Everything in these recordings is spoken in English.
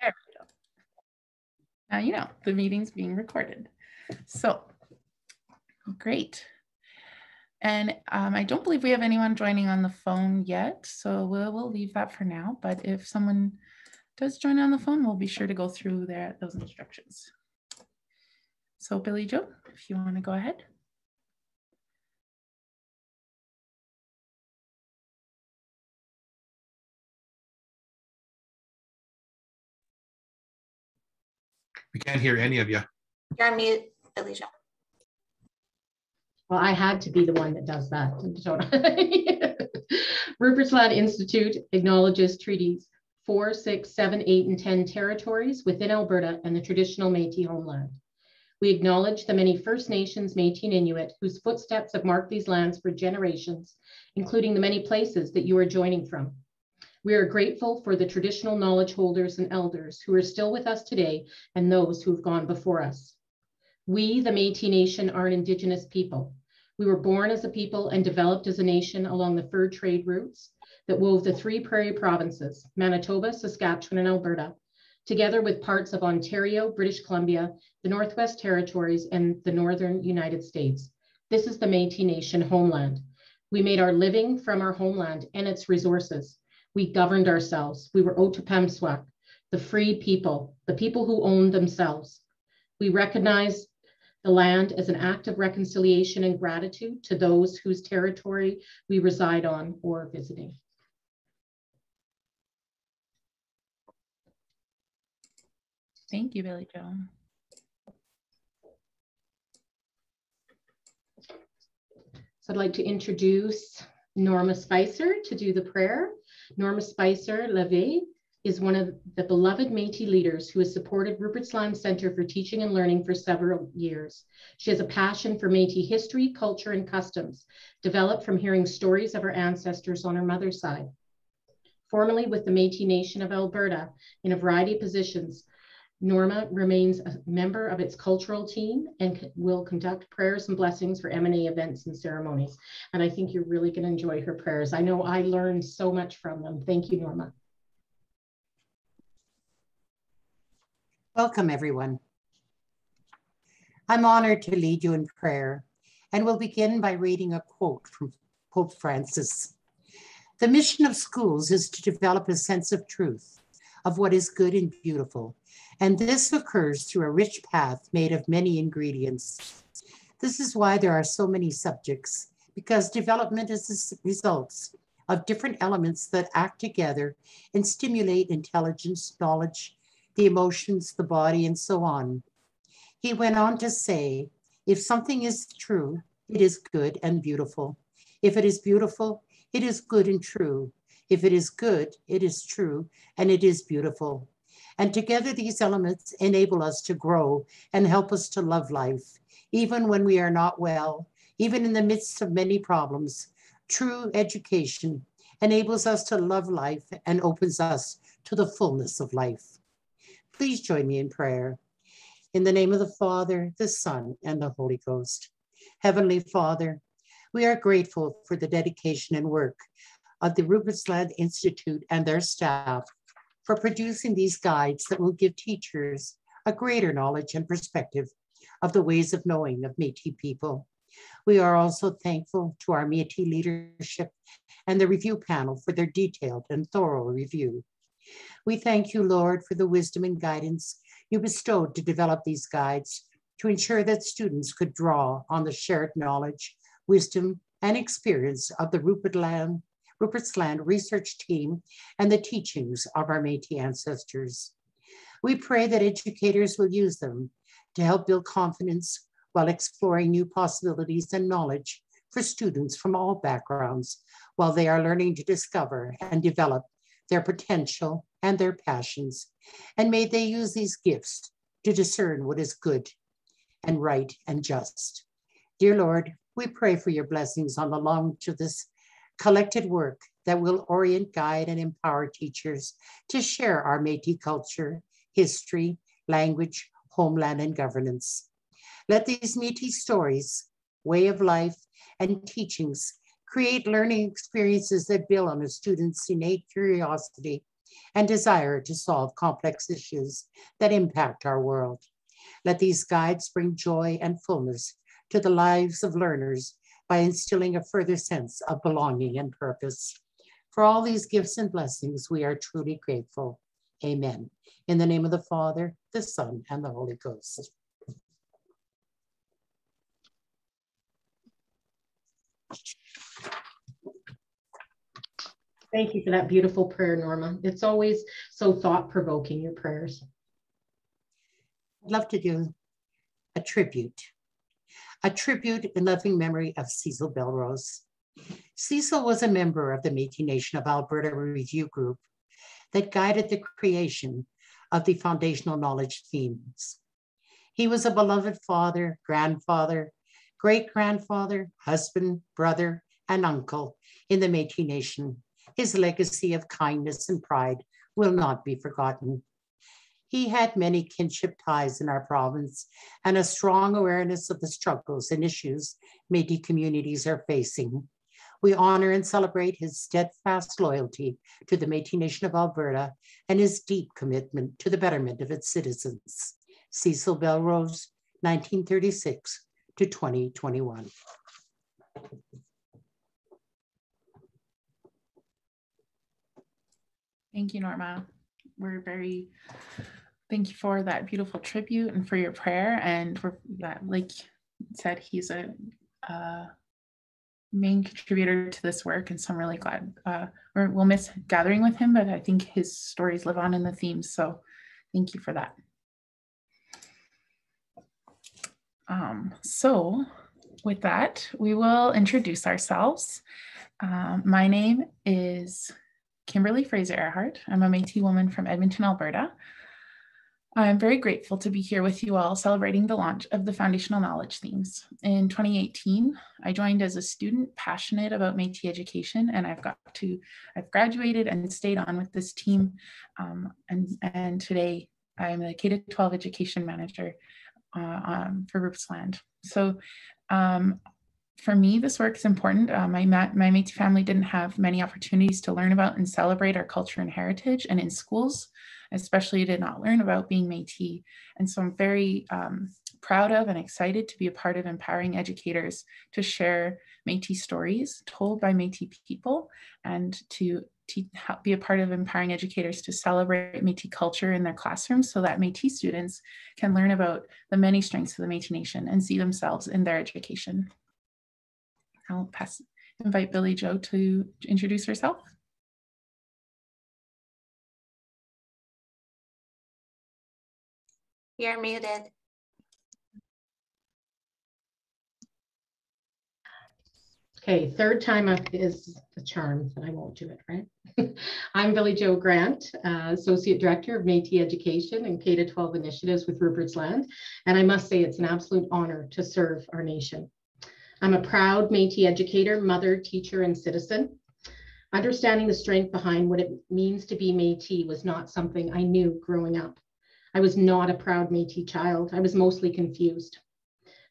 There we go. Now you know the meeting's being recorded. So, great. And I don't believe we have anyone joining on the phone yet, so we'll leave that for now. But if someone does join on the phone, we'll be sure to go through those instructions. So Billy Joe, if you want to go ahead. We can't hear any of you. You're on mute, Billy Joe. Well, I had to be the one that does that. Rupertsland Institute acknowledges treaties 4, 6, 7, 8, and 10 territories within Alberta and the traditional Métis homeland. We acknowledge the many First Nations, Métis and Inuit whose footsteps have marked these lands for generations, including the many places that you are joining from. We are grateful for the traditional knowledge holders and elders who are still with us today and those who have gone before us. We, the Métis Nation, are an Indigenous people. We were born as a people and developed as a nation along the fur trade routes that wove the 3 prairie provinces, Manitoba, Saskatchewan, and Alberta, together with parts of Ontario, British Columbia, the Northwest Territories, and the Northern United States. This is the Métis Nation homeland. We made our living from our homeland and its resources. We governed ourselves. We were Otapemswak, the free people, the people who owned themselves. We recognize the land as an act of reconciliation and gratitude to those whose territory we reside on or visiting. Thank you, Billy Joe. So I'd like to introduce Norma Spicer to do the prayer. Norma Spicer Levy is one of the beloved Métis leaders who has supported Rupertsland Centre for Teaching and Learning for several years. She has a passion for Métis history, culture, and customs, developed from hearing stories of her ancestors on her mother's side. Formerly with the Métis Nation of Alberta in a variety of positions, Norma remains a member of its cultural team and will conduct prayers and blessings for M&A events and ceremonies. And I think you're really going to enjoy her prayers. I know I learned so much from them. Thank you, Norma. Welcome, everyone. I'm honored to lead you in prayer and will begin by reading a quote from Pope Francis. The mission of schools is to develop a sense of truth, of what is good and beautiful, and this occurs through a rich path made of many ingredients. This is why there are so many subjects, because development is the results of different elements that act together and stimulate intelligence, knowledge, the emotions, the body, and so on. He went on to say, if something is true, it is good and beautiful. If it is beautiful, it is good and true. If it is good, it is true, and it is beautiful. And together these elements enable us to grow and help us to love life, even when we are not well, even in the midst of many problems. True education enables us to love life and opens us to the fullness of life. Please join me in prayer. In the name of the Father, the Son, and the Holy Ghost. Heavenly Father, we are grateful for the dedication and work of the Rupertsland Institute and their staff for producing these guides that will give teachers a greater knowledge and perspective of the ways of knowing of Métis people. We are also thankful to our Métis leadership and the review panel for their detailed and thorough review. We thank you, Lord, for the wisdom and guidance you bestowed to develop these guides to ensure that students could draw on the shared knowledge, wisdom, and experience of the Rupertsland research team and the teachings of our Métis ancestors. We pray that educators will use them to help build confidence while exploring new possibilities and knowledge for students from all backgrounds while they are learning to discover and develop their potential and their passions. And may they use these gifts to discern what is good and right and just. Dear Lord, we pray for your blessings on the launch of this collected work that will orient, guide, and empower teachers to share our Métis culture, history, language, homeland, and governance. Let these Métis stories, way of life, and teachings create learning experiences that build on a student's innate curiosity and desire to solve complex issues that impact our world. Let these guides bring joy and fullness to the lives of learners by instilling a further sense of belonging and purpose. For all these gifts and blessings, we are truly grateful. Amen. In the name of the Father, the Son, and the Holy Ghost. Thank you for that beautiful prayer, Norma. It's always so thought-provoking, your prayers. I'd love to do a tribute in loving memory of Cecil Belrose. Cecil was a member of the Métis Nation of Alberta Review Group that guided the creation of the foundational knowledge themes. He was a beloved father, grandfather, great-grandfather, husband, brother, and uncle in the Métis Nation. His legacy of kindness and pride will not be forgotten. He had many kinship ties in our province and a strong awareness of the struggles and issues Métis communities are facing. We honor and celebrate his steadfast loyalty to the Métis Nation of Alberta and his deep commitment to the betterment of its citizens. Cecil Belrose, 1936 to 2021. Thank you, Norma. Thank you for that beautiful tribute and for your prayer. And like said, he's a main contributor to this work. And so I'm really glad we'll miss gathering with him, but I think his stories live on in the themes. So thank you for that. So with that, we will introduce ourselves. My name is Kimberly Fraser Earhart. I'm a Métis woman from Edmonton, Alberta. I'm very grateful to be here with you all celebrating the launch of the Foundational Knowledge Themes. In 2018, I joined as a student passionate about Métis education, and I've graduated and stayed on with this team. And today I'm the K-12 education manager for Rupertsland. So for me, this work is important. My Métis family didn't have many opportunities to learn about and celebrate our culture and heritage, and in schools, especially did not learn about being Métis. And so I'm very proud of and excited to be a part of empowering educators to share Métis stories told by Métis people, and to be a part of empowering educators to celebrate Métis culture in their classrooms so that Métis students can learn about the many strengths of the Métis Nation and see themselves in their education. I'll invite Billy Jo to introduce herself. You're muted. Okay, third time up is the charm, but I won't do it, right? I'm Billy Jo Grant, Associate Director of Métis Education and K-12 Initiatives with Rupertsland, and I must say it's an absolute honor to serve our nation. I'm a proud Métis educator, mother, teacher, and citizen. Understanding the strength behind what it means to be Métis was not something I knew growing up. I was not a proud Métis child. I was mostly confused.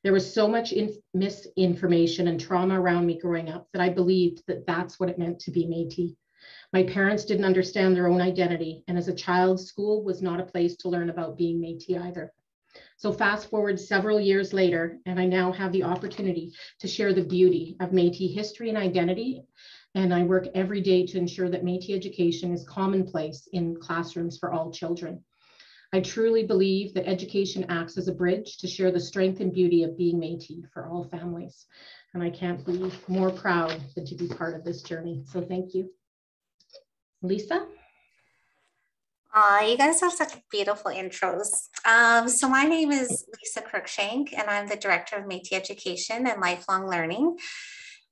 There was so much misinformation and trauma around me growing up that I believed that that's what it meant to be Métis. My parents didn't understand their own identity, and as a child, school was not a place to learn about being Métis either. So fast forward several years later, and I now have the opportunity to share the beauty of Métis history and identity, and I work every day to ensure that Métis education is commonplace in classrooms for all children. I truly believe that education acts as a bridge to share the strength and beauty of being Métis for all families. And I can't be more proud than to be part of this journey. So thank you. Lisa? You guys have such beautiful intros. So my name is Lisa Cruikshank, and I'm the Director of Métis Education and Lifelong Learning.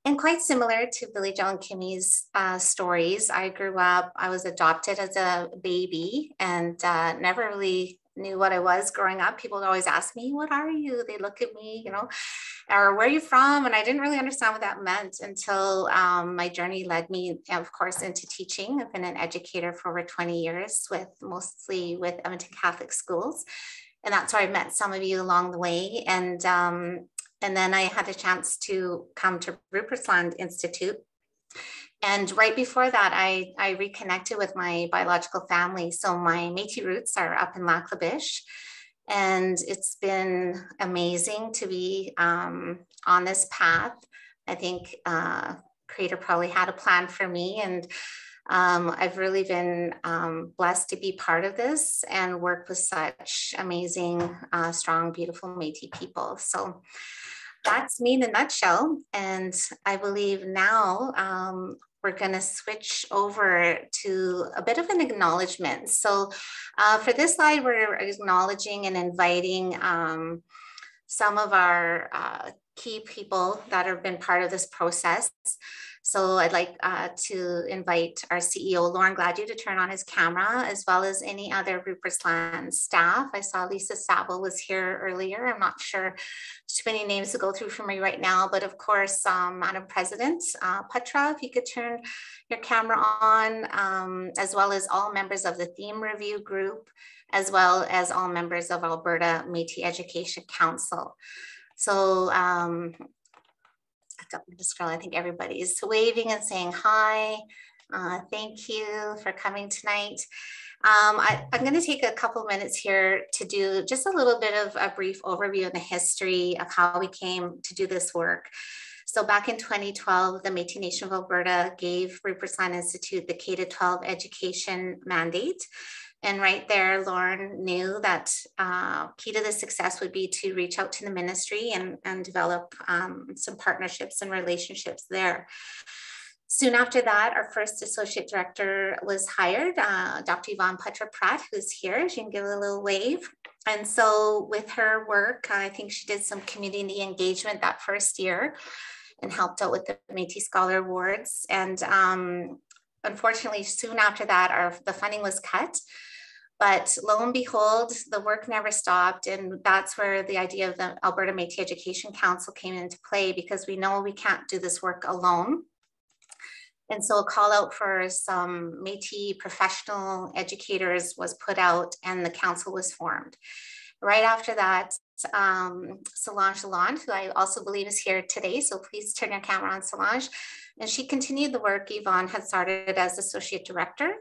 And quite similar to Billy Jo and Kimmy's stories, I was adopted as a baby and never really knew what I was growing up. People would always ask me, what are you? They look at me, or where are you from? And I didn't really understand what that meant until my journey led me, of course, into teaching. I've been an educator for over 20 years, mostly with Edmonton Catholic schools. And that's where I met some of you along the way. And then I had a chance to come to Rupertsland Institute And right before that, I reconnected with my biological family. So my Métis roots are up in Lac La Biche. And it's been amazing to be on this path. I think Creator probably had a plan for me, and I've really been blessed to be part of this and work with such amazing, strong, beautiful Métis people. So that's me in a nutshell. And I believe now we're going to switch over to a bit of an acknowledgement. So for this slide, we're acknowledging and inviting some of our key people that have been part of this process. So I'd like to invite our CEO, Lauren Gladue, to turn on his camera, as well as any other Rupertsland staff. I saw Lisa Saville was here earlier. I'm not sure too many names to go through for me right now, but of course, Madam President Petra, if you could turn your camera on, as well as all members of the theme review group, as well as all members of Alberta Métis Education Council. So I think everybody is waving and saying hi. Thank you for coming tonight. I'm going to take a couple minutes here to do just a little bit of a brief overview of the history of how we came to do this work. So back in 2012, the Métis Nation of Alberta gave Rupertsland Institute the K-12 education mandate. And right there, Lauren knew that key to the success would be to reach out to the ministry and develop some partnerships and relationships there. Soon after that, our first associate director was hired, Dr. Yvonne Petra-Pratt, who's here. She can give a little wave. And so with her work, I think she did some community engagement that first year and helped out with the Métis Scholar Awards. And unfortunately, soon after that, the funding was cut. But lo and behold, the work never stopped. And that's where the idea of the Alberta Métis Education Council came into play, because we know we can't do this work alone. And so a call out for some Métis professional educators was put out, and the council was formed. Right after that, Solange Lalonde, who I also believe is here today, so please turn your camera on, Solange. And she continued the work Yvonne had started as associate director.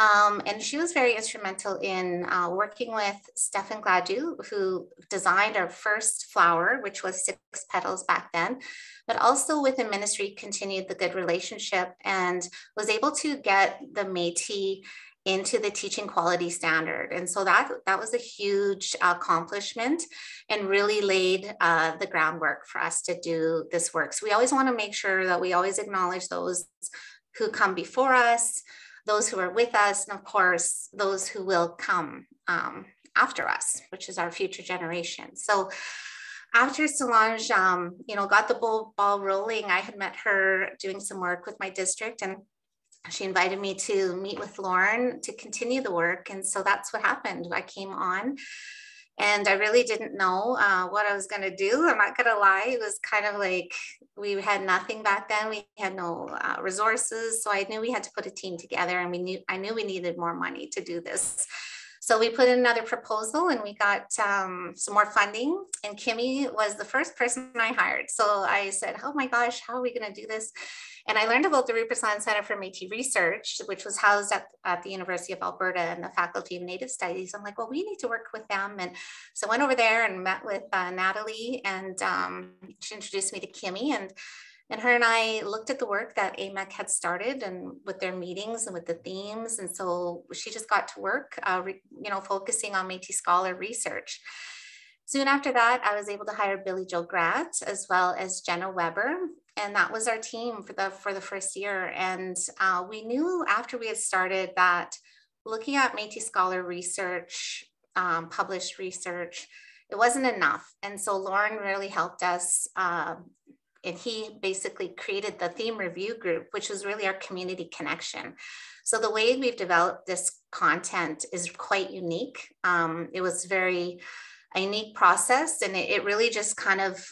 And she was very instrumental in working with Stefan Gladue, who designed our first flower, which was 6 petals back then, but also within ministry continued the good relationship and was able to get the Métis into the teaching quality standard. And so that was a huge accomplishment and really laid the groundwork for us to do this work. So we always want to make sure that we always acknowledge those who come before us, those who are with us, and of course, those who will come after us, which is our future generation. So after Solange, got the ball rolling, I had met her doing some work with my district, and she invited me to meet with Lauren to continue the work. And so that's what happened. I came on, and I really didn't know what I was going to do. I'm not going to lie. It was kind of like we had nothing back then. We had no resources. So I knew we had to put a team together, and I knew we needed more money to do this. So we put in another proposal, and we got some more funding. And Kimmy was the first person I hired. So I said, oh my gosh, how are we going to do this? And I learned about the Rupertsland Center for Métis Research, which was housed at the University of Alberta and the Faculty of Native Studies. I'm like, well, we need to work with them. And so I went over there and met with Natalie, and she introduced me to Kimmy, and her and I looked at the work that AMEC had started and with their meetings and with the themes. And so she just got to work, focusing on Métis scholar research. Soon after that, I was able to hire Billy Jo Gratz as well as Jenna Weber. And that was our team for the first year. And we knew after we had started that looking at Métis scholar research, published research, it wasn't enough. And so Lauren really helped us. And he basically created the theme review group, which was really our community connection. So the way we've developed this content is quite unique. It was a unique process, and it really just kind of,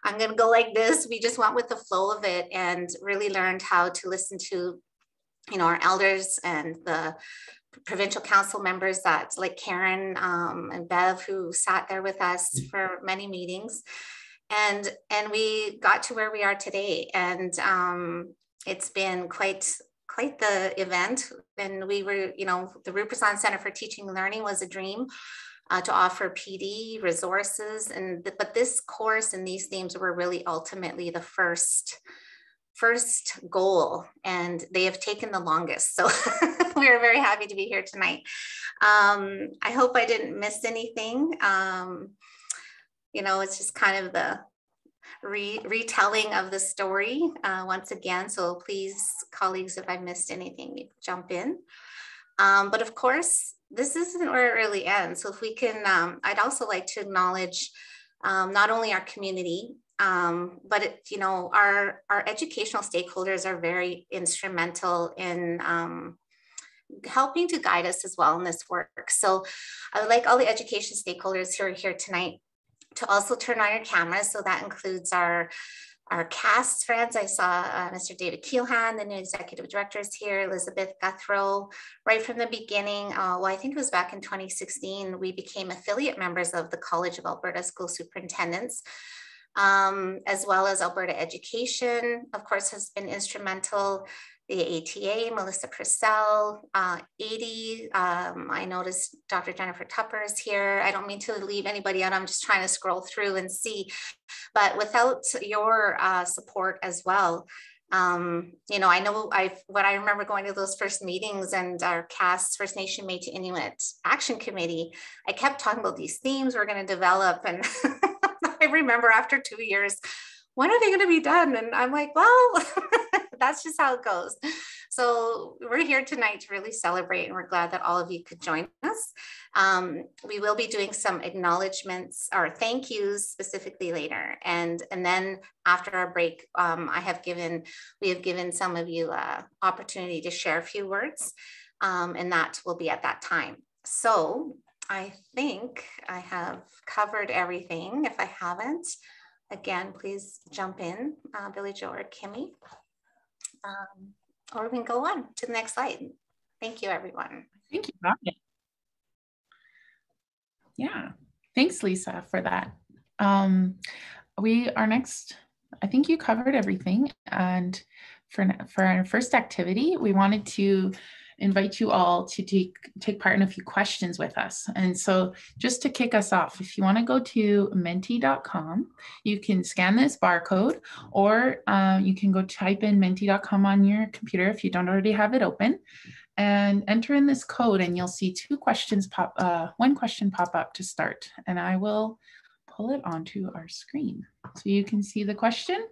I'm going to go like this. We just went with the flow of it and really learned how to listen to, our elders and the provincial council members like Karen and Bev, who sat there with us for many meetings. And we got to where we are today. And It's been quite the event. And we were, you know, the Rupertsland Center for Teaching and Learning was a dream to offer PD resources. But this course and these themes were really ultimately the first goal, and they have taken the longest. So we are very happy to be here tonight. I hope I didn't miss anything. You know, it's just kind of the retelling of the story once again. So please, colleagues, if I missed anything, jump in. But of course, this isn't where it really ends. So if we can, I'd also like to acknowledge not only our community, but you know, our educational stakeholders are very instrumental in helping to guide us as well in this work. So I would like all the education stakeholders who are here tonight to also turn on your cameras. So that includes our cast friends. I saw Mr. David Keelhan, the new executive director, is here, Elizabeth Guthrow. Right from the beginning, well, I think it was back in 2016, we became affiliate members of the College of Alberta School Superintendents, as well as Alberta Education, of course, has been instrumental. The ATA, Melissa Purcell, 80. I noticed Dr. Jennifer Tupper is here. I don't mean to leave anybody out. I'm just trying to scroll through and see. But without your support as well, you know, I know when I remember going to those first meetings and our CAST, First Nation Métis Inuit Action Committee, I kept talking about these themes we're going to develop. And I remember after 2 years, when are they going to be done? And I'm like, well, that's just how it goes. So we're here tonight to really celebrate, and we're glad that all of you could join us. We will be doing some acknowledgements or thank yous specifically later. And then after our break, we have given some of you opportunity to share a few words, and that will be at that time. So I think I have covered everything. If I haven't, again, please jump in, Billy Joe or Kimmy. Or we can go on to the next slide. Thank you, everyone. I think you got it. Yeah, thanks, Lisa, for that. Our next, I think you covered everything. And for our first activity, we wanted to invite you all to take part in a few questions with us. And so just to kick us off, if you want to go to menteecom, you can scan this barcode, or you can go type in menteecom on your computer if you don't already have it open, and enter in this code, and you'll see one question pop up to start. And I will pull it onto our screen so you can see the question.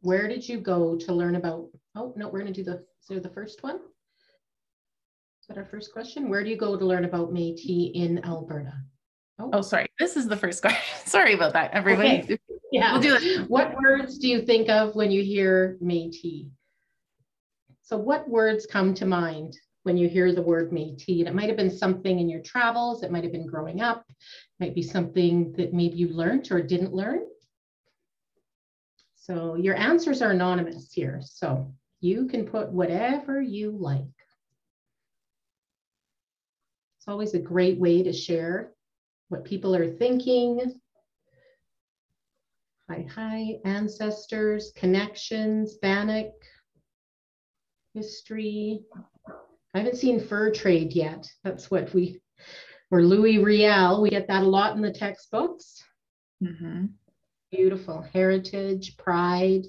Where did you go to learn about, oh no, we're going to do the first one. Is that our first question? Where do you go to learn about Métis in Alberta? Oh, sorry. This is the first question. Sorry about that, everybody. Okay. Yeah. We'll do it. What words do you think of when you hear Métis? So what words come to mind when you hear the word Métis? And it might have been something in your travels. It might have been growing up. It might be something that maybe you learned or didn't learn. So your answers are anonymous here, so you can put whatever you like. It's always a great way to share what people are thinking. Hi, ancestors, connections, Bannock, history. I haven't seen fur trade yet. That's what or Louis Riel. We get that a lot in the textbooks. Mm-hmm. Beautiful. Heritage, pride.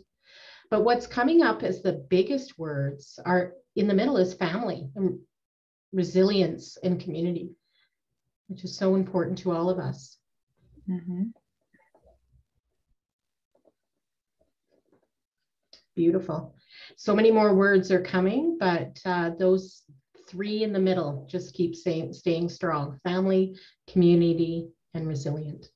But what's coming up as the biggest words are in the middle is family, and resilience, and community, which is so important to all of us. Mm-hmm. Beautiful. So many more words are coming, but those three in the middle just keep staying strong. Family, community, and resilient.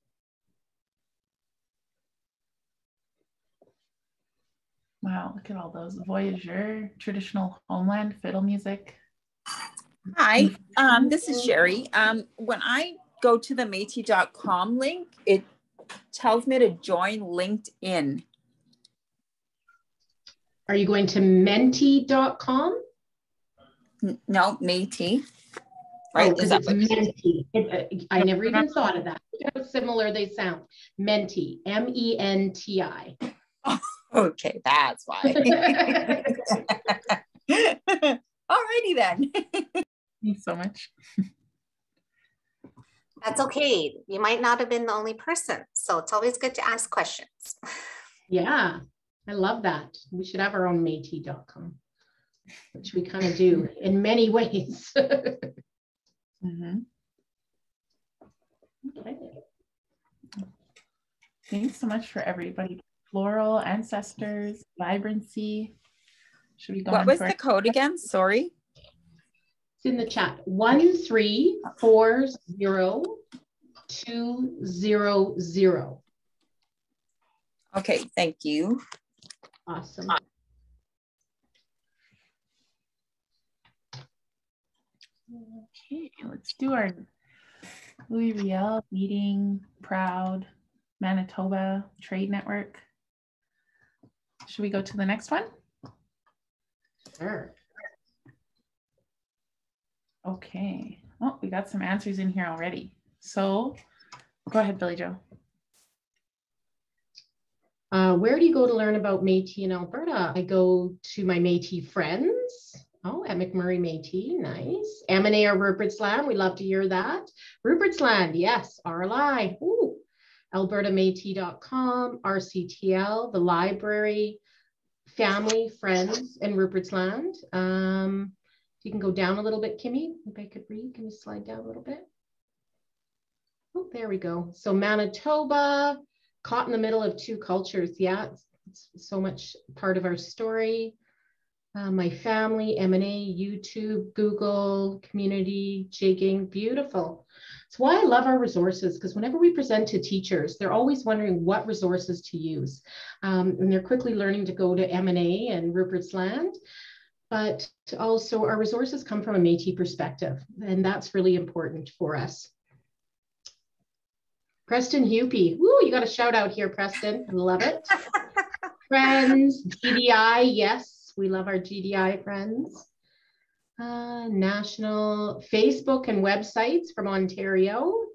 Wow, look at all those. Voyageur, traditional homeland, fiddle music. Hi, this is Sherry. When I go to the menteecom link, it tells me to join LinkedIn. Are you going to menti.com? No, Métis. Right? Oh, because it's Menti. I never even thought of that. Look how similar they sound. Menti, M-E-N-T-I. Okay, that's why. Alrighty then. Thanks so much. That's okay. You might not have been the only person. So it's always good to ask questions. Yeah, I love that. We should have our own menteecom, which we kind of do in many ways. Mm-hmm. Okay. Thanks so much for everybody. Floral, ancestors, vibrancy. Should we go What on was to our the code again? Sorry. It's in the chat. 1340200. Okay, thank you. Awesome. Okay, let's do our Louis Riel meeting, proud, Manitoba Trade Network. Should we go to the next one? Sure. Okay. Oh, we got some answers in here already. So go ahead, Billy Joe. Where do you go to learn about Métis in Alberta? I go to my Métis friends. Oh, at McMurray Métis, nice. M&A or Rupertsland, we love to hear that. Rupertsland, yes, RLI. Ooh. AlbertaMétis.com, RCTL, the library, family, friends, and Rupertsland. You can go down a little bit, Kimmy. If I could read, can you slide down a little bit? Oh, there we go. So Manitoba, caught in the middle of two cultures. Yeah, it's so much part of our story. My family, M&A, YouTube, Google, community, jigging, beautiful. It's why I love our resources, because whenever we present to teachers, they're always wondering what resources to use. And they're quickly learning to go to M&A and Rupertsland. But also our resources come from a Métis perspective, and that's really important for us. Preston Hupy, woo, you got a shout out here, Preston, I love it. Friends, GDI, yes, we love our GDI friends. National Facebook and websites from Ontario.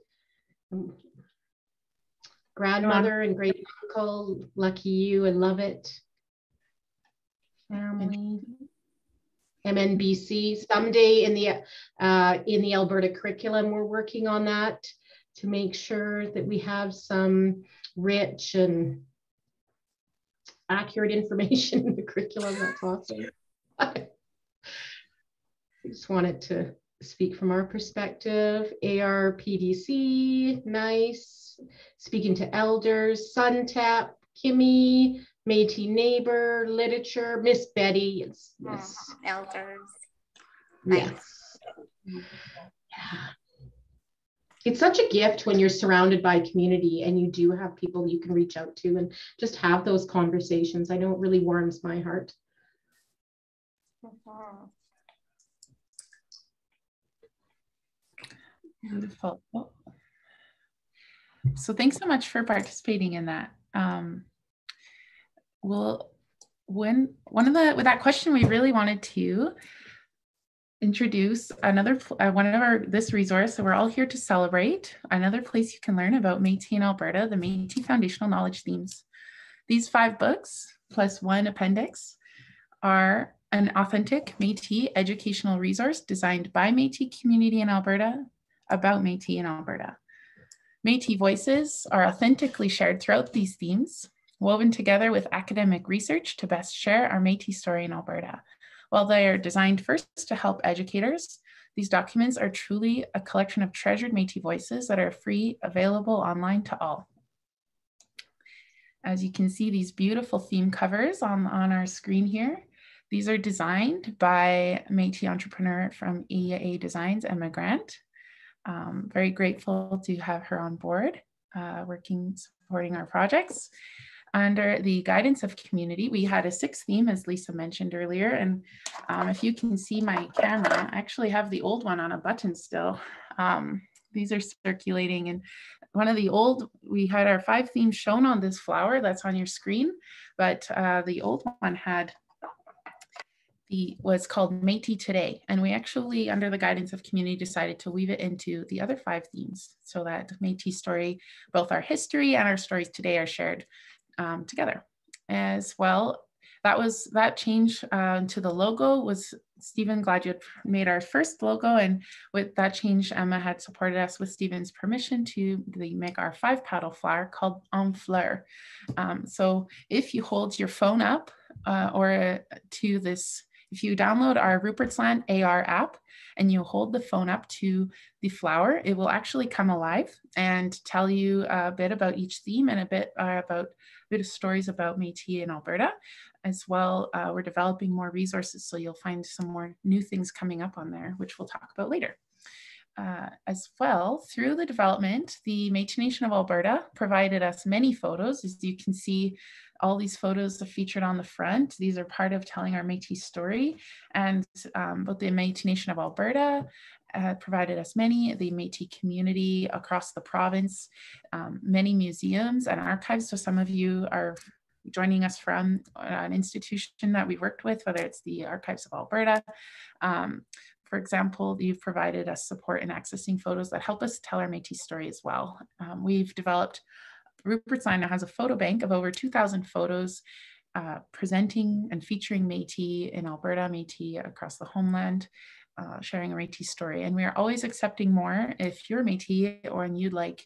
Grandmother and great uncle, lucky you, I love it. Family. MNBC, someday in the Alberta curriculum, we're working on that to make sure that we have some rich and accurate information in the curriculum. That's awesome. I just wanted to speak from our perspective. ARPDC, nice. Speaking to elders, SunTap, Kimmy, Métis neighbor, literature, Miss Betty. Yes. Elders. Yes. Yeah. It's such a gift when you're surrounded by community and you do have people you can reach out to and just have those conversations. I know it really warms my heart. Beautiful. Oh. So thanks so much for participating in that. Well, with that question, we really wanted to introduce another one of this resource. So we're all here to celebrate another place you can learn about Métis in Alberta, the Métis Foundational Knowledge Themes. These 5 books plus 1 appendix are an authentic Métis educational resource designed by Métis community in Alberta about Métis in Alberta. Métis voices are authentically shared throughout these themes, woven together with academic research to best share our Métis story in Alberta. While they are designed first to help educators, these documents are truly a collection of treasured Métis voices that are free, available online to all. As you can see, these beautiful theme covers on our screen here. These are designed by Métis entrepreneur from EAA Designs, Emma Grant. Very grateful to have her on board, supporting our projects. Under the guidance of community, we had a 6th theme, as Lisa mentioned earlier. And if you can see my camera, I actually have the old one on a button still. These are circulating. And one of the we had our 5 themes shown on this flower that's on your screen, but the old one was called Métis Today. And we actually, under the guidance of community, decided to weave it into the other 5 themes so that Métis story, both our history and our stories today, are shared together. as well. That change to the logo was Stephen, glad you had made our first logo, and with that change, Emma had supported us with Stephen's permission to make our 5-petal flower called En Fleur. So if you hold your phone up if you download our Rupertsland AR app and you hold the phone up to the flower, it will actually come alive and tell you a bit about each theme and a bit of stories about Métis in Alberta. As well, we're developing more resources, so you'll find some more new things coming up on there, which we'll talk about later. As well, through the development, the Métis Nation of Alberta provided us many photos. As you can see, all these photos are featured on the front. These are part of telling our Métis story. And both the Métis Nation of Alberta provided us many, the Métis community across the province, many museums and archives. So some of you are joining us from an institution that we worked with, whether it's the Archives of Alberta. For example, you've provided us support in accessing photos that help us tell our Métis story as well. We've developed, Rupertsland now has a photo bank of over 2,000 photos presenting and featuring Métis in Alberta, Métis across the homeland, sharing a Métis story. And we are always accepting more. If you're Métis or you'd like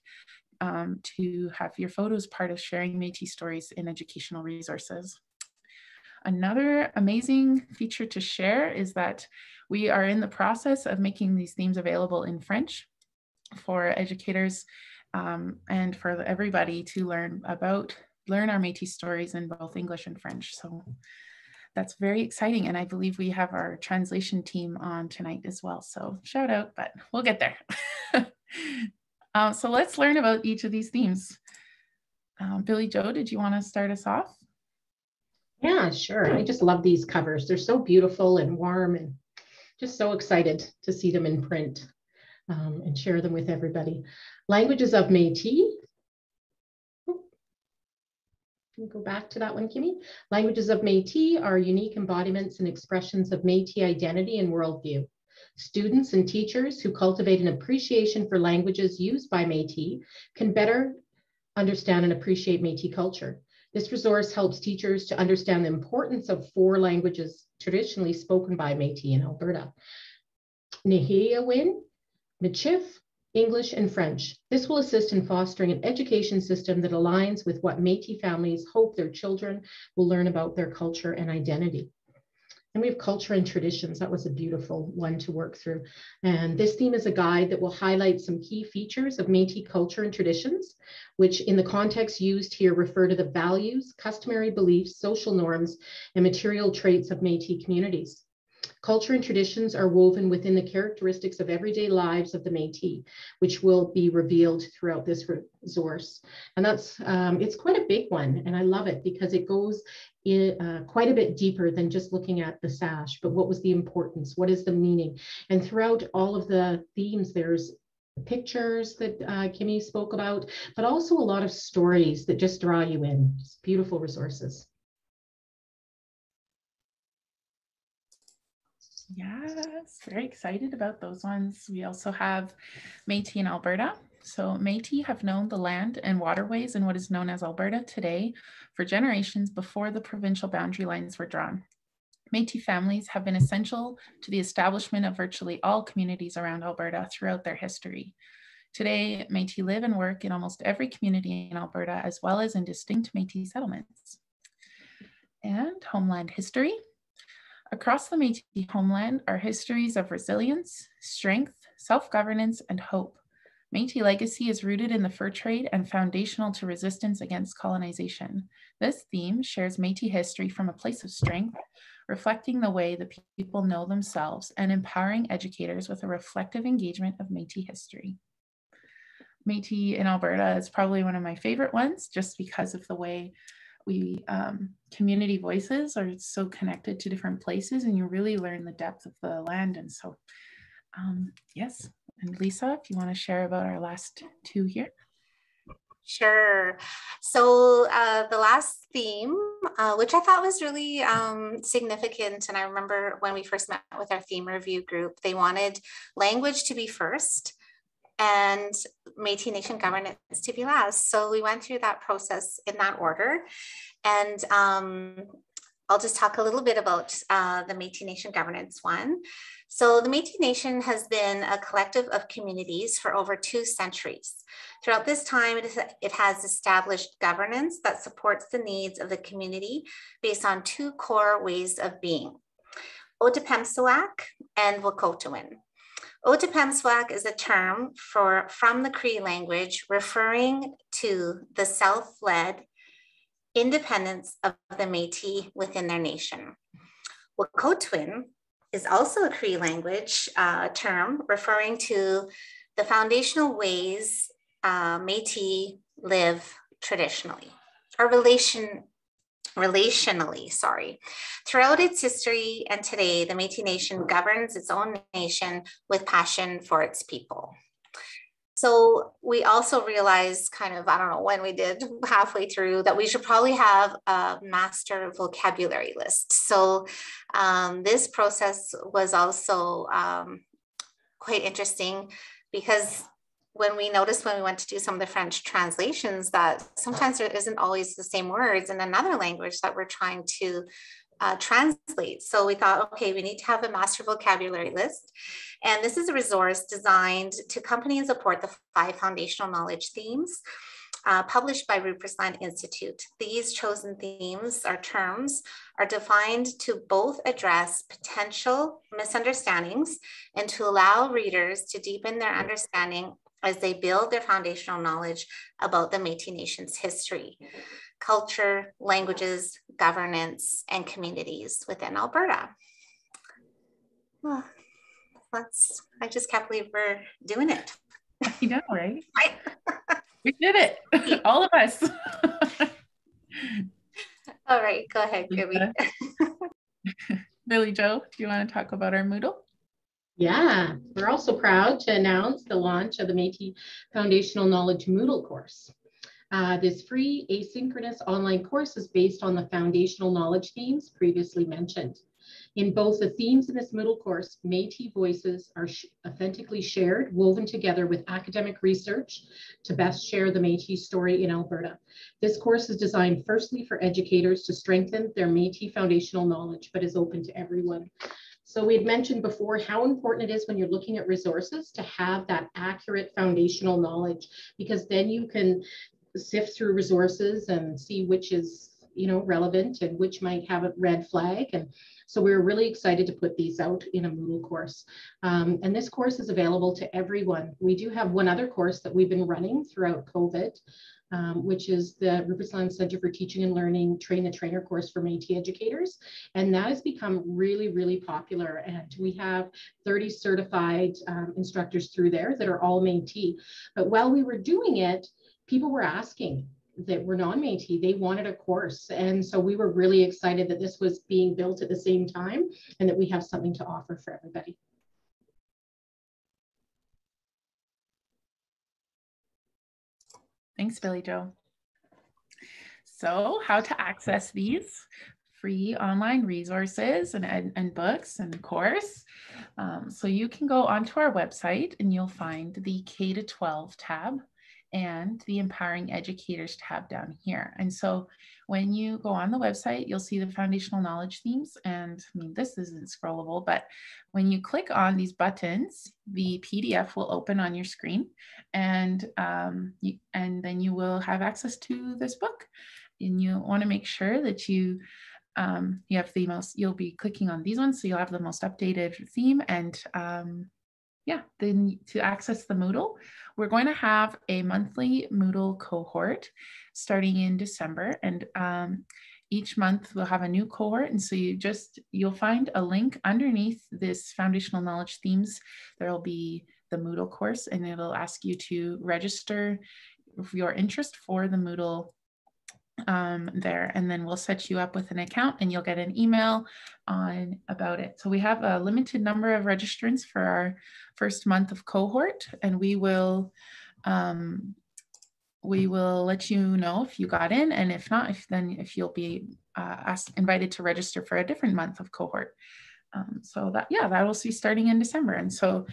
to have your photos part of sharing Métis stories in educational resources. Another amazing feature to share is that we are in the process of making these themes available in French for educators and for everybody to learn our Métis stories in both English and French. So that's very exciting. And I believe we have our translation team on tonight as well. So shout out, but we'll get there. So let's learn about each of these themes. Billy Joe, did you want to start us off? Yeah, sure. I just love these covers. They're so beautiful and warm, and just so excited to see them in print and share them with everybody. Languages of Métis. Can you go back to that one, Kimmy? Languages of Métis are unique embodiments and expressions of Métis identity and worldview. Students and teachers who cultivate an appreciation for languages used by Métis can better understand and appreciate Métis culture. This resource helps teachers to understand the importance of 4 languages traditionally spoken by Métis in Alberta: Nehiyawin, Michif, English, and French. This will assist in fostering an education system that aligns with what Métis families hope their children will learn about their culture and identity. And we have culture and traditions. That was a beautiful one to work through. And this theme is a guide that will highlight some key features of Métis culture and traditions, which in the context used here refer to the values, customary beliefs, social norms, and material traits of Métis communities. Culture and traditions are woven within the characteristics of everyday lives of the Métis, which will be revealed throughout this resource. And that's, it's quite a big one, and I love it because it goes quite a bit deeper than just looking at the sash, but what was the importance? What is the meaning? And throughout all of the themes, there's pictures that Kimmy spoke about, but also a lot of stories that just draw you in. Just beautiful resources. Yes, very excited about those ones. We also have Métis in Alberta. So Métis have known the land and waterways in what is known as Alberta today for generations before the provincial boundary lines were drawn. Métis families have been essential to the establishment of virtually all communities around Alberta throughout their history. Today, Métis live and work in almost every community in Alberta, as well as in distinct Métis settlements. And homeland history. Across the Métis homeland are histories of resilience, strength, self-governance, and hope. Métis legacy is rooted in the fur trade and foundational to resistance against colonization. This theme shares Métis history from a place of strength, reflecting the way the people know themselves and empowering educators with a reflective engagement of Métis history. Métis in Alberta is probably one of my favorite ones, just because of the way we community voices are so connected to different places, and you really learn the depth of the land. And so, yes. And Lisa, if you want to share about our last 2 here. Sure. So the last theme, which I thought was really significant, and I remember when we first met with our theme review group, they wanted language to be first, and Métis Nation governance to be last. So we went through that process in that order. And I'll just talk a little bit about the Métis Nation governance one. So the Métis Nation has been a collective of communities for over 2 centuries. Throughout this time, it has established governance that supports the needs of the community based on 2 core ways of being, Otipemisiwak and Wokotowin. Otipemisiwak is a term from the Cree language referring to the self-led independence of the Métis within their nation. Wokotowin is also a Cree language term referring to the foundational ways Métis live traditionally, or relationally, sorry. Throughout its history and today, the Métis Nation governs its own nation with passion for its people. So we also realized kind of, I don't know when we did, halfway through, that we should probably have a master vocabulary list. So this process was also quite interesting, because when we noticed when we went to do some of the French translations that sometimes there isn't always the same words in another language that we're trying to translate. So we thought, okay, we need to have a master vocabulary list. And this is a resource designed to accompany and support the 5 foundational knowledge themes published by Rupertsland Institute. These chosen themes or terms are defined to both address potential misunderstandings and to allow readers to deepen their understanding as they build their foundational knowledge about the Métis Nation's history, culture, languages, governance, and communities within Alberta. Well, I just can't believe we're doing it. You know, right? We did it, all of us. All right, go ahead, Gibby. Billy Joe, do you want to talk about our Moodle? Yeah, we're also proud to announce the launch of the Métis Foundational Knowledge Moodle course. This free asynchronous online course is based on the foundational knowledge themes previously mentioned. In both the themes in this Moodle course, Métis voices are authentically shared, woven together with academic research to best share the Métis story in Alberta. This course is designed firstly for educators to strengthen their Métis foundational knowledge, but is open to everyone. So we had mentioned before how important it is when you're looking at resources to have that accurate foundational knowledge, because then you can sift through resources and see which is relevant and which might have a red flag. And so we're really excited to put these out in a Moodle course. And this course is available to everyone. We do have one other course that we've been running throughout COVID, which is the Rupertsland Center for Teaching and Learning Train the Trainer course for Métis educators. And that has become really, really popular. And we have 30 certified instructors through there that are all Métis. But while we were doing it, people were asking that were non-Métis, they wanted a course. And so we were really excited that this was being built at the same time and that we have something to offer for everybody. Thanks, Billy Joe. So how to access these free online resources and books and course. So you can go onto our website and you'll find the K-12 tab and the Empowering Educators tab down here. And so when you go on the website, you'll see the foundational knowledge themes. And I mean, this isn't scrollable, but when you click on these buttons, the PDF will open on your screen, and then you will have access to this book. And you want to make sure that you have the most, you'll be clicking on these ones, so you'll have the most updated theme. And yeah, then to access the Moodle, we're going to have a monthly Moodle cohort starting in December. And each month we'll have a new cohort. And so you'll find a link underneath this foundational knowledge themes. There'll be the Moodle course, and it'll ask you to register your interest for the Moodle there, and then we'll set you up with an account and you'll get an email on about it. So we have a limited number of registrants for our first month of cohort, and we will let you know if you got in, and if not, if you'll be invited to register for a different month of cohort. So that will be starting in December. And so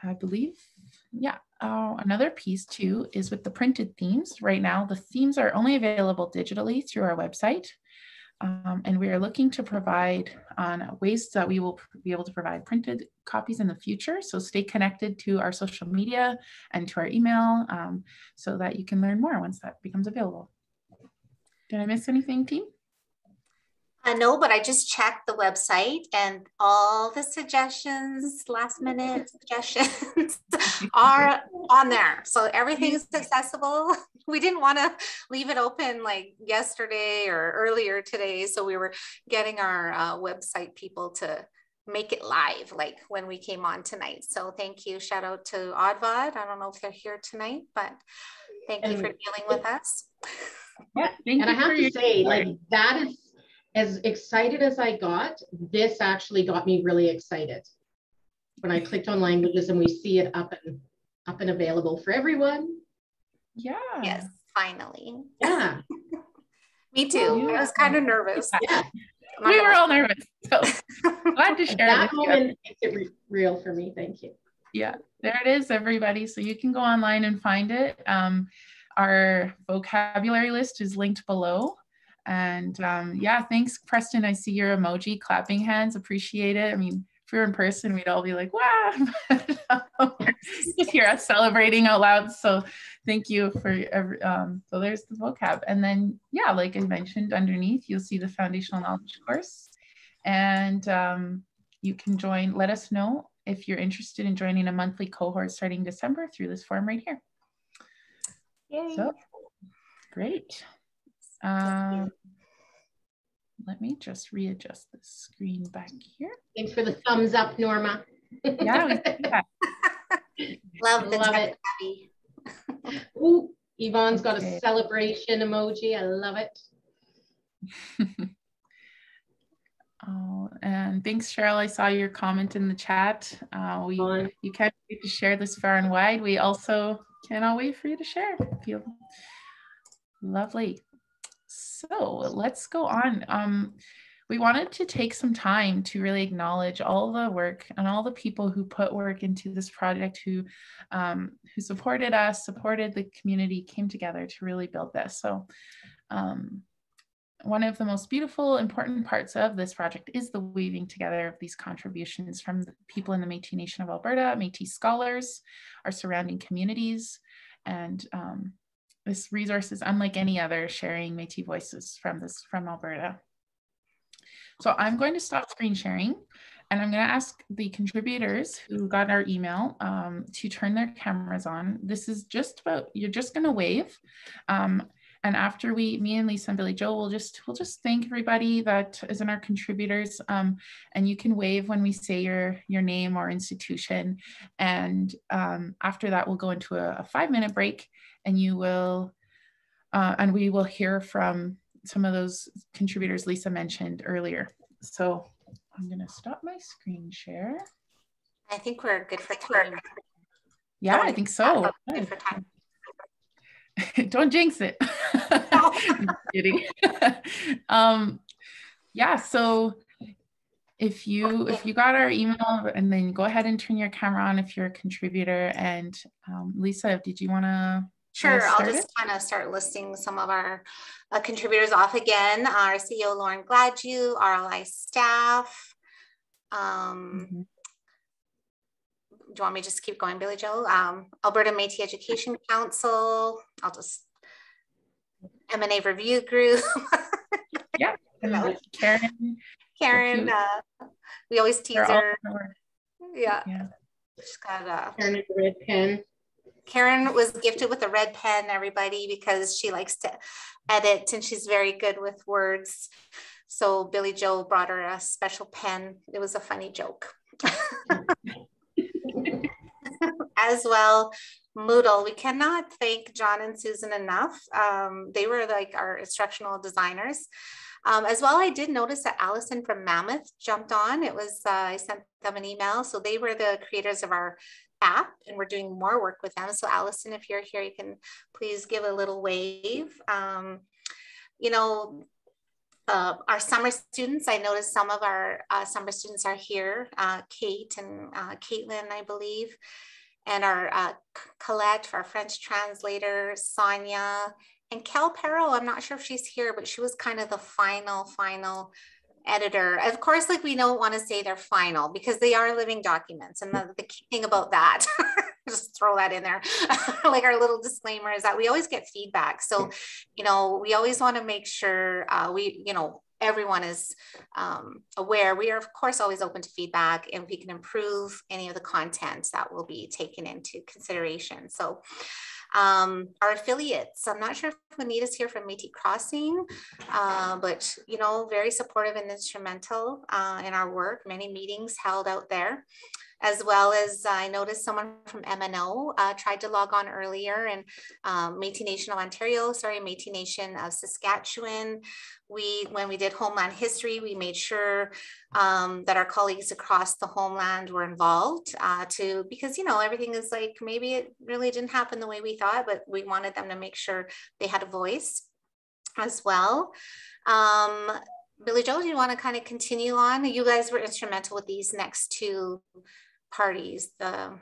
I believe yeah, another piece too is with the printed themes. Right now, the themes are only available digitally through our website. And we are looking to provide on ways that we will be able to provide printed copies in the future. So stay connected to our social media and to our email so that you can learn more once that becomes available. Did I miss anything, team? No, but I just checked the website and all the suggestions, last minute suggestions are on there. So everything's accessible. We didn't want to leave it open like yesterday or earlier today. So we were getting our website people to make it live like when we came on tonight. So thank you. Shout out to Oddvod. I don't know if they're here tonight, but thank you for dealing with us. Yeah, and I have to say, like, that is, as excited as I got, this actually got me really excited. When I clicked on languages and we see it up and available for everyone. Yeah. Yes, finally. Yeah. Me too. I was kind of nervous. Yeah. We were all nervous. So glad to share that with moment makes it real for me. Thank you. Yeah, there it is, everybody. So you can go online and find it. Our vocabulary list is linked below. And yeah, thanks, Preston. I see your emoji, clapping hands, appreciate it. I mean, if we were in person, we'd all be like, wow, just hear us celebrating out loud. So thank you for so there's the vocab. And then, yeah, like I mentioned, underneath, you'll see the foundational knowledge course. And you can join, let us know if you're interested in joining a monthly cohort starting December through this form right here. Yay. So, great. Let me just readjust the screen back here. Thanks for the thumbs up, Norma. Yeah, we see that. Love it. Ooh, Yvonne's got a celebration emoji. I love it. Oh, and thanks, Cheryl. I saw your comment in the chat. You can't wait to share this far and wide. We also cannot wait for you to share. Feel lovely. So let's go on. We wanted to take some time to really acknowledge all the work and all the people who put work into this project, who supported us, supported the community, came together to really build this. So one of the most beautiful, important parts of this project is the weaving together of these contributions from the people in the Métis Nation of Alberta, Métis scholars, our surrounding communities, and this resource is unlike any other, sharing Métis voices from Alberta. So I'm going to stop screen sharing, and I'm going to ask the contributors who got our email to turn their cameras on. This is just about, you're just going to wave. And after me and Lisa and Billy Joe, we'll just thank everybody that is in our contributors. And you can wave when we say your name or institution. And after that, we'll go into a 5-minute break, and you will, and we will hear from some of those contributors Lisa mentioned earlier. So I'm going to stop my screen share. I think we're good for time. Yeah, I think so. Good for time. Don't jinx it. No. Kidding. Yeah, so if you got our email, and then go ahead and turn your camera on if you're a contributor. And Lisa, did you want to? Sure, I'll just kind of start listing some of our contributors off again. Our CEO, Lauren Gladue, RLI staff. Do you want me to just keep going, Billy Joe? Alberta Métis Education Council. I'll just M&A Review Group. Yeah, Karen. We always tease her. Yeah. She's got Karen with the red pen. Karen was gifted with a red pen, everybody, because she likes to edit and she's very good with words. So Billy Joe brought her a special pen. It was a funny joke. As well, Moodle. We cannot thank John and Susan enough. They were like our instructional designers. As well, I did notice that Allison from Mammoth jumped on. It was, I sent them an email. So they were the creators of our app, and we're doing more work with them. So Allison, if you're here, you can please give a little wave. You know, our summer students, I noticed some of our summer students are here, Kate and Caitlin, I believe. and our Colette, our French translator, Sonia, and Kel Perro. I'm not sure if she's here, but she was kind of the final editor. Of course, like, we don't want to say they're final because they are living documents. And the key thing about that, just throw that in there, like our little disclaimer, is that we always get feedback. So, you know, we always want to make sure everyone is aware. We are, of course, always open to feedback, and we can improve any of the content that will be taken into consideration. So our affiliates, I'm not sure if Anita's here from Métis Crossing, but, you know, very supportive and instrumental in our work. Many meetings held out there, as well as I noticed someone from MNO tried to log on earlier, and Métis Nation of Ontario, Métis Nation of Saskatchewan. When we did Homeland History, we made sure that our colleagues across the homeland were involved because, you know, everything is like, maybe it really didn't happen the way we thought, but we wanted them to make sure they had a voice as well. Billy Joe, do you want to kind of continue on? You guys were instrumental with these next two parties. No,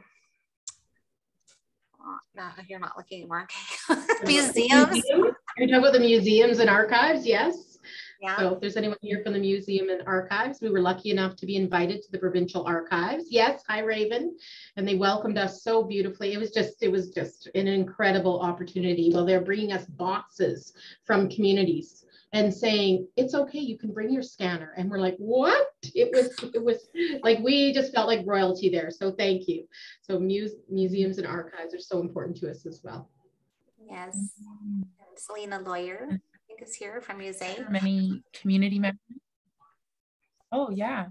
you're not looking anymore. Okay. Museums. You're talking about the museums and archives, yes. Yeah. So if there's anyone here from the museum and archives, we were lucky enough to be invited to the provincial archives. Yes, hi Raven, and they welcomed us so beautifully. It was just an incredible opportunity. Well, they're bringing us boxes from communities and saying, it's okay, you can bring your scanner. And we're like, what? It was like, we just felt like royalty there. So thank you. So museums and archives are so important to us as well. Yes. Selena Lawyer, I think, is here from Musée. Many community members. Oh yeah,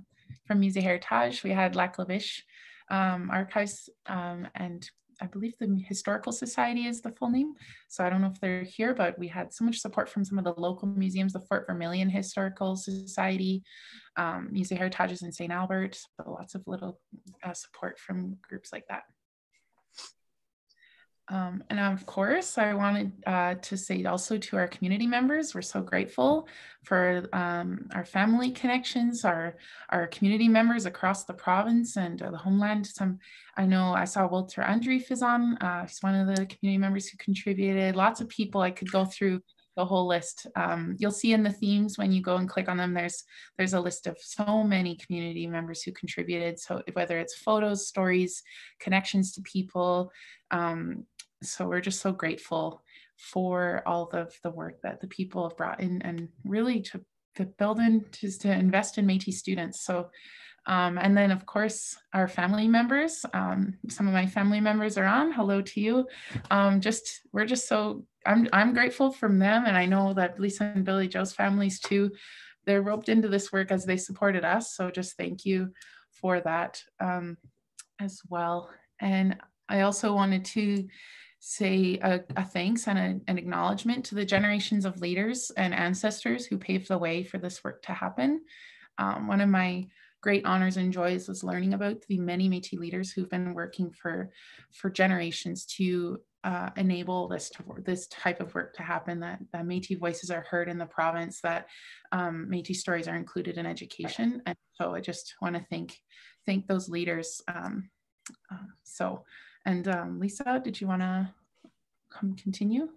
from Musée Heritage, we had La Claviche Archives, and I believe the Historical Society is the full name. So I don't know if they're here, but we had so much support from some of the local museums, the Fort Vermilion Historical Society, Musée Heritage in St. Albert. So lots of little support from groups like that. And of course, I wanted to say also to our community members, we're so grateful for our family connections, our community members across the province and the homeland. I know I saw Walter Andreef is on, he's one of the community members who contributed. Lots of people. I could go through the whole list. You'll see in the themes when you go and click on them, there's a list of so many community members who contributed. So whether it's photos, stories, connections to people, so we're just so grateful for all of the work that the people have brought in, and really to build in, to invest in Métis students. So, and then of course, our family members, some of my family members are on. Hello to you. We're just so, I'm grateful from them. And I know that Lisa and Billy Joe's families too, they're roped into this work as they supported us. So just thank you for that as well. And I also wanted to say a thanks and an acknowledgement to the generations of leaders and ancestors who paved the way for this work to happen. One of my great honors and joys was learning about the many Métis leaders who've been working for generations to enable this type of work to happen, that Métis voices are heard in the province, that Métis stories are included in education. And so I just want to thank those leaders. Lisa, did you want to continue?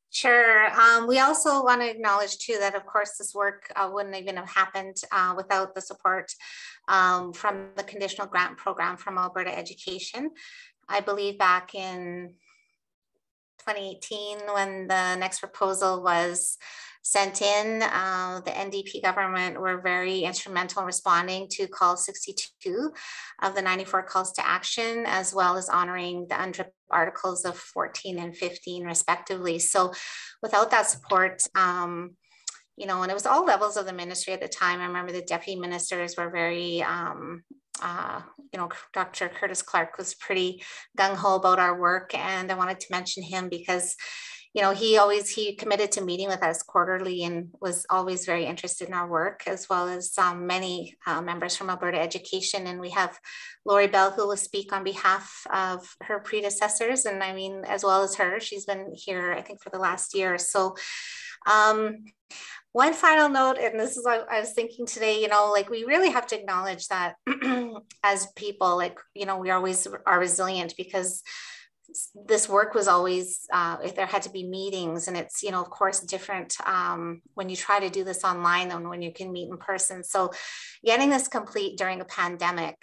Sure. We also want to acknowledge too that, of course, this work wouldn't even have happened without the support from the conditional grant program from Alberta Education. I believe back in 2018, when the next proposal was sent in, the NDP government were very instrumental in responding to call 62 of the 94 calls to action, as well as honoring the UNDRIP articles of 14 and 15 respectively. So without that support, you know, and it was all levels of the ministry at the time. I remember the deputy ministers were very, you know, Dr. Curtis Clark was pretty gung-ho about our work. And I wanted to mention him because, you know, he committed to meeting with us quarterly and was always very interested in our work, as well as many members from Alberta Education. And we have Lori Bell, who will speak on behalf of her predecessors. And I mean, as well as her, she's been here, I think, for the last year. So One final note, and this is what I was thinking today, you know, like we really have to acknowledge that as people, like, you know, we always are resilient because this work was always, if there had to be meetings, and it's, you know, of course, different when you try to do this online than when you can meet in person. So getting this complete during a pandemic,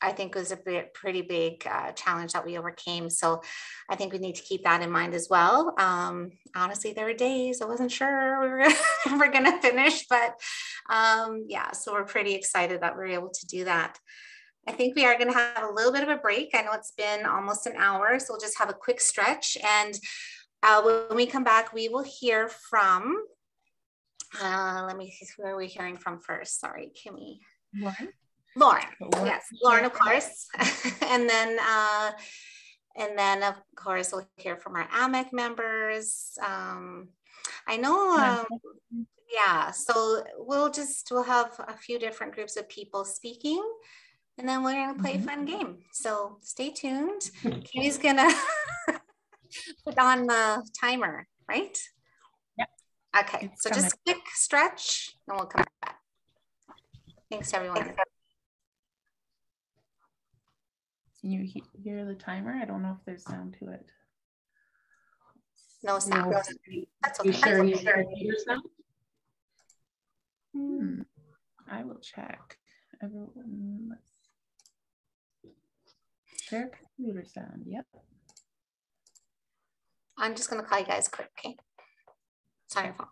I think was a pretty big challenge that we overcame. So I think we need to keep that in mind as well. Honestly, there were days I wasn't sure we were ever going to finish, but yeah, so we're pretty excited that we're able to do that. I think we are going to have a little bit of a break. I know it's been almost an hour, so we'll just have a quick stretch. And when we come back, we will hear from, let me see, who are we hearing from first? Sorry, Kimmy. Lauren, yes, Lauren, of course. And then of course, we'll hear from our AMEC members. I know, yeah, so we'll have a few different groups of people speaking, and then we're gonna play a fun game. So stay tuned. Kimmy's gonna put on the timer, right? Yep. Okay, so just a quick stretch, and we'll come back. Thanks, everyone. Can you hear the timer? I don't know if there's sound to it. No sound. No. That's You okay. sharing your computers now? I will check. Everyone, let's share computer sound. Yep. I'm just gonna call you guys quick, okay? Sorry, phone.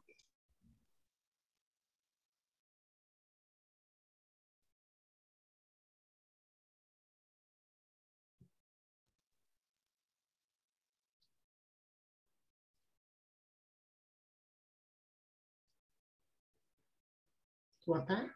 You want that?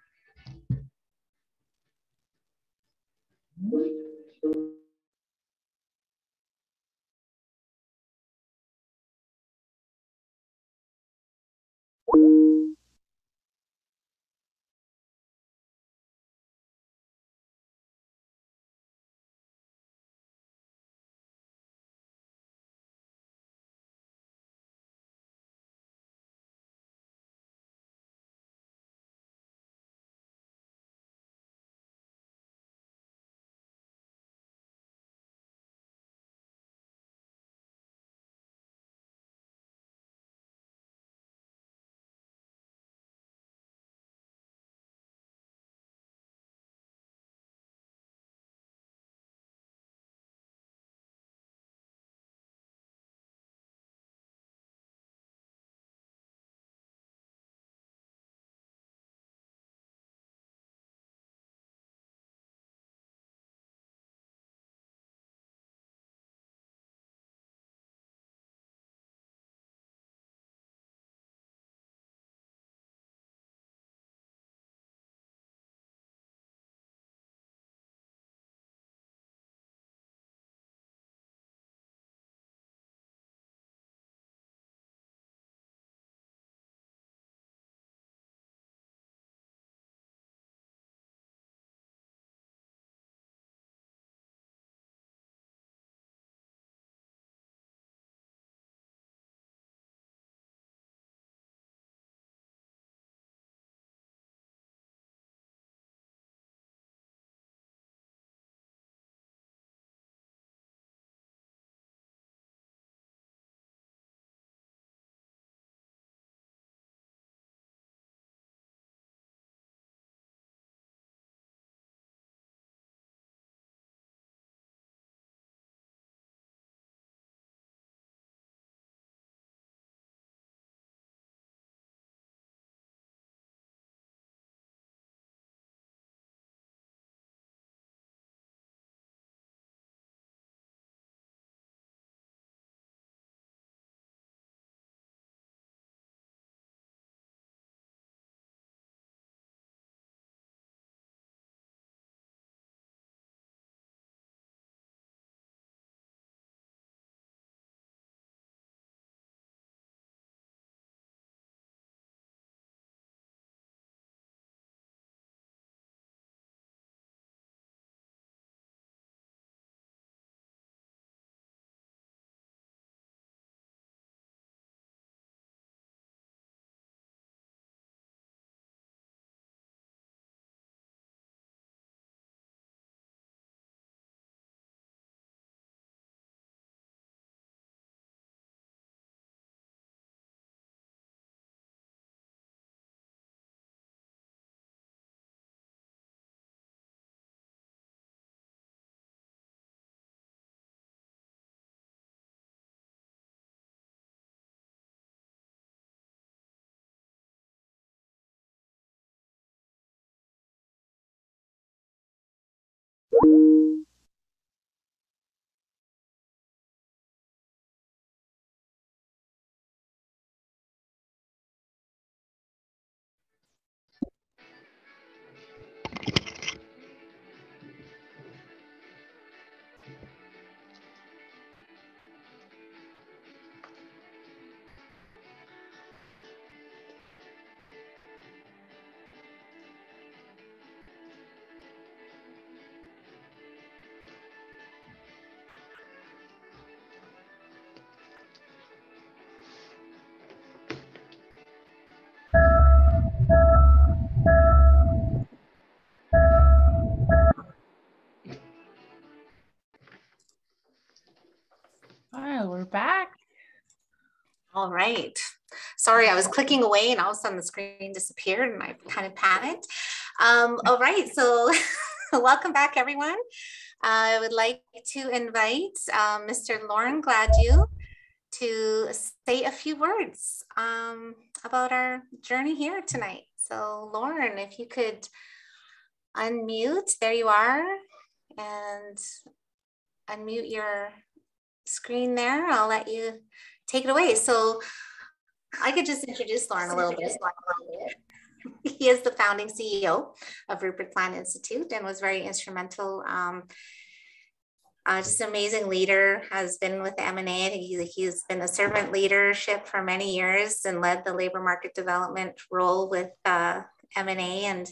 Oh, we're back. All right. Sorry, I was clicking away and all of a sudden the screen disappeared and I kind of panicked. All right, so welcome back, everyone. I would like to invite Mr. Lauren Gladue to say a few words about our journey here tonight. So Lauren, if you could unmute, there you are, and unmute your screen there. I'll let you take it away. So I could just introduce Lauren a little bit. He is the founding CEO of Rupertsland Institute and was very instrumental. Just an amazing leader, has been with the M&A. He's been a servant leadership for many years and led the labor market development role with M&A, and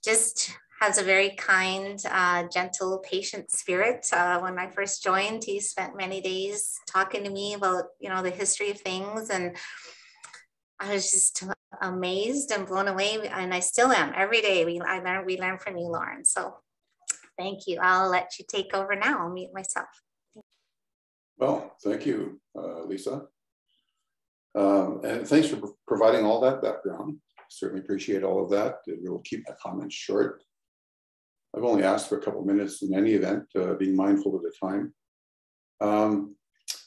just has a very kind, gentle, patient spirit. When I first joined, he spent many days talking to me about, the history of things, and I was just amazed and blown away, and I still am. Every day we learn from you, Lauren. So thank you. I'll let you take over now. I'll mute myself. Well, thank you, Lisa. And thanks for providing all that background. Certainly appreciate all of that. We'll keep my comments short. I've only asked for a couple of minutes in any event, being mindful of the time.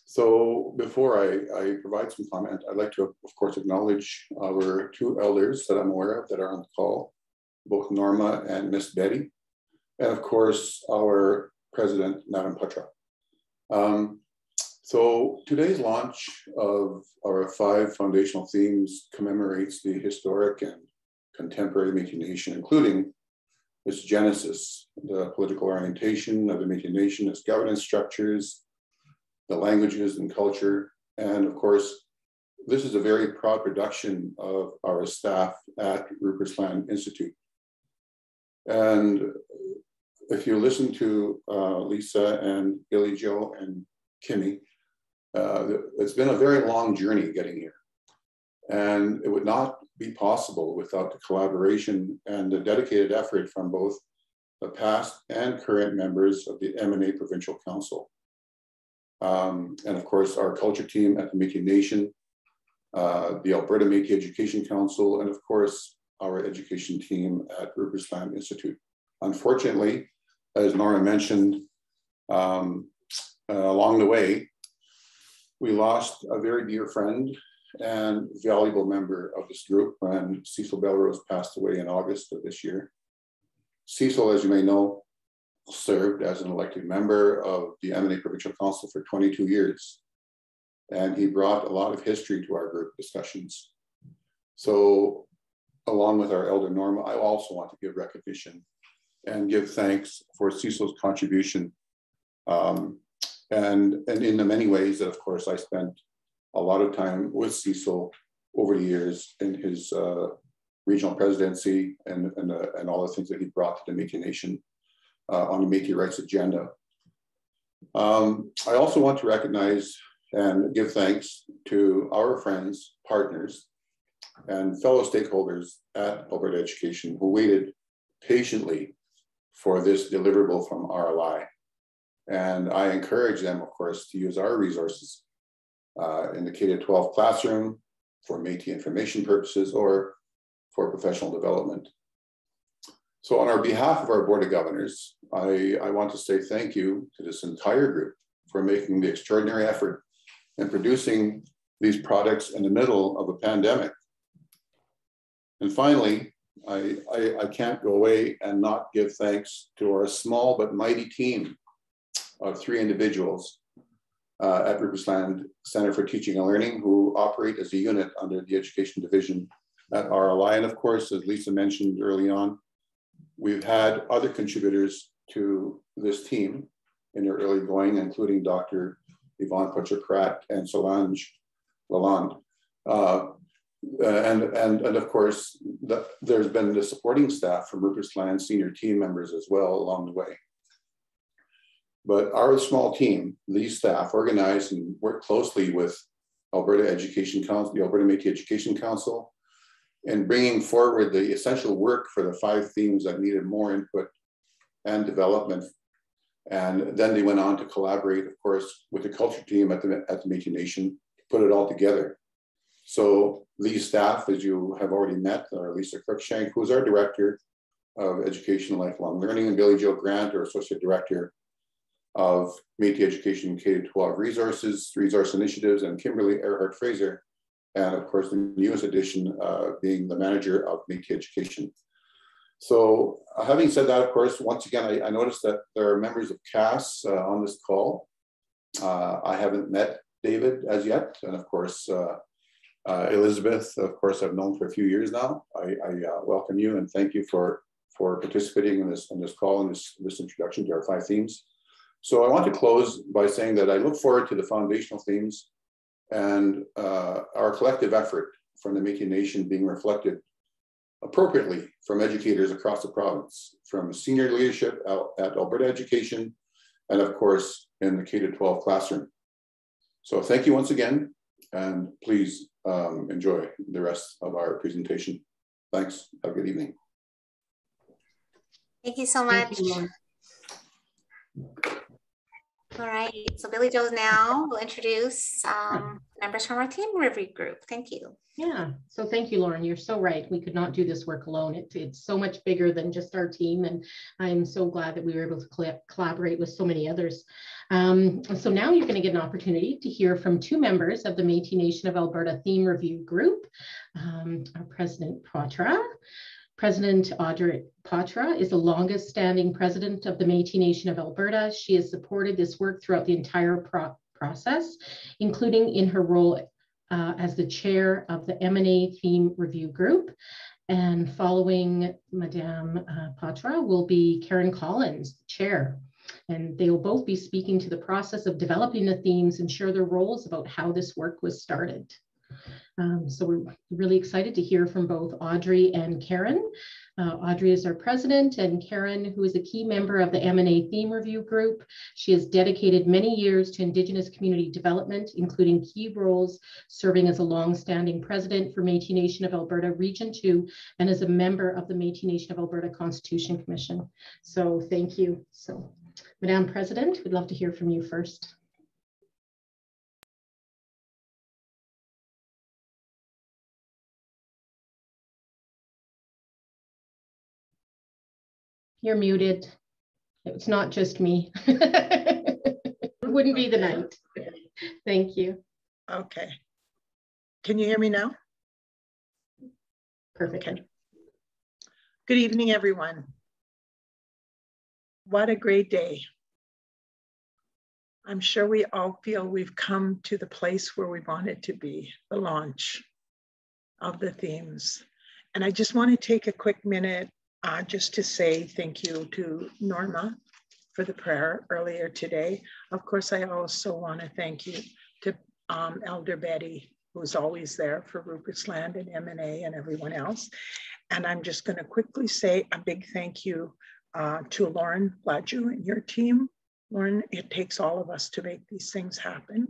So before I provide some comment, I'd like to, of course, acknowledge our two elders that I'm aware of that are on the call, both Norma and Miss Betty, and of course, our president, Madam Patra. So today's launch of our 5 foundational themes commemorates the historic and contemporary Métis Nation, including its genesis, the political orientation of the Métis Nation, its governance structures, the languages and culture. And of course, this is a very proud production of our staff at Rupertsland Institute. And if you listen to Lisa and Billy Joe and Kimmy, it's been a very long journey getting here. And it would not be possible without the collaboration and the dedicated effort from both the past and current members of the M&A Provincial Council. And of course, our culture team at the Métis Nation, the Alberta Métis Education Council, and of course, our education team at Rupertsland Institute. Unfortunately, as Nora mentioned, along the way, we lost a very dear friend and valuable member of this group when Cecil Belrose passed away in August of this year. Cecil, as you may know, served as an elected member of the M&A Provincial Council for 22 years. And he brought a lot of history to our group discussions. So along with our elder Norma, I also want to give recognition and give thanks for Cecil's contribution. And in the many ways that, of course, I spent a lot of time with Cecil over the years in his regional presidency and all the things that he brought to the Métis Nation on the Métis rights agenda. I also want to recognize and give thanks to our friends, partners, and fellow stakeholders at Alberta Education who waited patiently for this deliverable from RLI. And I encourage them, of course, to use our resources in the K-12 classroom for Métis information purposes or for professional development. So on our behalf of our Board of Governors, I want to say thank you to this entire group for making the extraordinary effort in producing these products in the middle of a pandemic. And finally, I can't go away and not give thanks to our small but mighty team of 3 individuals at Rupertsland Center for Teaching and Learning who operate as a unit under the Education Division at RLI. And of course, as Lisa mentioned early on, we've had other contributors to this team in their early going, including Dr. Yvonne Butcher-Pratt and Solange Lalonde. And of course, there's been the supporting staff from Rupertsland, senior team members as well along the way. But our small team, these staff organized and worked closely with Alberta Education Council, the Alberta Métis Education Council, and bringing forward the essential work for the 5 themes that needed more input and development. And then they went on to collaborate, of course, with the culture team at the Métis Nation to put it all together. So these staff, as you have already met, are Lisa Cruikshank, who is our Director of Education and Lifelong Learning, and Billy Joe Grant, our Associate Director of Métis Education K-12 Resource Initiatives, and Kimberly Earhart-Fraser, and of course the newest addition being the Manager of Métis Education. So having said that, of course, once again, I noticed that there are members of CAS on this call. I haven't met David as yet, and of course, Elizabeth, of course, I've known for a few years now. I welcome you and thank you for participating in this call and this introduction to our 5 themes. So I want to close by saying that I look forward to the foundational themes and our collective effort from the Métis Nation being reflected appropriately from educators across the province, from senior leadership at Alberta Education, and of course in the K-12 classroom. So thank you once again, and please enjoy the rest of our presentation. Thanks, have a good evening. Thank you so much. Thank you, Lauren. All right, so Billy Joe now will introduce members from our team review group. Thank you. Yeah, so thank you, Lauren. You're so right. We could not do this work alone. It's so much bigger than just our team, and I'm so glad that we were able to collaborate with so many others. So now you're going to get an opportunity to hear from 2 members of the Métis Nation of Alberta Theme Review Group, our President Patra. President Audrey Patra is the longest standing president of the Métis Nation of Alberta. She has supported this work throughout the entire process, including in her role as the chair of the M&A Theme Review Group. And following Madame Patra will be Karen Collins, chair. And they will both be speaking to the process of developing the themes and share their roles about how this work was started. So we're really excited to hear from both Audrey and Karen. Audrey is our president, and Karen, who is a key member of the M&A Theme Review Group. She has dedicated many years to Indigenous community development, including key roles serving as a long-standing president for Métis Nation of Alberta Region 2 and as a member of the Métis Nation of Alberta Constitution Commission. So thank you. So, Madame President, we'd love to hear from you first. You're muted. It's not just me. It wouldn't be the night. Thank you. Okay. Can you hear me now? Perfect. Okay. Good evening, everyone. What a great day. I'm sure we all feel we've come to the place where we wanted to be, the launch of the themes. And I just want to take a quick minute just to say thank you to Norma for the prayer earlier today. Of course, I also want to thank you to Elder Betty, who's always there for Rupertsland and M&A and everyone else. And I'm just going to quickly say a big thank you to Lauren Ladju and your team. Lauren, it takes all of us to make these things happen.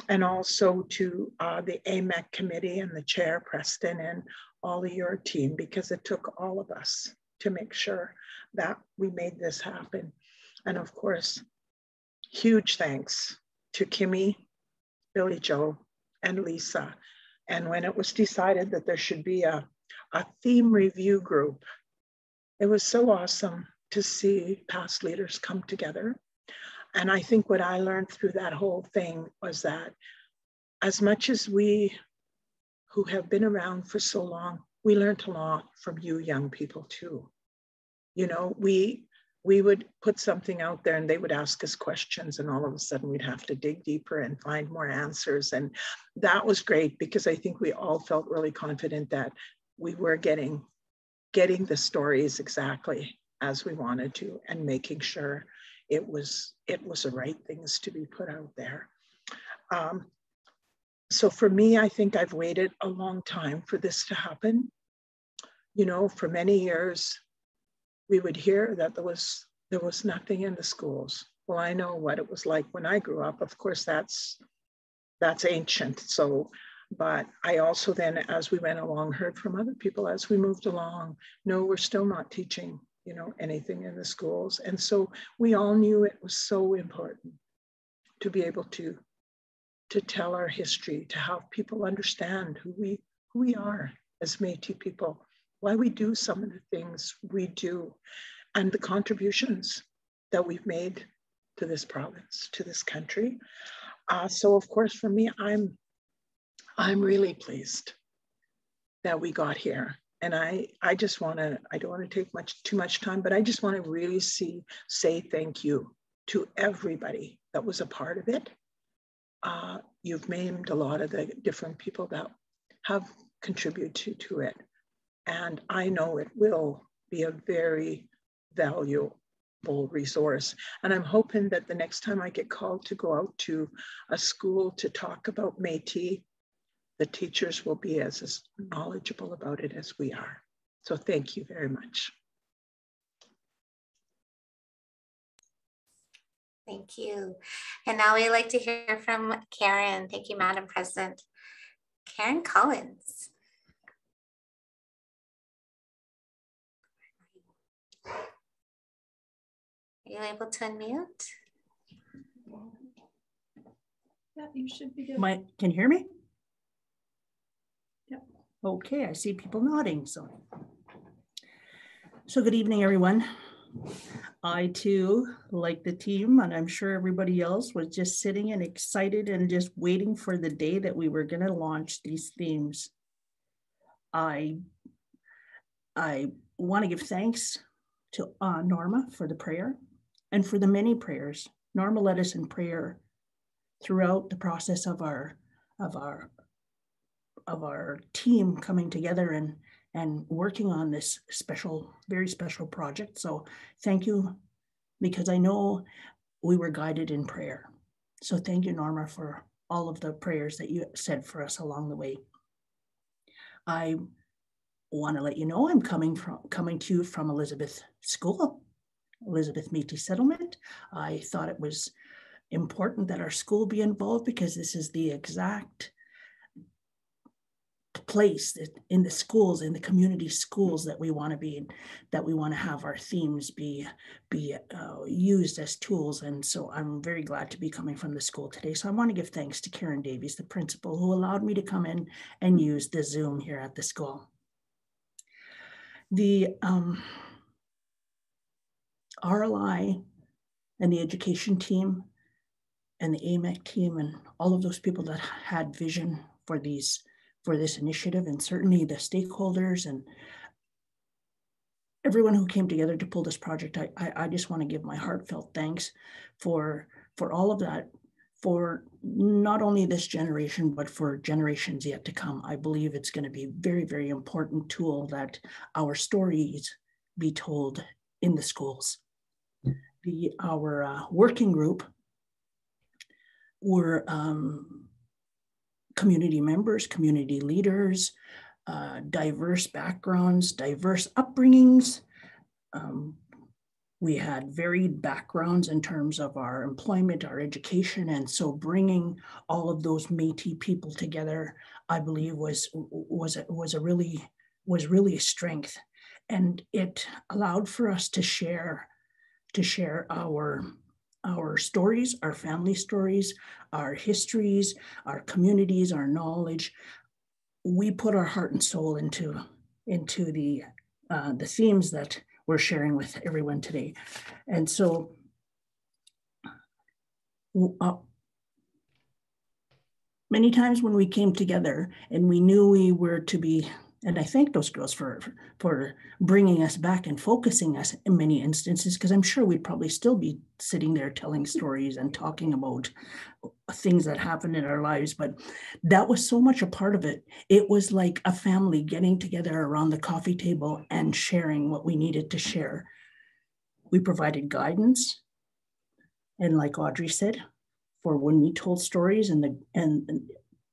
And also to the AMEC committee and the chair, Preston, and all of your team, because it took all of us to make sure that we made this happen. And of course, huge thanks to Kimmy, Billy Joe, and Lisa. And when it was decided that there should be a theme review group, it was so awesome to see past leaders come together. And I think what I learned through that whole thing was that as much as we who have been around for so long, we learned a lot from you young people too. You know, we would put something out there and they would ask us questions, and all of a sudden we'd have to dig deeper and find more answers. And that was great, because I think we all felt really confident that we were getting the stories exactly as we wanted to, and making sure it was the right things to be put out there. So for me, I think I've waited a long time for this to happen. You know, for many years, we would hear that there was nothing in the schools. Well, I know what it was like when I grew up. Of course, that's ancient. So, but I also then, as we went along, heard from other people as we moved along, no, we're still not teaching, you know, anything in the schools. And so we all knew it was so important to be able to tell our history, to have people understand who we are as Métis people, why we do some of the things we do, and the contributions that we've made to this province, to this country. So of course, for me, I'm really pleased that we got here. And I just want to, I don't want to take too much time, but I just want to really say thank you to everybody that was a part of it. You've named a lot of the different people that have contributed to it. And I know it will be a very valuable resource. And I'm hoping that the next time I get called to go out to a school to talk about Métis, the teachers will be as knowledgeable about it as we are. So thank you very much. Thank you. And now we'd like to hear from Karen. Thank you, Madam President. Karen Collins. Are you able to unmute? Yeah, you should be good. Can you hear me? Yeah. Okay, I see people nodding. So good evening, everyone. I too, like the team, and I'm sure everybody else, was just sitting and excited and just waiting for the day that we were going to launch these themes. I want to give thanks to Norma for the prayer and for the many prayers. Norma led us in prayer throughout the process of our team coming together and working on this very special project. So thank you, because I know we were guided in prayer. So thank you, Norma, for all of the prayers that you said for us along the way. I want to let you know I'm coming to you from Elizabeth School, Elizabeth Métis Settlement. I thought it was important that our school be involved because this is the exact place in the schools, in the community schools that we want to be in, that we want to have our themes be used as tools. And so I'm very glad to be coming from the school today. So I want to give thanks to Karen Davies, the principal, who allowed me to come in and use the Zoom here at the school. The RLI and the education team and the AMEC team and all of those people that had vision for this initiative, and certainly the stakeholders and everyone who came together to pull this project. I just want to give my heartfelt thanks for all of that, for not only this generation, but for generations yet to come. I believe it's going to be a very, very important tool that our stories be told in the schools. Our working group were community members, community leaders, diverse backgrounds, diverse upbringings. We had varied backgrounds in terms of our employment, our education, and so bringing all of those Métis people together, I believe, was really a strength, and it allowed for us to share our stories, our family stories, our histories, our communities, our knowledge. We put our heart and soul into the themes that we're sharing with everyone today. And so many times when we came together and we knew we were to be, and I thank those girls for bringing us back and focusing us in many instances, because I'm sure we'd probably still be sitting there telling stories and talking about things that happened in our lives, but that was so much a part of it. It was like a family getting together around the coffee table and sharing what we needed to share. We provided guidance. And like Audrey said, for when we told stories and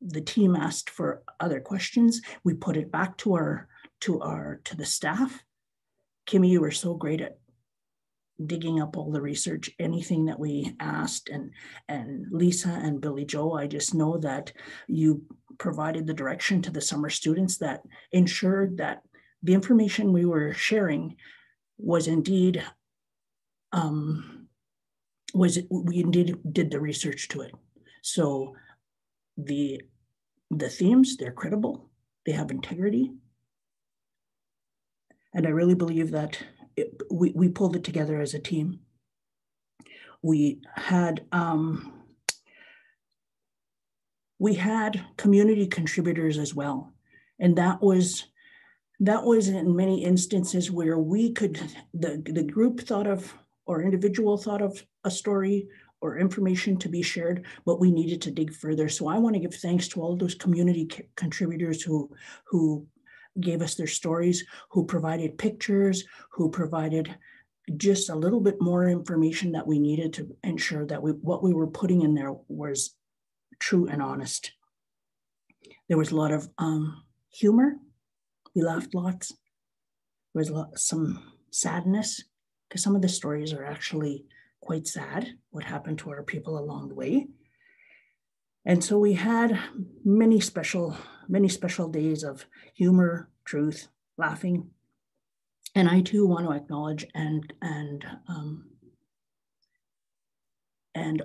the team asked for other questions, we put it back to the staff. Kimmy, you were so great at digging up all the research, anything that we asked, and Lisa and Billy Joe, I just know that you provided the direction to the summer students that ensured that the information we were sharing was indeed, we indeed did the research to it. So the themes, they're credible, they have integrity. And I really believe that we pulled it together as a team. We had community contributors as well. And that was in many instances where we could, the group thought of, or individual thought of a story or information to be shared, but we needed to dig further. So I want to give thanks to all those community contributors who gave us their stories, who provided pictures, who provided just a little bit more information that we needed to ensure that what we were putting in there was true and honest. There was a lot of humor. We laughed lots. There was some sadness, because some of the stories are actually quite sad, what happened to our people along the way. And so we had many special days of humor, truth, laughing. And I too want to acknowledge and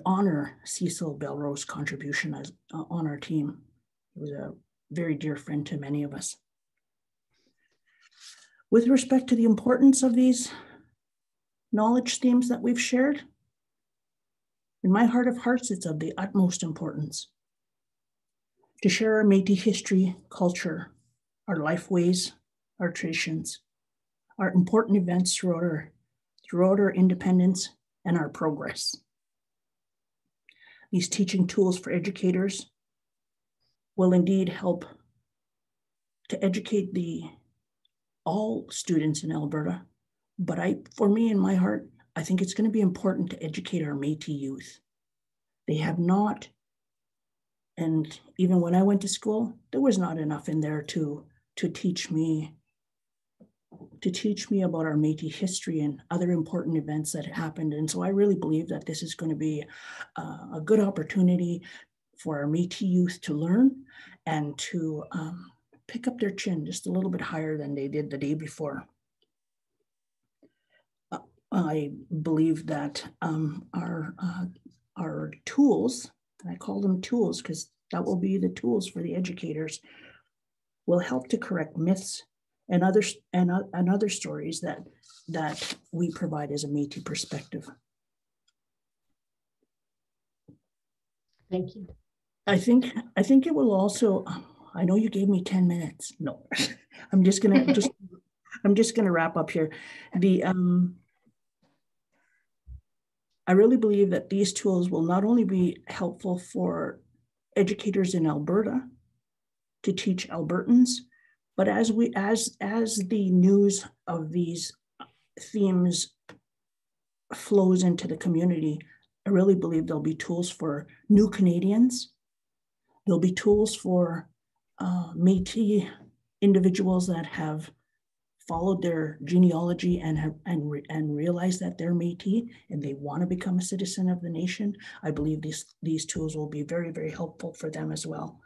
honor Cecil Belrose's contribution on our team. He was a very dear friend to many of us. With respect to the importance of these knowledge themes that we've shared, in my heart of hearts, it's of the utmost importance to share our Métis history, culture, our life ways, our traditions, our important events throughout our independence and our progress. These teaching tools for educators will indeed help to educate all students in Alberta. But for me, in my heart, I think it's going to be important to educate our Métis youth. They have not, and even when I went to school, there was not enough in there to teach me about our Métis history and other important events that happened. And so I really believe that this is going to be a good opportunity for our Métis youth to learn and to pick up their chin just a little bit higher than they did the day before. I believe that our tools, and I call them tools because that will be the tools for the educators, will help to correct myths and other stories that we provide as a Métis perspective. Thank you. I think it will also. I know you gave me 10 minutes. No, I'm just gonna wrap up here. I really believe that these tools will not only be helpful for educators in Alberta to teach Albertans, but as the news of these themes flows into the community, I really believe there'll be tools for new Canadians. There'll be tools for Métis individuals that have followed their genealogy and realized that they're Métis and they want to become a citizen of the nation. I believe these tools will be very, very helpful for them as well.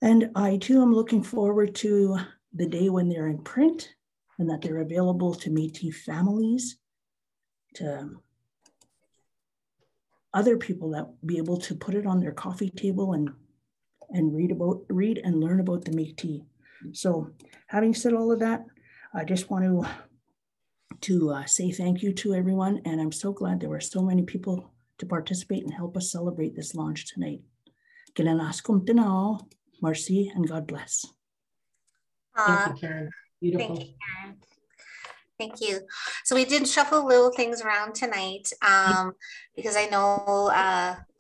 And I too am looking forward to the day when they're in print and that they're available to Métis families, to other people that be able to put it on their coffee table and read and learn about the Métis. So having said all of that, I just want to say thank you to everyone. And I'm so glad there were so many people to participate and help us celebrate this launch tonight. Merci and God bless. Thank you, Karen. Beautiful. Thank you, Karen. Thank you. So we did shuffle little things around tonight because I know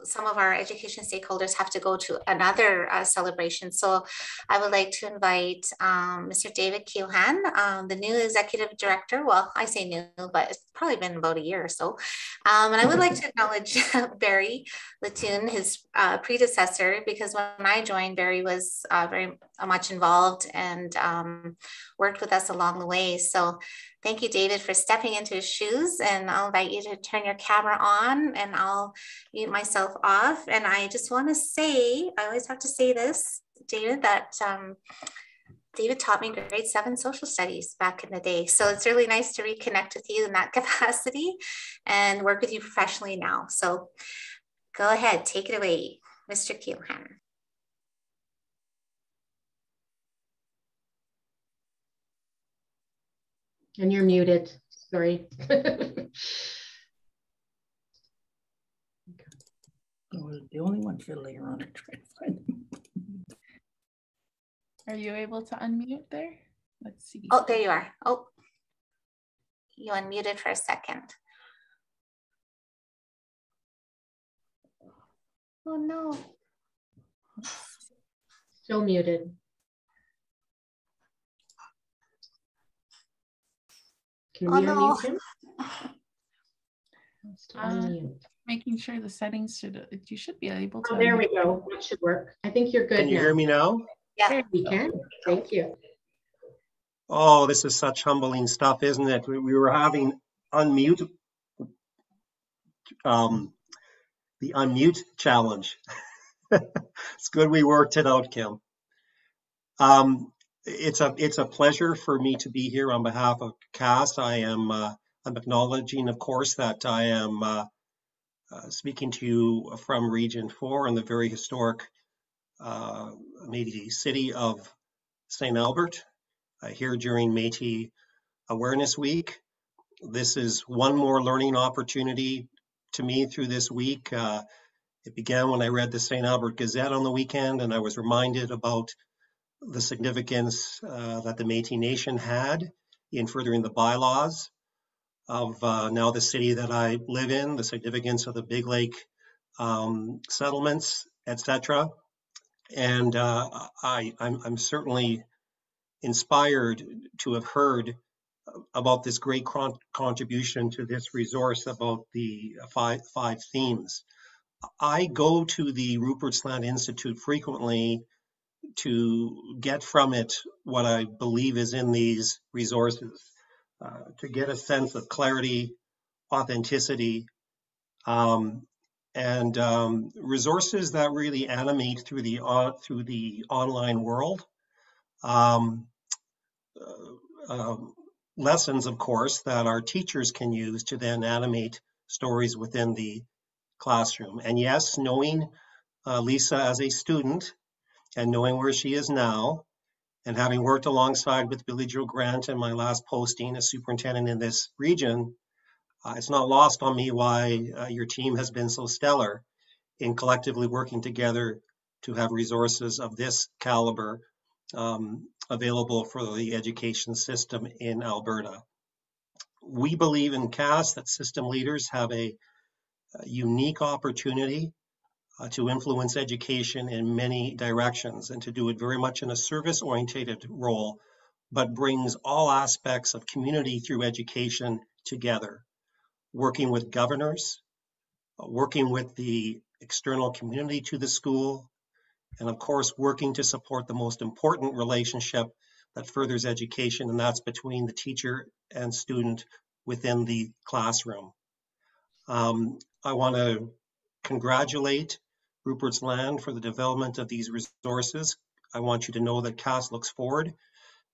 some of our education stakeholders have to go to another celebration. So I would like to invite Mr. David Keohan, the new executive director. Well, I say new, but it's probably been about a year or so. And I would like to acknowledge Barry Latoon, his predecessor, because when I joined, Barry was very much involved and worked with us along the way. So thank you, David, for stepping into his shoes, and I'll invite you to turn your camera on and I'll mute myself off. And I just want to say, I always have to say this, David, that David taught me grade 7 social studies back in the day. So it's really nice to reconnect with you in that capacity and work with you professionally now. So go ahead, take it away, Mr. Keohan. And you're muted, sorry. Oh, the only one fiddling around and trying to find them. Are you able to unmute there? Let's see. Oh, there you are. Oh, you unmuted for a second. Oh no. Still muted. Can we unmute him? Making sure the settings you should be able to. Oh, there we go. That should work. I think you're good. Can you hear me now? Yeah, we can. Thank you. Oh, this is such humbling stuff, isn't it? We were having unmute, the unmute challenge. It's good we worked it out, Kim. It's a pleasure for me to be here on behalf of CAST. I'm acknowledging, of course, that I am speaking to you from Region 4 in the very historic Métis city of St. Albert, here during Métis Awareness Week. This is one more learning opportunity to me through this week. It began when I read the St. Albert Gazette on the weekend, and I was reminded about the significance that the Métis Nation had in furthering the bylaws of now the city that I live in, the significance of the Big Lake settlements, etc. And I'm certainly inspired to have heard about this great contribution to this resource about the five themes. I go to the Rupertsland Institute frequently to get from it what I believe is in these resources, to get a sense of clarity, authenticity, and resources that really animate through the online world. Lessons, of course, that our teachers can use to then animate stories within the classroom. And yes, knowing Lisa as a student and knowing where she is now, and having worked alongside with Billy Joe Grant in my last posting as superintendent in this region, it's not lost on me why your team has been so stellar in collectively working together to have resources of this caliber available for the education system in Alberta. We believe in CAST that system leaders have a unique opportunity to influence education in many directions and to do it very much in a service-oriented role, but brings all aspects of community through education together, working with governors, working with the external community to the school, and of course, working to support the most important relationship that furthers education, and that's between the teacher and student within the classroom. I want to congratulate Rupertsland for the development of these resources. I want you to know that CAST looks forward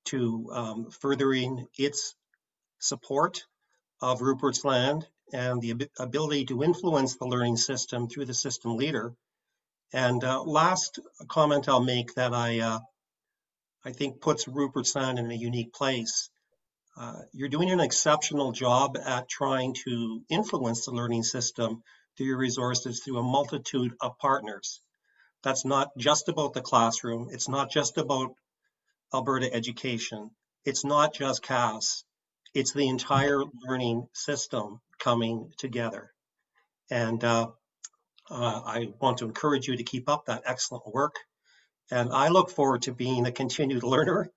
to furthering its support of Rupertsland and the ability to influence the learning system through the system leader. And last comment I'll make that I think puts Rupertsland in a unique place. You're doing an exceptional job at trying to influence the learning system through your resources through a multitude of partners. That's not just about the classroom. It's not just about Alberta education. It's not just CAS. It's the entire learning system coming together. And I want to encourage you to keep up that excellent work. And I look forward to being a continued learner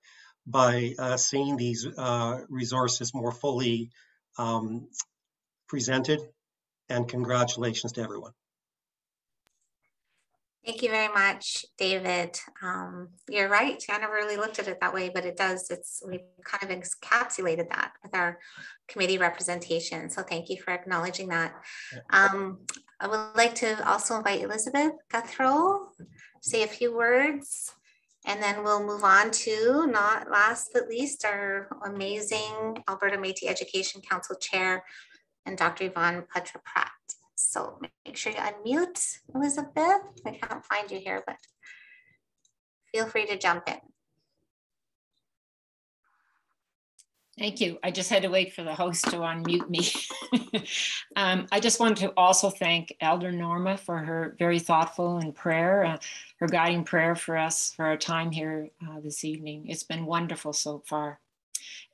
by seeing these resources more fully presented. And congratulations to everyone. Thank you very much, David. You're right. I never really looked at it that way, but it does. We've kind of encapsulated that with our committee representation. So thank you for acknowledging that. I would like to also invite Elizabeth Guthrow to say a few words, and then we'll move on to, not last but least, our amazing Alberta Métis Education Council Chair and Dr. Yvonne Petra-Pratt. So make sure you unmute, Elizabeth. I can't find you here, but feel free to jump in. Thank you. I just had to wait for the host to unmute me. I just want to also thank Elder Norma for her very thoughtful and prayer, her guiding prayer for us for our time here this evening. It's been wonderful so far.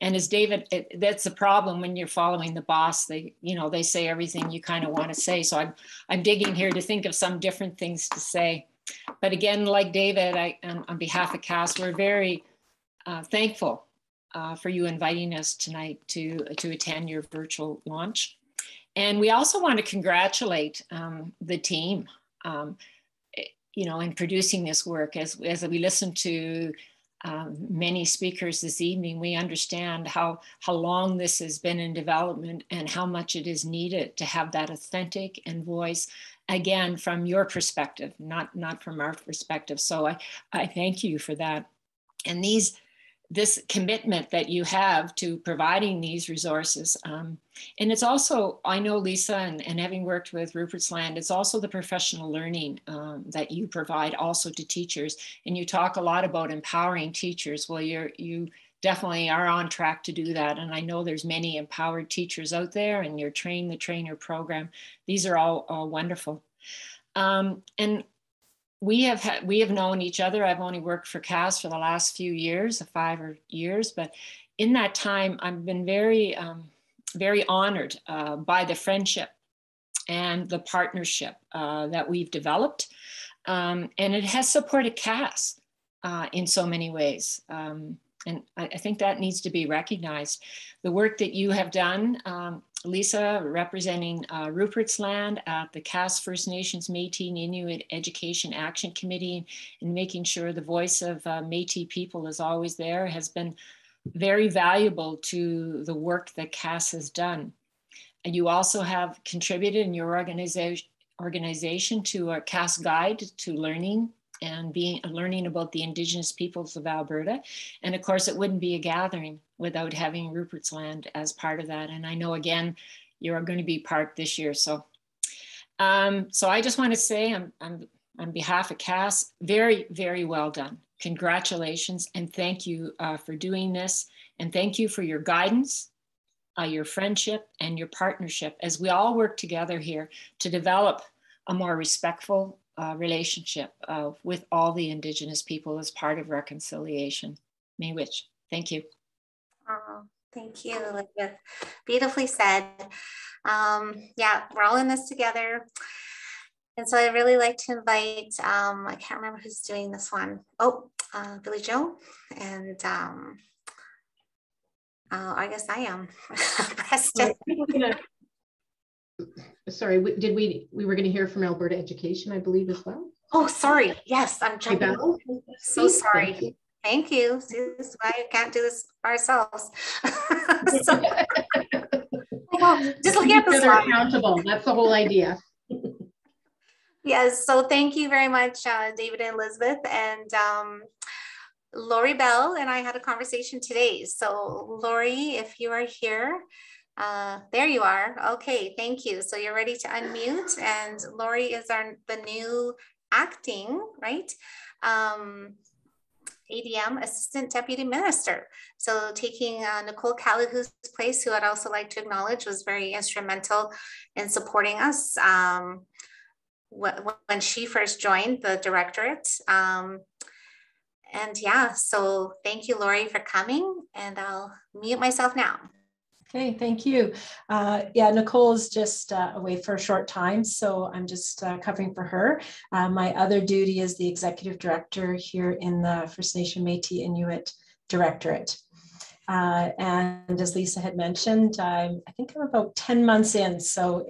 And as David, that's the problem when you're following the boss. They say everything you kind of want to say. So I'm digging here to think of some different things to say. But again, like David, on behalf of CAS, we're very thankful for you inviting us tonight to attend your virtual launch. And we also want to congratulate the team, in producing this work. As we listen to many speakers this evening, we understand how long this has been in development and how much it is needed to have that authentic and voice, again, from your perspective, not from our perspective. So I thank you for that. And this commitment that you have to providing these resources. And it's also, I know, Lisa, and having worked with Rupertsland, it's also the professional learning that you provide also to teachers. And you talk a lot about empowering teachers. Well, you definitely are on track to do that. And I know there's many empowered teachers out there, and your Train the Trainer program. These are all wonderful. And we have known each other. I've only worked for CAS for the last few years, 5 years, but in that time, I've been very, very honored by the friendship and the partnership that we've developed. And it has supported CAS in so many ways. And I think that needs to be recognized. The work that you have done, Lisa, representing Rupertsland at the CAS First Nations Métis and Inuit Education Action Committee, and making sure the voice of Métis people is always there, has been very valuable to the work that CAS has done. And you also have contributed in your organization to a CAS Guide to Learning and learning about the Indigenous peoples of Alberta. And of course, it wouldn't be a gathering without having Rupertsland as part of that. And I know, again, you're going to be part this year. So I just want to say on behalf of CAS, very, very well done. Congratulations, and thank you for doing this. And thank you for your guidance, your friendship, and your partnership as we all work together here to develop a more respectful relationship with all the Indigenous people as part of reconciliation. May-Witch, thank you. Oh, thank you, Elizabeth. Beautifully said. Yeah, we're all in this together. And so I'd really like to invite, I can't remember who's doing this one. Oh, Billy Joe. And I guess I am. Sorry, we were going to hear from Alberta Education, I believe, as well. Oh, sorry. Yes, I'm jumping. So sorry. Thank you. See, this is why we can't do this ourselves. So, just looking at the slide. Accountable. That's the whole idea. Yes. So thank you very much, David and Elizabeth. And Lori Bell and I had a conversation today. So Lori, if you are here, there you are. Okay, thank you. So you're ready to unmute. And Lori is the new acting, right? ADM, Assistant Deputy Minister. So taking Nicole Callahoo's place, who I'd also like to acknowledge was very instrumental in supporting us when she first joined the directorate. And yeah, so thank you, Lori, for coming, and I'll mute myself now. Okay, thank you. Yeah, Nicole is just away for a short time, so I'm just covering for her. My other duty is the executive director here in the First Nation Métis Inuit Directorate. And as Lisa had mentioned, I think I'm about 10 months in, so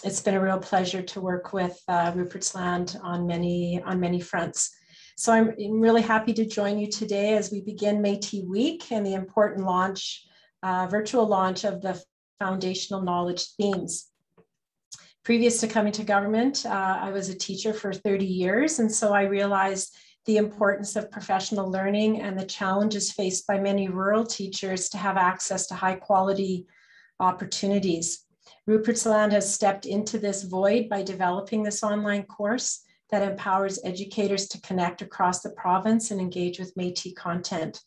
it's been a real pleasure to work with Rupertsland on many fronts. So I'm really happy to join you today as we begin Métis Week and the important virtual launch of the foundational knowledge themes. Previous to coming to government, I was a teacher for 30 years, and so I realized the importance of professional learning and the challenges faced by many rural teachers to have access to high quality opportunities. Rupertsland has stepped into this void by developing this online course that empowers educators to connect across the province and engage with Métis content.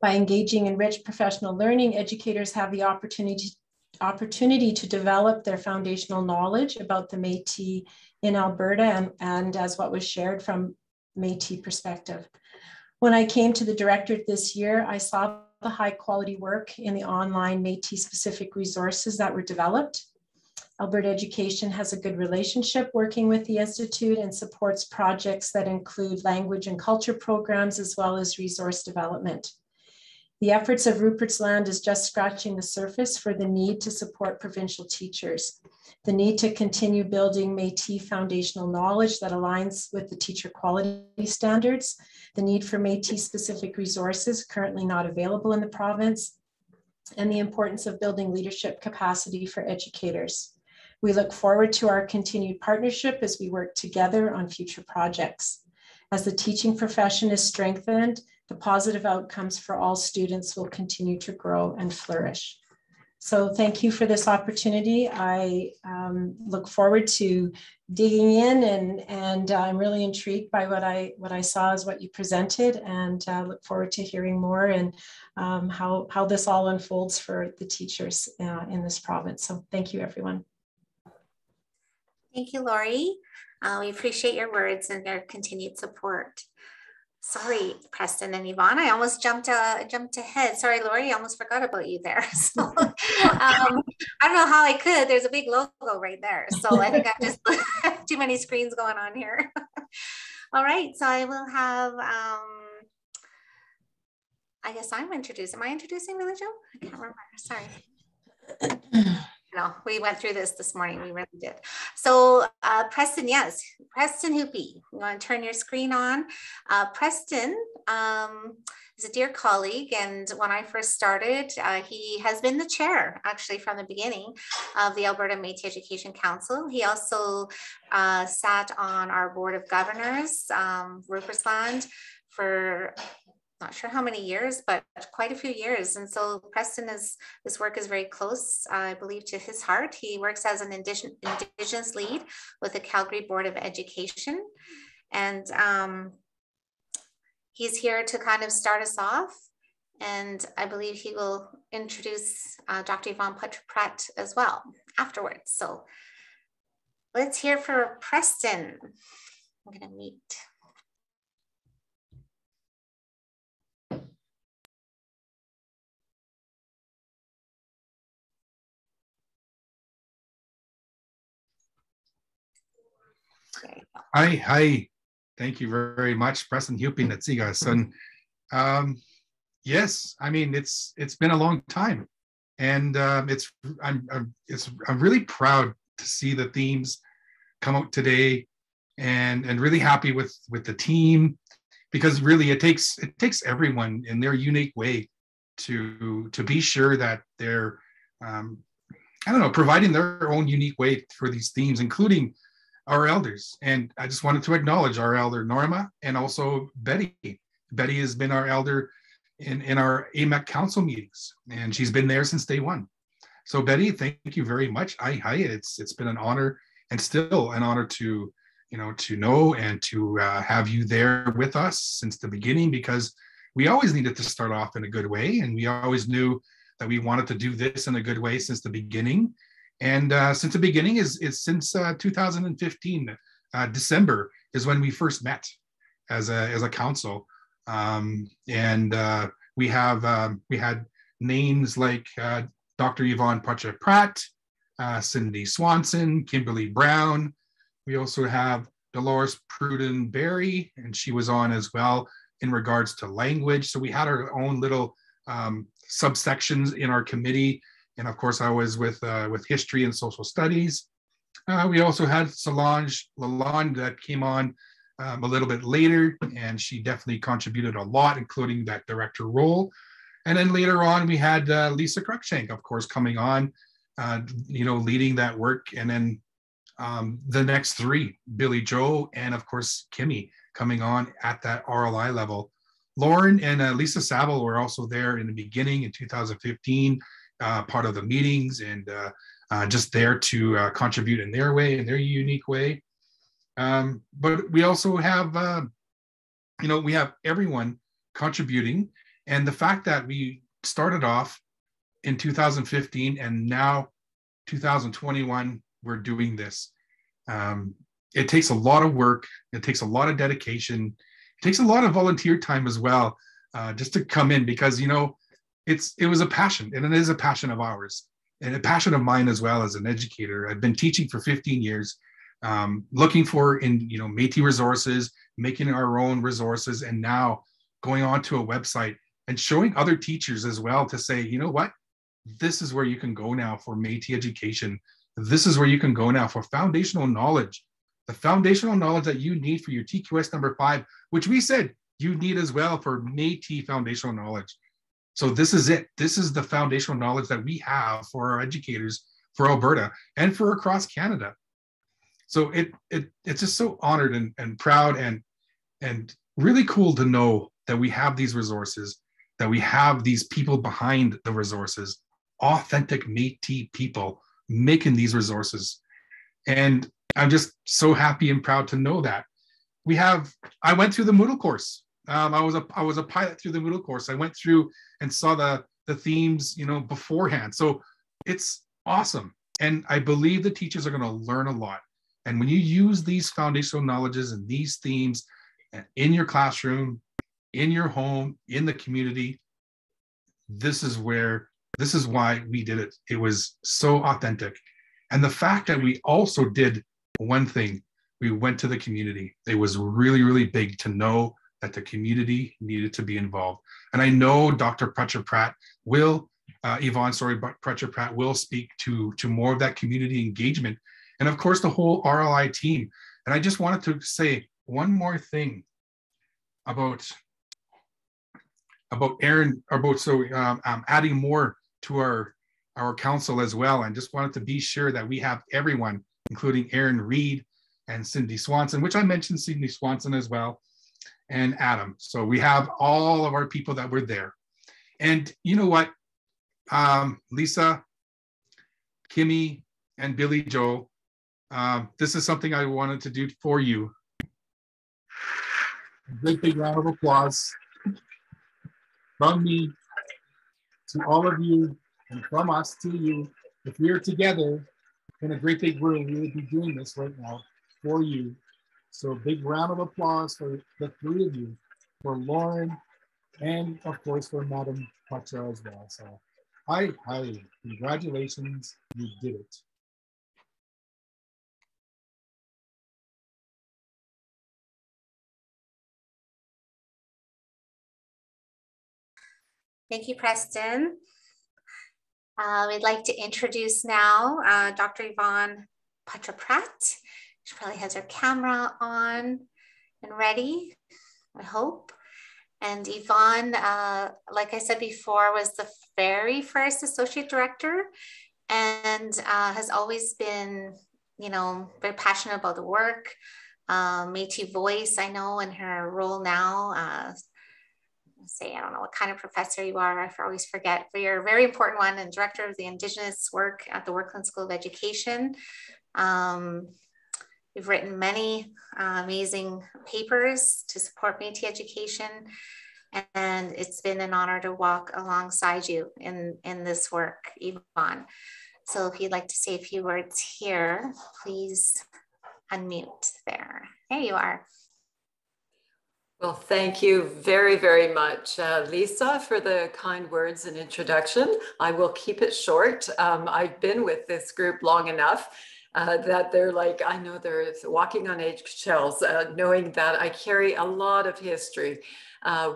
By engaging in rich professional learning, educators have the opportunity to develop their foundational knowledge about the Métis in Alberta and as what was shared from Métis perspective. When I came to the directorate this year, I saw the high quality work in the online Métis specific resources that were developed. Alberta Education has a good relationship working with the Institute and supports projects that include language and culture programs as well as resource development. The efforts of Rupertsland is just scratching the surface for the need to support provincial teachers, the need to continue building Métis foundational knowledge that aligns with the teacher quality standards, the need for Métis specific resources currently not available in the province, and the importance of building leadership capacity for educators. We look forward to our continued partnership as we work together on future projects. As the teaching profession is strengthened, the positive outcomes for all students will continue to grow and flourish. So thank you for this opportunity. I look forward to digging in and I'm really intrigued by what I saw as what you presented, and look forward to hearing more and how this all unfolds for the teachers in this province. So thank you, everyone. Thank you, Lori. We appreciate your words and your continued support. Sorry, Preston and Yvonne, I almost jumped ahead. Sorry, Lori, I almost forgot about you there. So I don't know how I could. There's a big logo right there. So I think I've just too many screens going on here. All right, so I will have, I guess I'm introducing. Am I introducing Billy Joe? I can't remember. Sorry. No, we went through this morning. We really did. So Preston, yes, Preston Hoopy. You want to turn your screen on? Preston is a dear colleague, and when I first started, he has been the chair actually from the beginning of the Alberta Métis Education Council. He also sat on our board of governors, Rupertsland, for not sure how many years, but quite a few years. And so Preston this work is very close, I believe, to his heart. He works as an Indigenous lead with the Calgary Board of Education. And he's here to kind of start us off. And I believe he will introduce Dr. Yvonne Pratt as well afterwards. So let's hear for Preston. I'm gonna meet. Hi. Thank you very much, Preston Hupin Natsiga. So, yes, I mean it's been a long time, and I'm really proud to see the themes come out today, and really happy with the team, because really it takes everyone in their unique way to be sure that they're I don't know, providing their own unique way for these themes, including our elders. And I just wanted to acknowledge our elder Norma, and also Betty. Betty has been our elder in our AMEC council meetings, and she's been there since day one. So Betty, thank you very much. It's been an honor, and still an honor to know and to have you there with us since the beginning, because we always needed to start off in a good way, and we always knew that we wanted to do this in a good way since the beginning. And since the beginning is since 2015, December is when we first met as a council. And we had names like Dr. Yvonne Pratt, Cindy Swanson, Kimberly Brown. We also have Dolores Pruden Berry, and she was on as well in regards to language. So we had our own little subsections in our committee. And of course, I was with history and social studies. We also had Solange Lalonde that came on a little bit later, and she definitely contributed a lot, including that director role. And then later on, we had Lisa Cruikshank, of course, coming on, leading that work. And then the next three, Billy Joe, and of course, Kimmy, coming on at that RLI level. Lauren and Lisa Saville were also there in the beginning in 2015, part of the meetings, and just there to contribute in their way, in their unique way. But we also have, we have everyone contributing. And the fact that we started off in 2015 and now 2021, we're doing this. It takes a lot of work. It takes a lot of dedication. It takes a lot of volunteer time as well, just to come in, because, it was a passion, and it is a passion of ours, and a passion of mine as well as an educator. I've been teaching for 15 years, looking for Métis resources, making our own resources, and now going onto a website and showing other teachers as well to say, you know what, this is where you can go now for Métis education. This is where you can go now for foundational knowledge, the foundational knowledge that you need for your TQS number 5, which we said you need as well for Métis foundational knowledge. So this is it. This is the foundational knowledge that we have for our educators for Alberta and for across Canada. So it's just so honored and proud and really cool to know that we have these resources, that we have these people behind the resources, authentic Métis people making these resources. And I'm just so happy and proud to know that. I went through the Moodle course. I was a pilot through the Moodle course. I went through and saw the themes, beforehand. So it's awesome. And I believe the teachers are going to learn a lot. And when you use these foundational knowledges and these themes in your classroom, in your home, in the community, this is why we did it. It was so authentic. And the fact that we also did one thing, we went to the community. It was really, really big to know that the community needed to be involved. And I know Dr. Pratt will, Pratt will speak to more of that community engagement. And of course, the whole RLI team. And I just wanted to say one more thing about Aaron, adding more to our council as well. And just wanted to be sure that we have everyone, including Aaron Reed and Cindy Swanson, which I mentioned Cindy Swanson as well, and Adam. So we have all of our people that were there. And you know what, Lisa, Kimmy, and Billy Joe, this is something I wanted to do for you. A big round of applause from me to all of you, and from us to you. If we are together in a great big room, we would be doing this right now for you. So big round of applause for the three of you, for Lauren, and of course for Madam Patra as well. So hi, congratulations, you did it. Thank you, Preston. We'd like to introduce now Dr. Yvonne Pratt. She probably has her camera on and ready, I hope. And Yvonne, like I said before, was the very first associate director and has always been, very passionate about the work. Métis voice, I know, in her role now. I don't know what kind of professor you are, I always forget, but you're a very important one, and director of the Indigenous work at the Workland School of Education. You've written many amazing papers to support Métis education, and it's been an honor to walk alongside you in this work, Yvonne. So if you'd like to say a few words here, please unmute there. There you are. Well, thank you very, very much, Lisa, for the kind words and introduction. I will keep it short. I've been with this group long enough that they're like, I know they're walking on eggshells, knowing that I carry a lot of history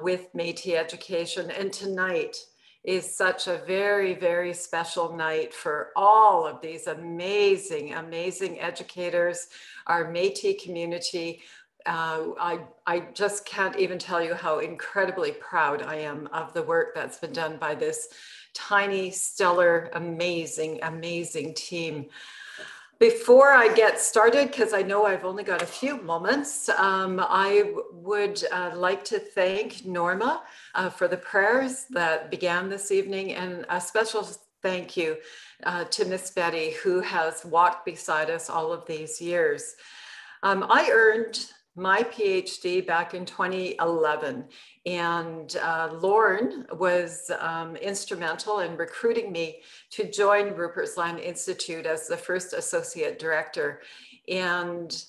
with Métis education. And tonight is such a very, very special night for all of these amazing, amazing educators, our Métis community. I just can't even tell you how incredibly proud I am of the work that's been done by this tiny, stellar, amazing, amazing team. Before I get started, because I know I've only got a few moments, I would like to thank Norma for the prayers that began this evening, and a special thank you to Miss Betty, who has walked beside us all of these years. I earned my PhD back in 2011, and Lauren was instrumental in recruiting me to join Rupertsland Institute as the first associate director. And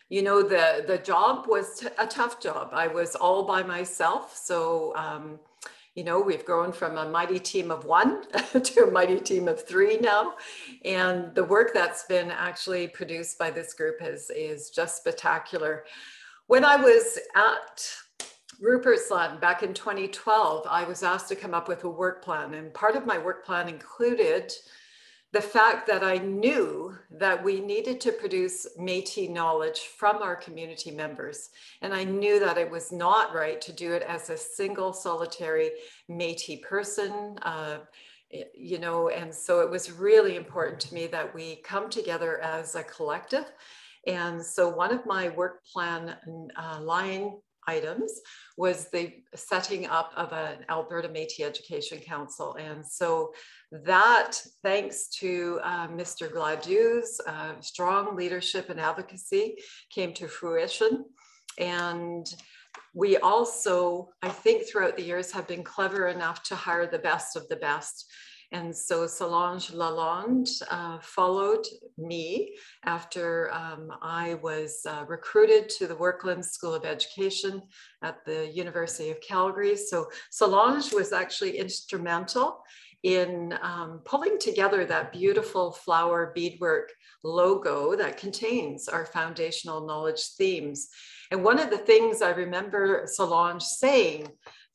you know, the job was a tough job. I was all by myself, so you know, we've grown from a mighty team of 1 to a mighty team of 3 now. And the work that's been actually produced by this group is just spectacular. When I was at Rupertsland back in 2012, I was asked to come up with a work plan. And part of my work plan included the fact that I knew that we needed to produce Métis knowledge from our community members. And I knew that it was not right to do it as a single solitary Métis person, you know, and so it was really important to me that we come together as a collective. And so one of my work plan line items was the setting up of an Alberta Métis Education Council. And so that, thanks to Mr. Gladoux's strong leadership and advocacy, came to fruition. And we also, I think throughout the years, have been clever enough to hire the best of the best. And so Solange Lalonde followed me after I was recruited to the Workland School of Education at the University of Calgary. So Solange was actually instrumental in pulling together that beautiful flower beadwork logo that contains our foundational knowledge themes. And one of the things I remember Solange saying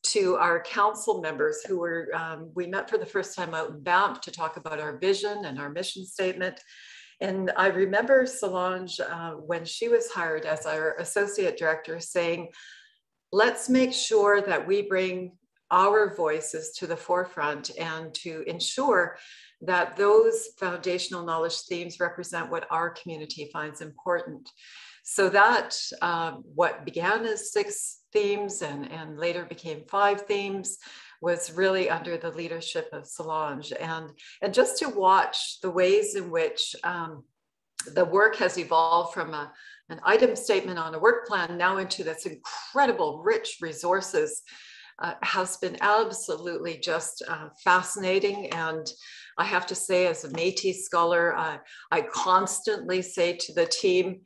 to our council members who were, we met for the first time out in Banff to talk about our vision and our mission statement. And I remember Solange, when she was hired as our associate director, saying, let's make sure that we bring our voices to the forefront and to ensure that those foundational knowledge themes represent what our community finds important. So that what began as 6 themes and later became 5 themes was really under the leadership of Solange. And just to watch the ways in which the work has evolved from an item statement on a work plan now into this incredible rich resources has been absolutely just fascinating. And I have to say, as a Métis scholar, I constantly say to the team,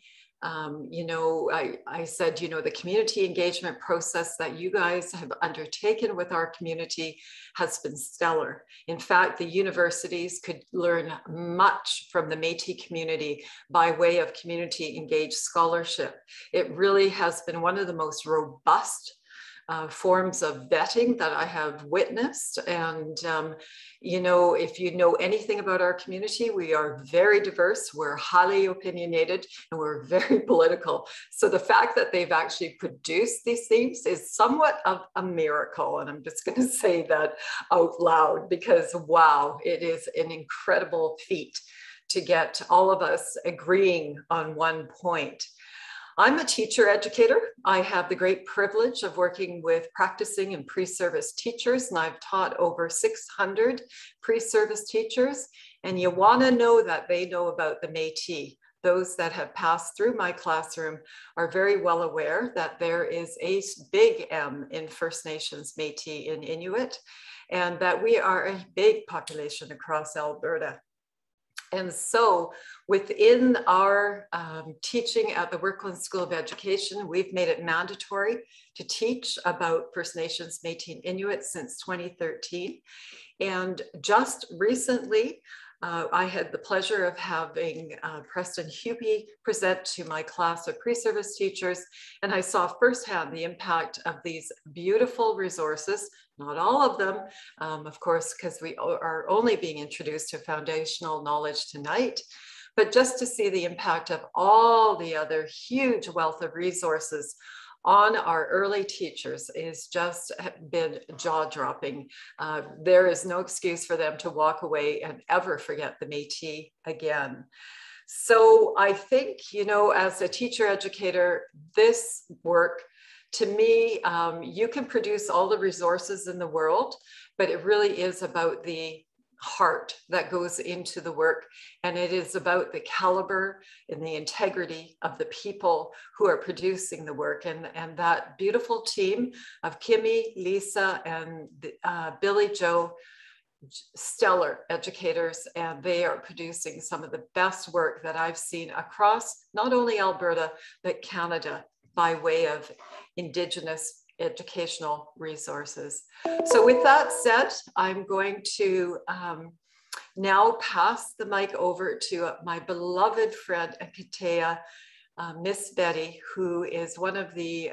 you know, I said, you know, the community engagement process that you guys have undertaken with our community has been stellar. In fact, the universities could learn much from the Métis community by way of community engaged scholarship. It really has been one of the most robust forms of vetting that I have witnessed. And, you know, if you know anything about our community, we are very diverse, we're highly opinionated, and we're very political. So the fact that they've actually produced these themes is somewhat of a miracle. And I'm just going to say that out loud because, wow, it is an incredible feat to get all of us agreeing on one point. I'm a teacher educator. I have the great privilege of working with practicing and pre-service teachers, and I've taught over 600 pre-service teachers. And you want to know that they know about the Métis. Those that have passed through my classroom are very well aware that there is a big M in First Nations, Métis, and Inuit, and that we are a big population across Alberta. And so within our teaching at the Rupertsland School of Education, we've made it mandatory to teach about First Nations, Métis and Inuit since 2013. And just recently, I had the pleasure of having Preston Hupy present to my class of pre-service teachers, and I saw firsthand the impact of these beautiful resources, not all of them, of course, because we are only being introduced to foundational knowledge tonight, but just to see the impact of all the other huge wealth of resources on our early teachers is just been jaw-dropping. There is no excuse for them to walk away and ever forget the Métis again. So I think, you know, as a teacher educator, this work, to me, you can produce all the resources in the world, but it really is about the heart that goes into the work. And it is about the caliber and the integrity of the people who are producing the work. And that beautiful team of Kimmy, Lisa, and Billy Joe, stellar educators, and they are producing some of the best work that I've seen across not only Alberta, but Canada by way of Indigenous educational resources. So with that said, I'm going to now pass the mic over to my beloved friend and Katea, Miss Betty, who is one of the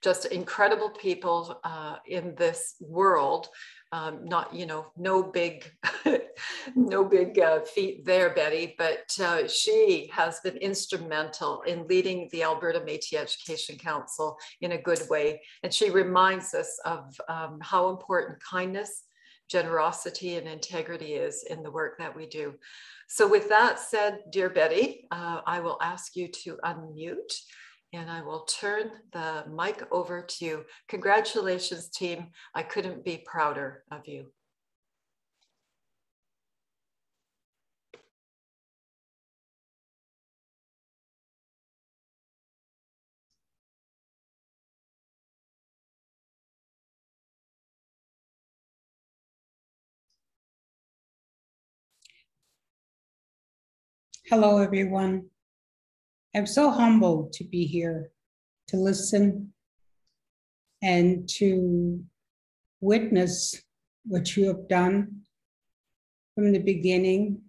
just incredible people in this world. Not, you know, no big, no big feat there, Betty, but she has been instrumental in leading the Alberta Métis Education Council in a good way. And she reminds us of how important kindness, generosity, and integrity is in the work that we do. So with that said, dear Betty, I will ask you to unmute. And I will turn the mic over to you. Congratulations, team. I couldn't be prouder of you. Hello, everyone. I'm so humbled to be here, to listen and to witness what you have done from the beginning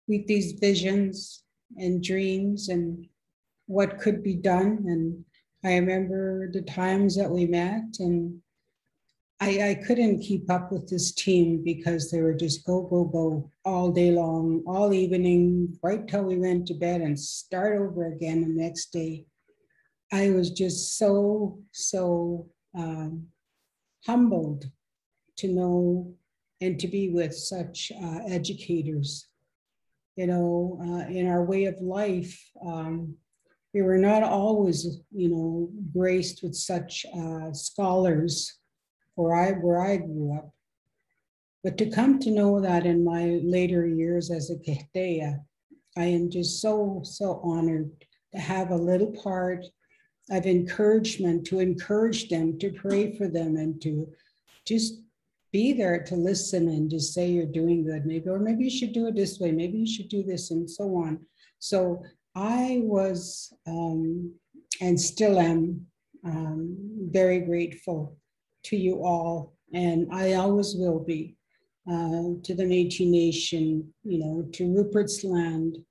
with these visions and dreams and what could be done. And I remember the times that we met, and I couldn't keep up with this team because they were just go, go, go all day long, all evening, right till we went to bed and start over again the next day. I was just so humbled to know and to be with such educators. You know, in our way of life, we were not always, you know, graced with such scholars where I grew up. But to come to know that in my later years as a Katea, I am just so honored to have a little part of encouragement, to encourage them, to pray for them, and to just be there to listen and just say you're doing good, maybe, or maybe you should do it this way, maybe you should do this, and so on. So I was and still am very grateful to you all, and I always will be, to the Métis Nation, you know, to Rupertsland,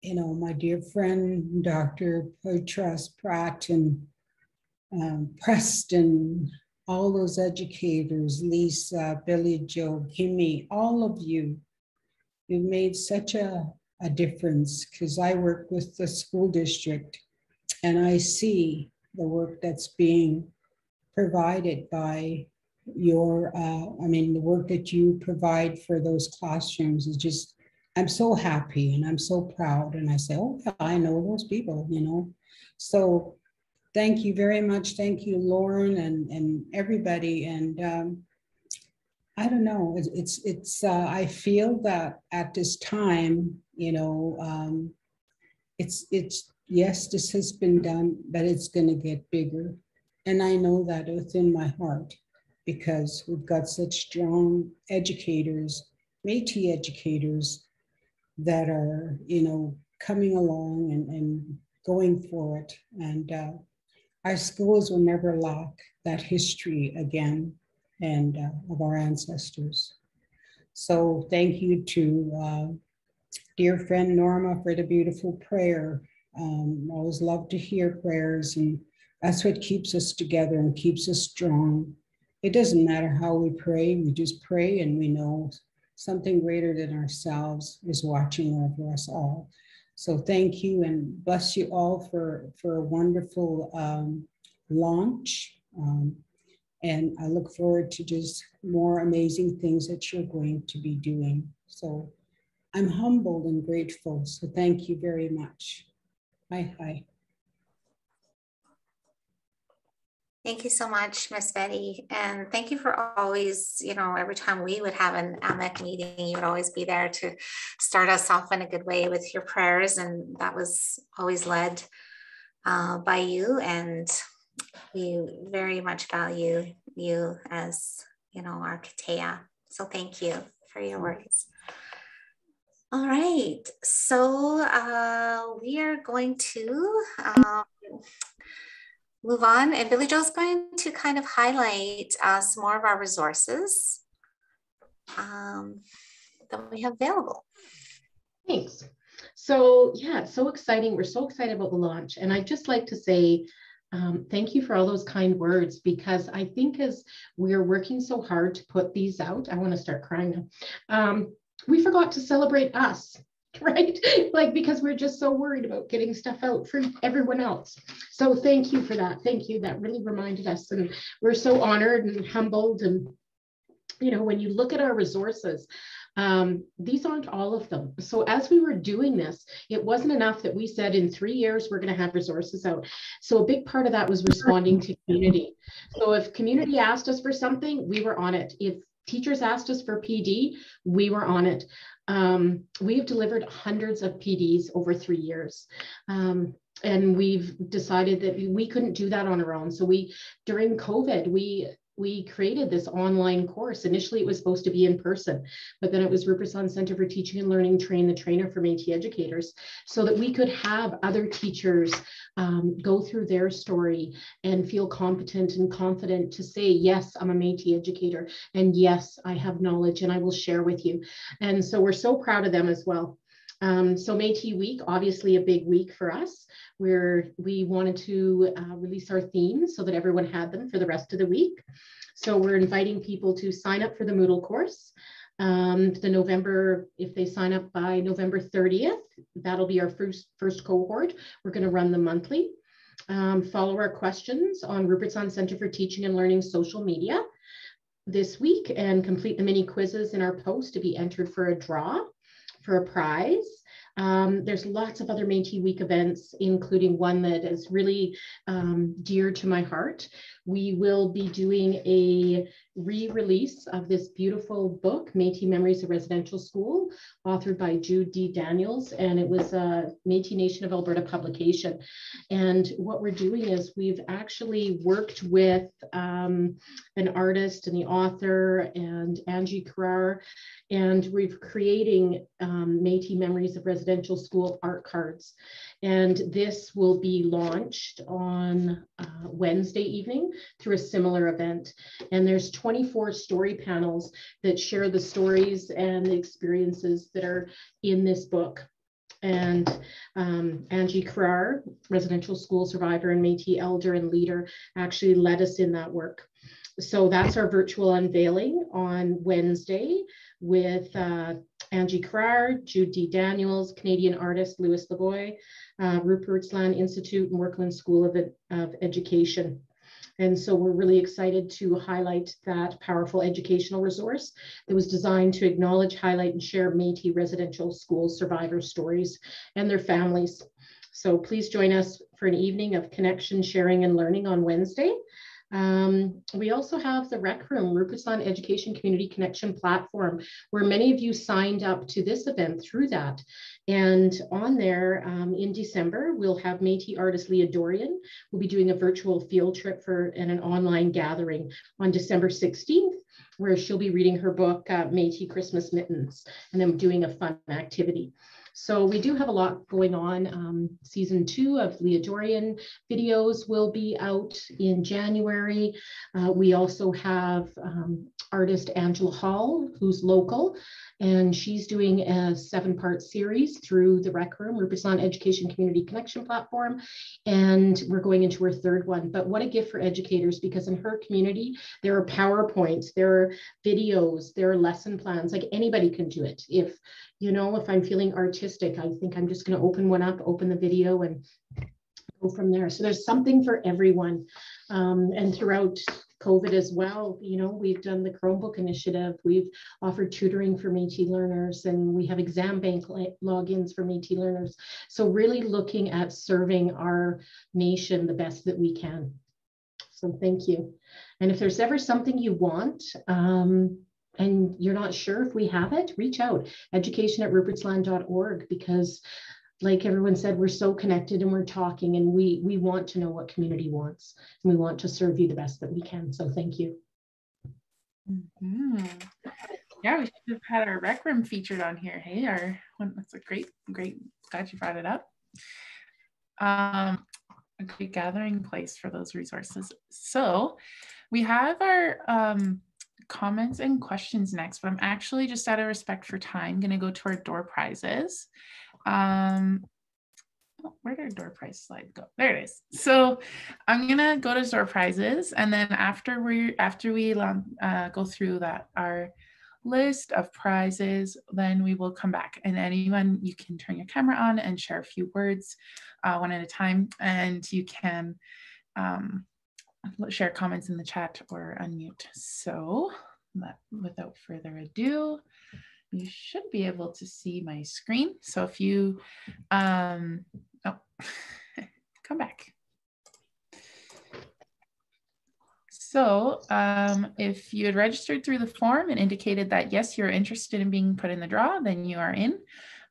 you know, my dear friend, Dr. Petras Pratt, and Preston, all those educators, Lisa, Billy Joe, Kimmy, all of you, you've made such a difference, because I work with the school district and I see the work that's being provided by your, I mean, the work that you provide for those classrooms is just, I'm so happy and I'm so proud. And I say, oh, yeah, I know those people, you know. So thank you very much. Thank you, Lauren, and everybody. And I don't know, it's I feel that at this time, you know, it's yes, this has been done, but it's going to get bigger. And I know that within my heart. because we've got such strong educators, Métis educators, that are, coming along and going for it. And our schools will never lack that history again and of our ancestors. So thank you to dear friend Norma for the beautiful prayer. Always love to hear prayers, and that's what keeps us together and keeps us strong. It doesn't matter how we just pray, and we know something greater than ourselves is watching over us all. So thank you, and bless you all for a wonderful launch. And I look forward to just more amazing things that you're going to be doing. So I'm humbled and grateful. So thank you very much. Hi. Thank you so much, Miss Betty. And thank you for always, every time we would have an AMEC meeting, you would always be there to start us off in a good way with your prayers. And that was always led by you. And we very much value you as, our Katea. So thank you for your words. All right. So we are going to move on, and Billy Joe's going to kind of highlight some more of our resources that we have available. Thanks. So yeah, it's so exciting. We're so excited about the launch. And I'd just like to say thank you for all those kind words, because I think as we're working so hard to put these out, I want to start crying now. We forgot to celebrate us. Right? Because we're just so worried about getting stuff out for everyone else. So thank you for that. Thank you. That really reminded us. And we're so honored and humbled. And, when you look at our resources, these aren't all of them. So as we were doing this, it wasn't enough that we said in 3 years, we're going to have resources out. So a big part of that was responding to community. So if community asked us for something, we were on it. If teachers asked us for PD, we were on it. We've delivered hundreds of PDs over 3 years. And we've decided that we couldn't do that on our own. So during COVID, we created this online course. Initially, it was supposed to be in person, but then it was Rupertsland Centre for Teaching and Learning train the trainer for Métis educators, so that we could have other teachers go through their story and feel competent and confident to say, yes, I'm a Métis educator, and yes, I have knowledge and I will share with you. And so we're so proud of them as well. So Métis Week, obviously a big week for us, where we wanted to release our themes so that everyone had them for the rest of the week. So we're inviting people to sign up for the Moodle course. If they sign up by November 30th, that'll be our first cohort. We're going to run them monthly. Follow our questions on Rupertsland Centre for Teaching and Learning social media this week, and complete the mini quizzes in our post to be entered for a draw for a prize. There's lots of other Métis Week events, including one that is really dear to my heart. We will be doing a re-release of this beautiful book, Métis Memories of Residential School, authored by Jude D. Daniels, and it was a Métis Nation of Alberta publication. And what we're doing is we've actually worked with an artist and the author and Angie Carrar, and we're creating Métis Memories of Residential School art cards. And this will be launched on Wednesday evening through a similar event. And there's 24 story panels that share the stories and the experiences that are in this book. And Angie Carrar, residential school survivor and Métis elder and leader, actually led us in that work. So that's our virtual unveiling on Wednesday with Angie Carrar, Jude D. Daniels, Canadian artist Louis Lavoie, Rupertsland Institute and Workland School of Education. And so we're really excited to highlight that powerful educational resource that was designed to acknowledge, highlight, and share Métis residential school survivor stories and their families. So please join us for an evening of connection, sharing, and learning on Wednesday. We also have the Rec Room, Rupertsland Education Community Connection Platform, where many of you signed up to this event through that. And on there in December, we'll have Métis artist Leah Dorian. We'll be doing a virtual field trip and an online gathering on December 16th, where she'll be reading her book, Métis Christmas Mittens, and then doing a fun activity. So we do have a lot going on. Season 2 of Leah Dorian videos will be out in January. We also have artist Angela Hall, who's local, and she's doing a 7-part series through the Rec Room, Rupertsland Education Community Connection Platform, and we're going into her 3rd one. But what a gift for educators, because in her community, there are PowerPoints, there are videos, there are lesson plans, like anybody can do it. If I'm feeling artistic, I think I'm just going to open one up, open the video, and go from there. So there's something for everyone. And throughout COVID as well, we've done the Chromebook initiative. We've offered tutoring for Métis learners, and we have exam bank logins for Métis learners. So really looking at serving our nation the best that we can. So thank you. And if there's ever something you want, and you're not sure if we have it, reach out, education@rupertsland.org, because like everyone said, we're so connected and we're talking, and we want to know what community wants, and we want to serve you the best that we can. So thank you. Mm-hmm. Yeah, we should have had our Rec Room featured on here. Hey, that's a great, glad you brought it up. A great gathering place for those resources. So we have our comments and questions next, but I'm actually, just out of respect for time, going to go to our door prizes. Where did our door prize slide go? There it is. So I'm gonna go to door prizes, and then after we go through our list of prizes, then we will come back, and anyone, you can turn your camera on and share a few words one at a time, and you can share comments in the chat or unmute. So without further ado, you should be able to see my screen. So if you, come back. So if you had registered through the form and indicated that, yes, you're interested in being put in the draw, then you are in.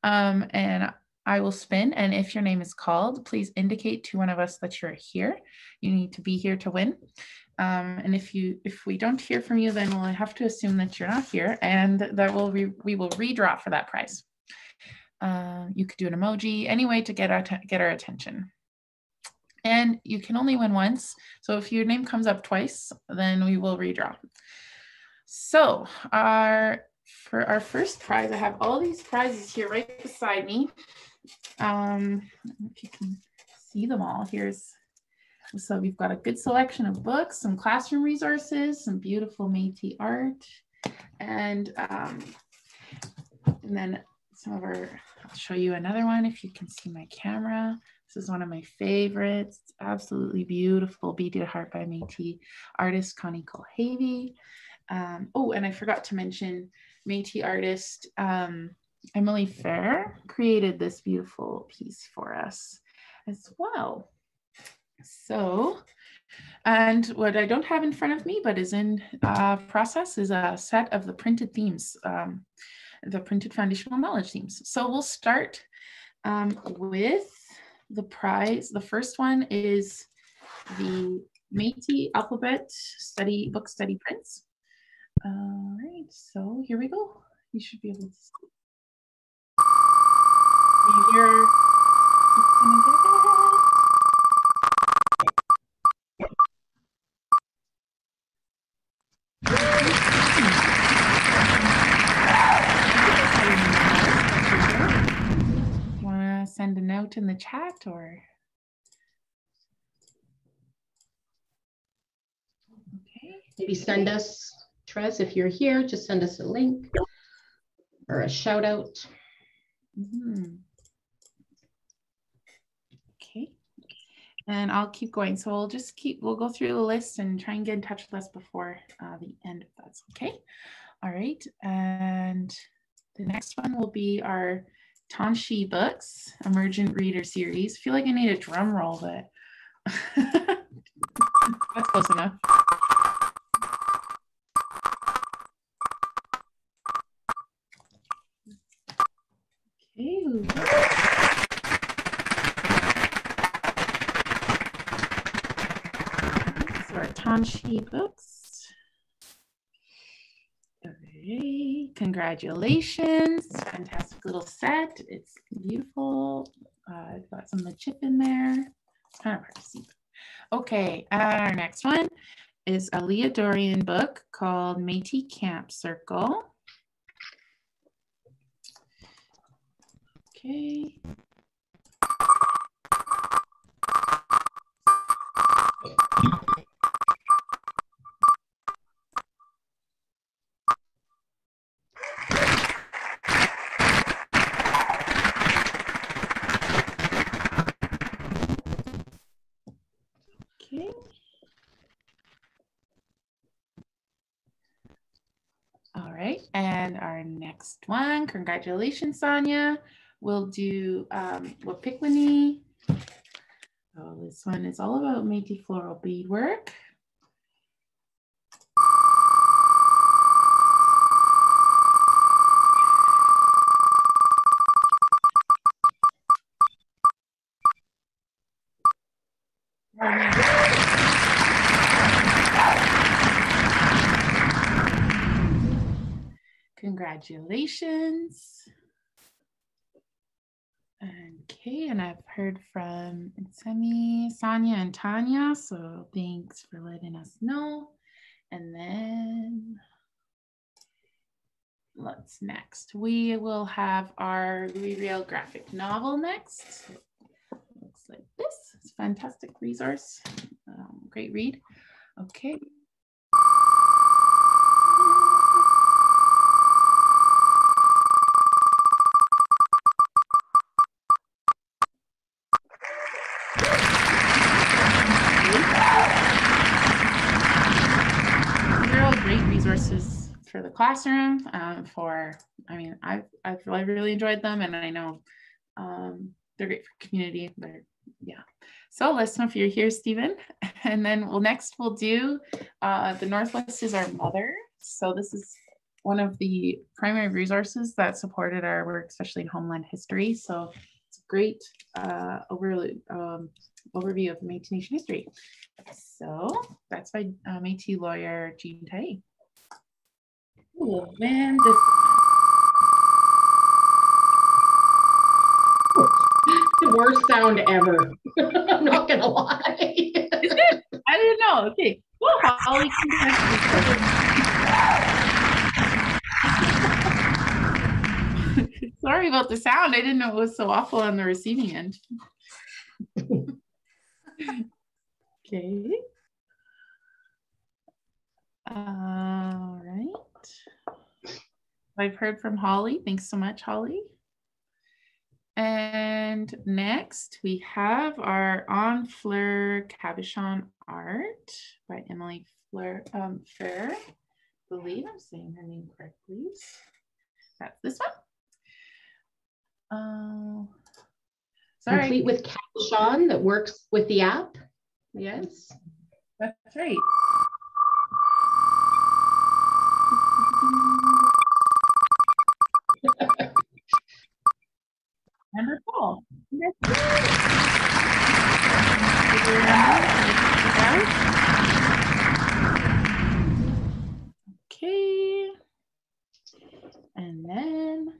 And I will spin. And if your name is called, please indicate to one of us that you're here. You need to be here to win. And if we don't hear from you, then we'll have to assume that you're not here, and that we will redraw for that prize. You could do an emoji, any way to get our attention. And you can only win once. So if your name comes up twice, then we will redraw. So for our first prize, I have all these prizes here right beside me. If you can see them all, so we've got a good selection of books, some classroom resources, some beautiful Métis art, and then I'll show you another one if you can see my camera. This is one of my favorites. It's absolutely beautiful. Beaded Heart by Métis artist Connie Colhavy. Oh, and I forgot to mention Métis artist Emily Fair created this beautiful piece for us as well. So, and what I don't have in front of me, but is in process, is a set of the printed themes, the printed foundational knowledge themes. So we'll start with the prize. The first one is the Métis alphabet book study prints. All right, so here we go. You should be able to see. You hear? Want to send a note in the chat, or? Okay, maybe send us, Trez, if you're here, just send us a link or a shout out. Mm-hmm. Okay, and I'll keep going. So we'll go through the list and try and get in touch with us before the end, if that's okay. All right, and the next one will be our Tanshi Books Emergent Reader Series. I feel like I need a drum roll, but that's close enough. Woo. So our Tanshi books. Okay, congratulations. Fantastic little set. It's beautiful. I've got some of the chip in there. It's kind of hard to see. Okay, our next one is a Leah Dorian book called Métis Camp Circle. Okay. Okay. All right, and our next one, congratulations, Sonia. We'll do Wapikweni. So this one is all about Métis floral beadwork. Congratulations. Okay, and I've heard from Semi, Sonia, and Tanya, so thanks for letting us know. And then what's next? We will have our Louis Riel graphic novel next. Looks like this. It's a fantastic resource. Great read. Okay. Resources for the classroom. I've really enjoyed them, and I know they're great for community. Yeah. So listen, if you're here, Stephen, and then next we'll do the Northwest is Our Mother. So this is one of the primary resources that supported our work, especially in Homeland history. So it's a great overview of Métis Nation history. So that's by Métis lawyer Jean Tay. Ooh, man, this the worst sound ever. I'm not gonna lie. Is it? I didn't know. Okay. Well, Holly, sorry about the sound. I didn't know it was so awful on the receiving end. Okay. All right. I've heard from Holly. Thanks so much, Holly. And next we have our On Fleur Cabochon art by Emily Fair. I believe I'm saying her name correctly. That's this one. Sorry. Complete with Cabochon that works with the app. Yes. That's right. Wonderful. Okay. And then,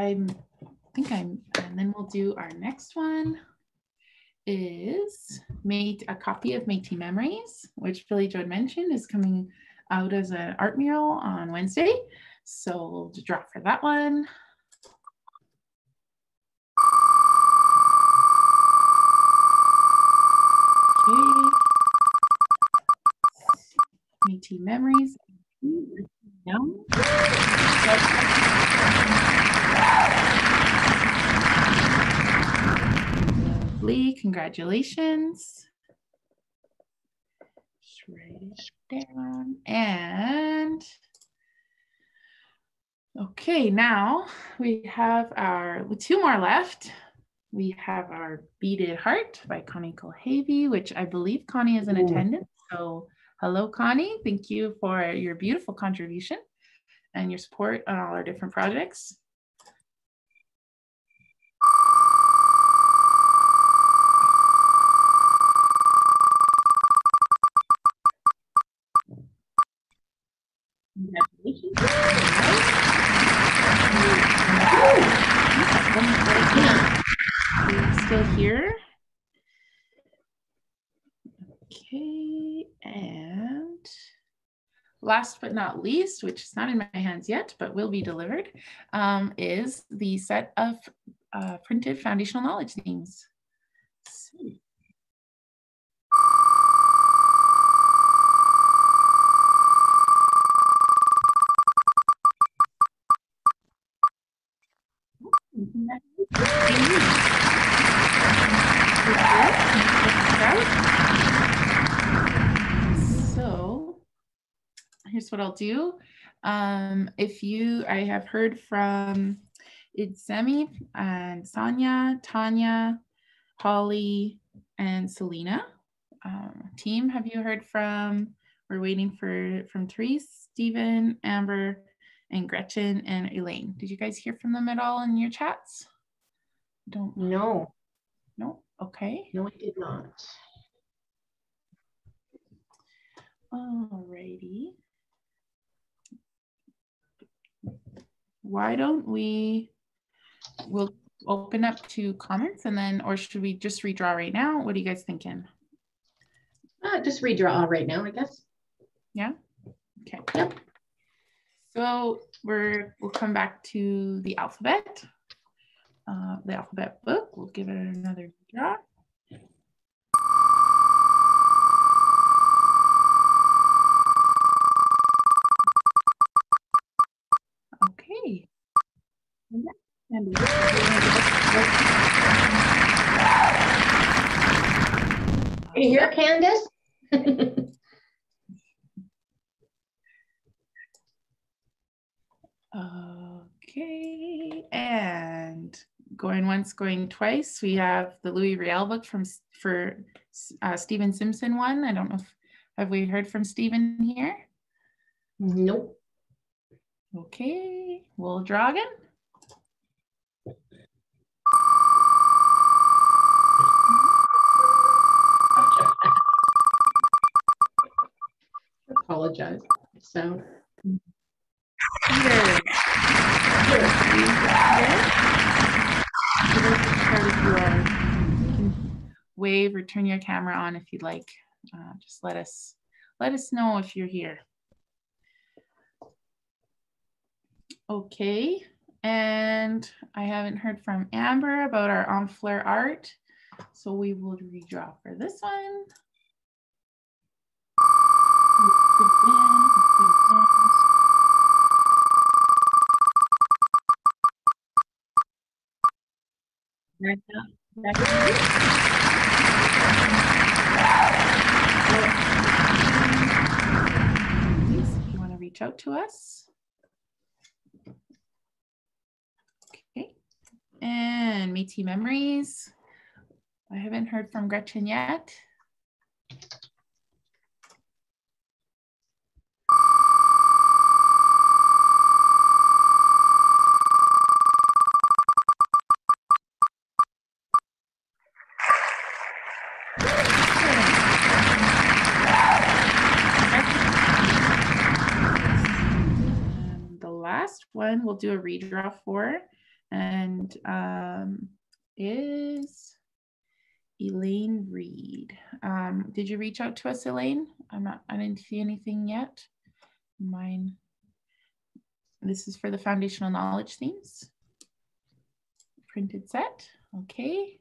and then we'll do our next one is a copy of Métis Memories, which Billy Joe mentioned is coming out as an art mural on Wednesday. So we'll draw for that one. Okay. Métis Memories. Lovely, congratulations. Just write it down. And okay, now we have our two more left. We have our Beaded Heart by Connie Colhavy, which I believe Connie is in attendance. So hello, Connie. Thank you for your beautiful contribution and your support on all our different projects. still here? Okay, and last but not least, which is not in my hands yet, but will be delivered, is the set of printed foundational knowledge themes. So, so here's what I'll do. I have heard from Idzemi and Sonia, Tanya, Holly, and Selena. Team, have you heard from, we're waiting from Therese, Stephen, Amber, and Gretchen, and Elaine. Did you guys hear from them at all in your chats? No. No? Okay. No, I did not. Alrighty. Why don't we'll open up to comments and then, or should we just redraw right now? What are you guys thinking? Just redraw right now, I guess. Yeah? Okay. Yep. So we'll come back to the alphabet book. We'll give it another draw. Okay. And are you here, Candace? Okay, and going once, going twice, we have the Louis Riel book for Stephen Simpson one. I don't know have we heard from Stephen here? Nope. Okay, we'll draw again. Apologize. So. Peter. You can wave or turn your camera on if you'd like. Just let us know if you're here. Okay, and I haven't heard from Amber about our en fleur art, so we will redraw for this one. If you want to reach out to us. Okay, and Métis memories. I haven't heard from Gretchen yet. One we'll do a redraw for, and is Elaine Reed. Did you reach out to us, Elaine? I didn't see anything yet. Mine. This is for the foundational knowledge themes. Printed set. Okay.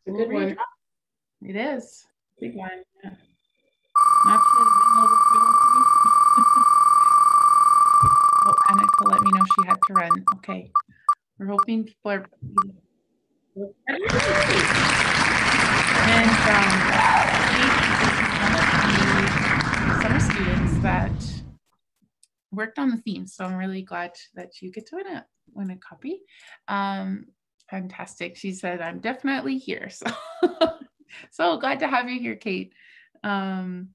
It's a good one. It is. Big one. Yeah. Not Oh, Annika let me know she had to run. Okay. We're hoping people are. And summer students that worked on the theme. So I'm really glad that you get to win a copy. Fantastic. She said, I'm definitely here. So, so glad to have you here, Kate. And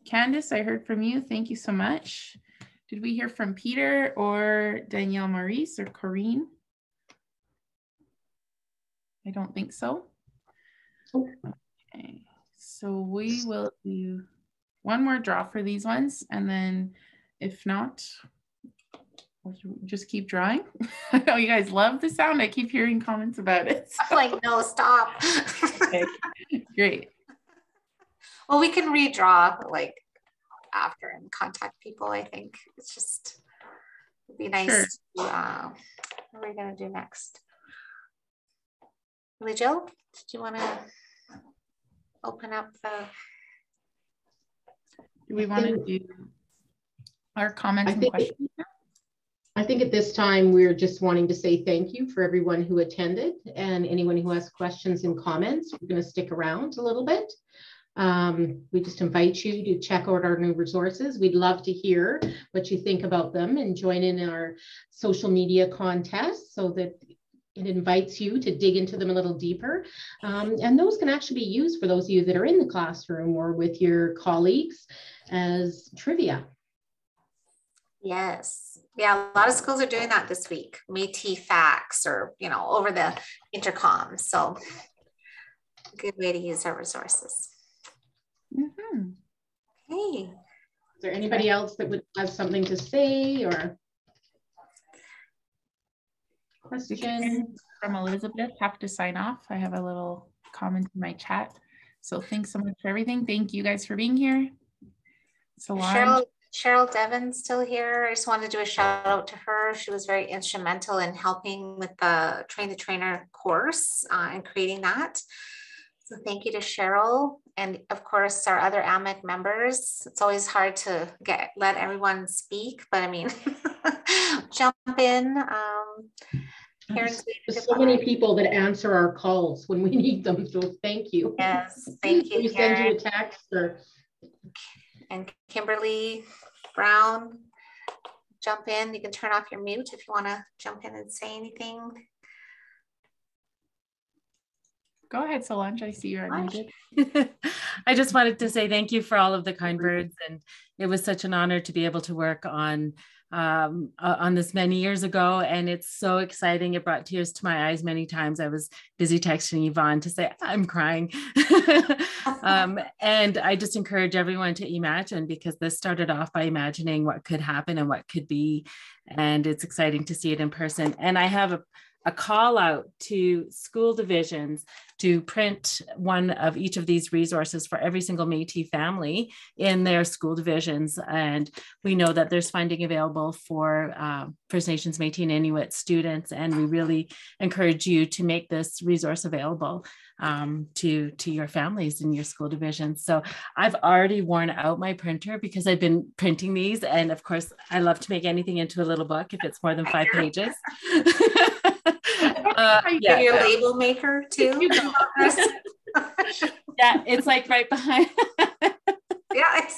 Candace, I heard from you. Thank you so much. Did we hear from Peter or Danielle Maurice or Corrine? I don't think so. Okay, so we will do one more draw for these ones, and then if not, just keep drawing? I know you guys love the sound. I keep hearing comments about it. So. I'm like, no, stop. Okay. Great. Well, we can redraw like after and contact people. I think it's just, it'd be nice. Sure. What are we going to do next? Jill, did you want to open up the... Do we want to do our comments and questions? I think at this time, we're just wanting to say thank you for everyone who attended, and anyone who has questions and comments. We're going to stick around a little bit. We just invite you to check out our new resources. We'd love to hear what you think about them and join in our social media contest so that it invites you to dig into them a little deeper. And those can actually be used for those of you that are in the classroom or with your colleagues as trivia. Yes. Yeah, a lot of schools are doing that this week. Métis facts or, you know, over the intercom. So good way to use our resources. Mm-hmm. Okay. Is there anybody else that would have something to say or question? From Elizabeth, have to sign off. I have a little comment in my chat. So thanks so much for everything. Thank you guys for being here. Cheryl Devon's still here. I just wanted to do a shout out to her. She was very instrumental in helping with the Train the Trainer course and creating that. So thank you to Cheryl, and of course our other AMEC members. It's always hard to let everyone speak, but I mean, jump in. There's so many people that answer our calls when we need them, so thank you. Yes, thank you. We send you a text or. And Kimberly Brown, jump in. You can turn off your mute if you want to jump in and say anything. Go ahead, Solange. I see you're unmuted. I just wanted to say thank you for all of the kind words, and it was such an honor to be able to work on this many years ago, and it's so exciting. It brought tears to my eyes many times. I was busy texting Yvonne to say I'm crying. And I just encourage everyone to imagine, because this started off by imagining what could happen and what could be, and it's exciting to see it in person. And I have a call out to school divisions to print one of each of these resources for every single Métis family in their school divisions. And we know that there's funding available for First Nations, Métis and Inuit students. And we really encourage you to make this resource available to your families in your school divisions. So I've already worn out my printer because I've been printing these. And of course, I love to make anything into a little book if it's more than 5 pages. Yeah, your label maker too. Yeah, it's like right behind. Yeah,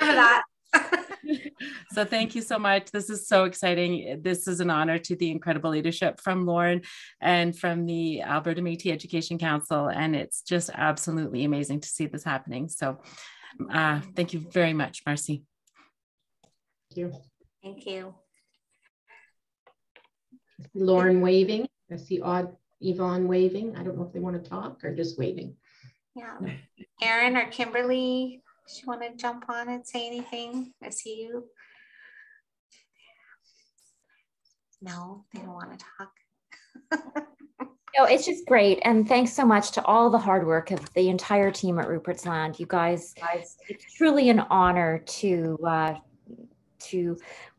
remember that. So thank you so much. This is so exciting. This is an honor to the incredible leadership from Lauren and from the Alberta Métis Education Council. And it's just absolutely amazing to see this happening. So thank you very much, Marcy. Thank you. Thank you. Lauren waving. I see Yvonne waving. I don't know if they want to talk or just waving. Yeah. Erin or Kimberly, do you want to jump on and say anything? I see you. No, they don't want to talk. No, it's just great. And thanks so much to all the hard work of the entire team at Rupertsland. You guys, it's truly an honor to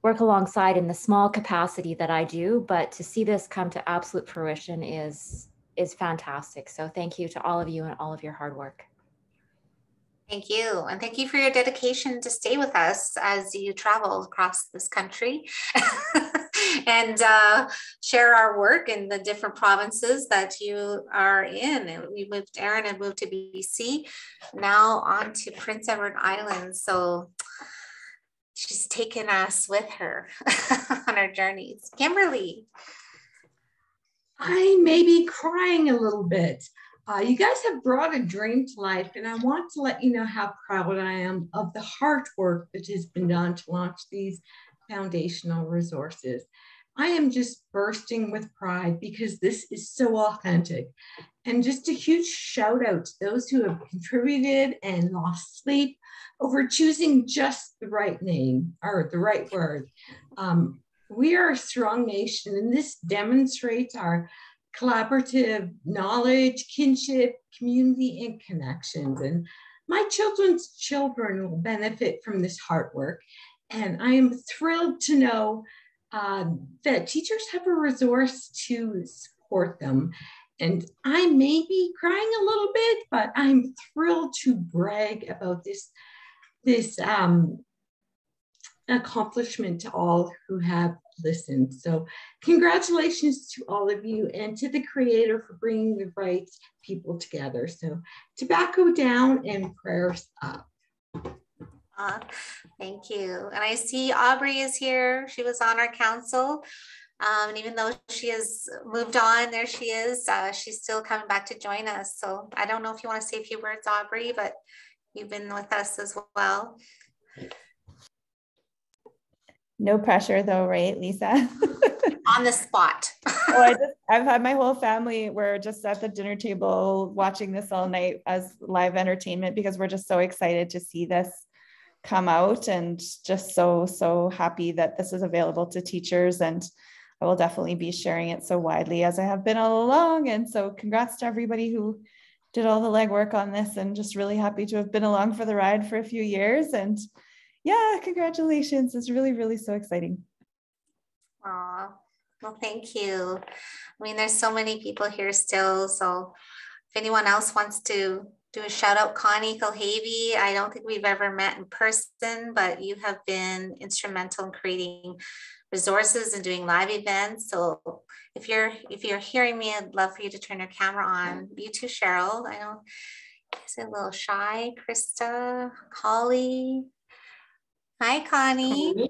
work alongside in the small capacity that I do, but to see this come to absolute fruition is fantastic. So thank you to all of you and all of your hard work. Thank you. And thank you for your dedication to stay with us as you travel across this country and share our work in the different provinces that you are in. Erin had moved to BC, now on to Prince Edward Island. So she's taken us with her on our journeys. Kimberly. I may be crying a little bit. You guys have brought a dream to life, and I want to let you know how proud I am of the hard work that has been done to launch these foundational resources. I am just bursting with pride because this is so authentic. And just a huge shout out to those who have contributed and lost sleep over choosing just the right name or the right word. We are a strong nation, and this demonstrates our collaborative knowledge, kinship, community, and connections. And my children's children will benefit from this hard work. And I am thrilled to know that teachers have a resource to support them. And I may be crying a little bit, but I'm thrilled to brag about this accomplishment to all who have listened. So congratulations to all of you and to the creator for bringing the right people together. So tobacco down and prayers up. Thank you. And I see Aubrey is here. She was on our council. And even though she has moved on, there she is. She's still coming back to join us. So I don't know if you want to say a few words, Aubrey, but you've been with us as well. No pressure though, right, Lisa? On the spot. I've had my whole family. We're just at the dinner table watching this all night as live entertainment because we're just so excited to see this come out, and just so happy that this is available to teachers. And I will definitely be sharing it so widely as I have been all along. And so congrats to everybody who did all the legwork on this, and just really happy to have been along for the ride for a few years. And yeah, congratulations. It's really, really so exciting. Aw, well, thank you. I mean, there's so many people here still. So if anyone else wants to do a shout out, Connie Kilhavy. I don't think we've ever met in person, but you have been instrumental in creating resources and doing live events. So if you're hearing me, I'd love for you to turn your camera on. You too, Cheryl. I know she's a little shy. Krista, Holly. Hi, Connie.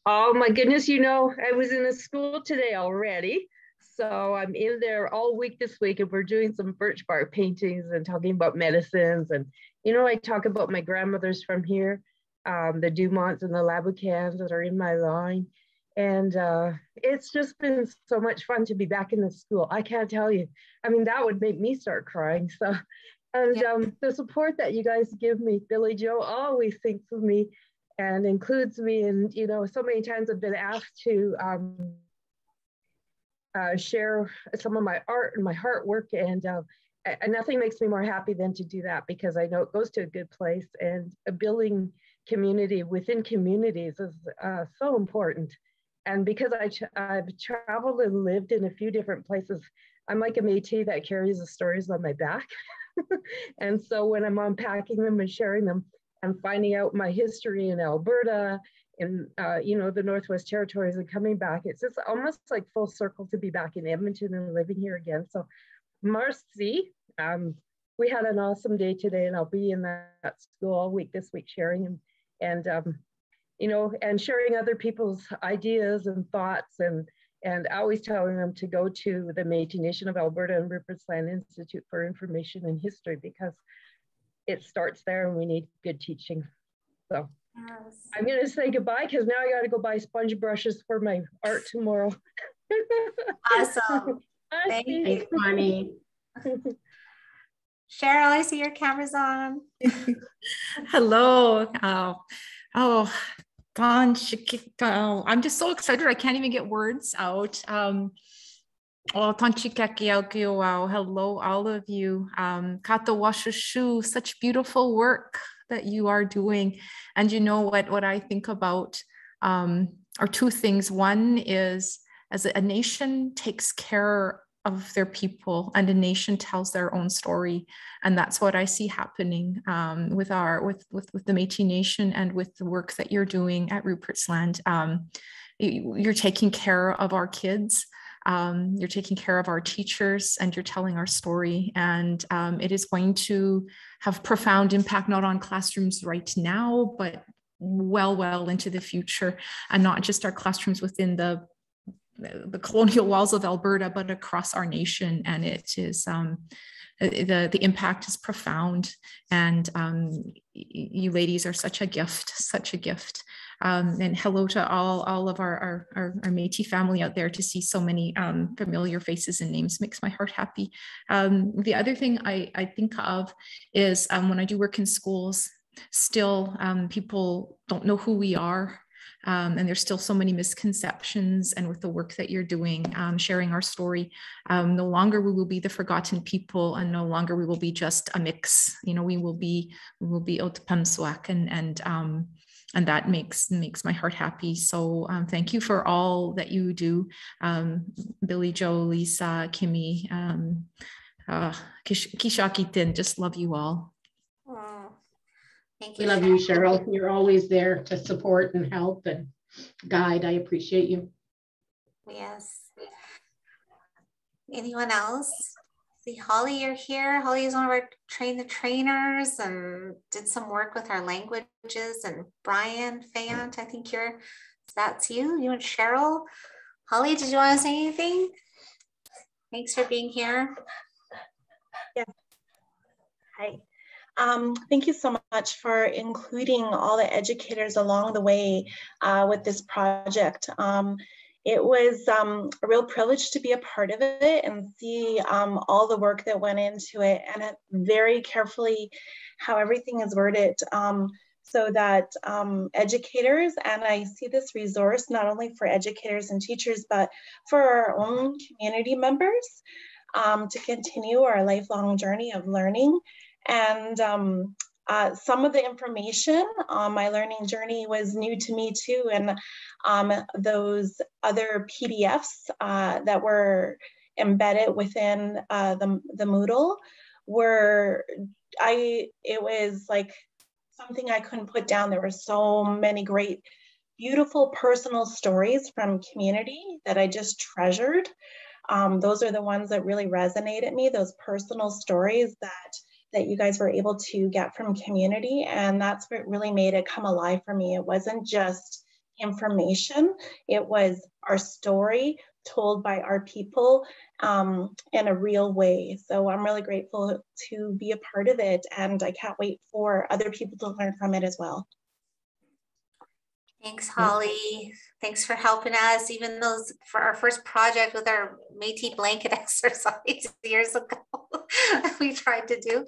Oh my goodness, you know, I was in a school today already. So I'm in there all week this week, and we're doing some birch bark paintings and talking about medicines. And, you know, I talk about my grandmothers from here, the Dumonts and the Laboucans that are in my line. And it's just been so much fun to be back in the school. I can't tell you. I mean, that would make me start crying. So, and the support that you guys give me, Billy Joe always thinks of me and includes me. And, you know, so many times I've been asked to share some of my art and my heart work, and nothing makes me more happy than to do that, because I know it goes to a good place, and building community within communities is so important. And because I've traveled and lived in a few different places, I'm like a Métis that carries the stories on my back. And so when I'm unpacking them and sharing them and finding out my history in Alberta, in you know, the Northwest Territories, and coming back, it's just almost like full circle to be back in Edmonton and living here again. So merci. We had an awesome day today, and I'll be in that school all week this week sharing and you know, and sharing other people's ideas and thoughts, and always telling them to go to the Métis Nation of Alberta and Rupertsland Institute for Information and History, because it starts there and we need good teaching. So yes. I'm going to say goodbye, because now I got to go buy sponge brushes for my art tomorrow. Awesome. Thanks, Connie. Cheryl, I see your camera's on. Hello. I'm just so excited. I can't even get words out. Hello, all of you. Kato Washushu, such beautiful work that you are doing. And you know what I think about are two things. One is, as a nation takes care of their people, and a nation tells their own story, and that's what I see happening with the Métis Nation, and with the work that you're doing at Rupertsland. You're taking care of our kids, you're taking care of our teachers, and you're telling our story, and it is going to have profound impact, not on classrooms right now, but well into the future, and not just our classrooms within the colonial walls of Alberta, but across our nation. And it is the impact is profound, and you ladies are such a gift, and hello to all of our Métis family out there. To see so many familiar faces and names makes my heart happy. The other thing I think of is when I do work in schools, still people don't know who we are. And there's still so many misconceptions. And with the work that you're doing, sharing our story, no longer we will be the forgotten people, and no longer we will be just a mix. You know, we will be Otipemswak, and that makes my heart happy. So thank you for all that you do, Billy, Joe, Lisa, Kimmy, Kishakitin. Just love you all. Oh. Thank you. We love you, Cheryl. You're always there to support and help and guide. I appreciate you. Yes. Anyone else? See, Holly, you're here. Holly is one of our trainers and did some work with our languages. And Brian Fayant, I think that's you and Cheryl. Holly, did you want to say anything? Thanks for being here. Yeah. Hi. Thank you so much for including all the educators along the way with this project. It was a real privilege to be a part of it and see all the work that went into it, and very carefully how everything is worded so that educators, and I see this resource not only for educators and teachers, but for our own community members to continue our lifelong journey of learning. And some of the information on my learning journey was new to me too. And those other PDFs that were embedded within the Moodle it was like something I couldn't put down. There were so many great, beautiful personal stories from community that I just treasured. Those are the ones that really resonated me, those personal stories that you guys were able to get from community. And that's what really made it come alive for me. It wasn't just information, it was our story told by our people in a real way. So I'm really grateful to be a part of it, and I can't wait for other people to learn from it as well. Thanks, Holly. Thanks for helping us, even for our first project with our Métis blanket exercise years ago. We tried to do.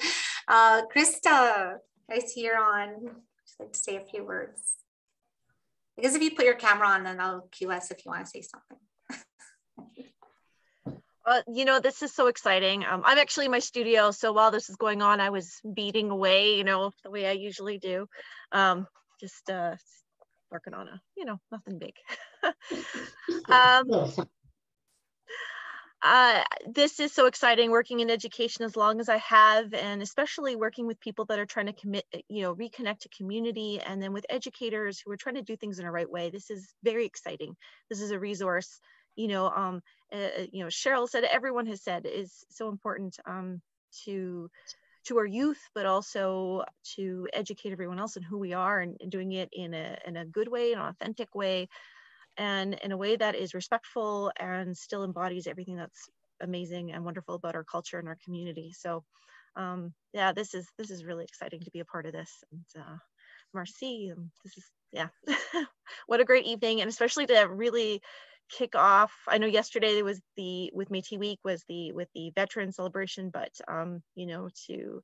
Krista, I see you're on. I'd like to say a few words. I guess if you put your camera on, then I'll cue us if you want to say something. You know, this is so exciting. I'm actually in my studio, so while this is going on, I was beading away, you know, the way I usually do. Just working on nothing big. This is so exciting, working in education as long as I have, and especially working with people that are trying to reconnect to community, and then with educators who are trying to do things in a right way. This is very exciting. This is a resource, Cheryl said, everyone has said, is so important to our youth, but also to educate everyone else in who we are, and doing it in a good way, an authentic way, and in a way that is respectful and still embodies everything that's amazing and wonderful about our culture and our community. So yeah, this is really exciting to be a part of this. And Marcy, this is, yeah, what a great evening, and especially to really kick off. I know yesterday there was with Métis Week with the veteran celebration, but to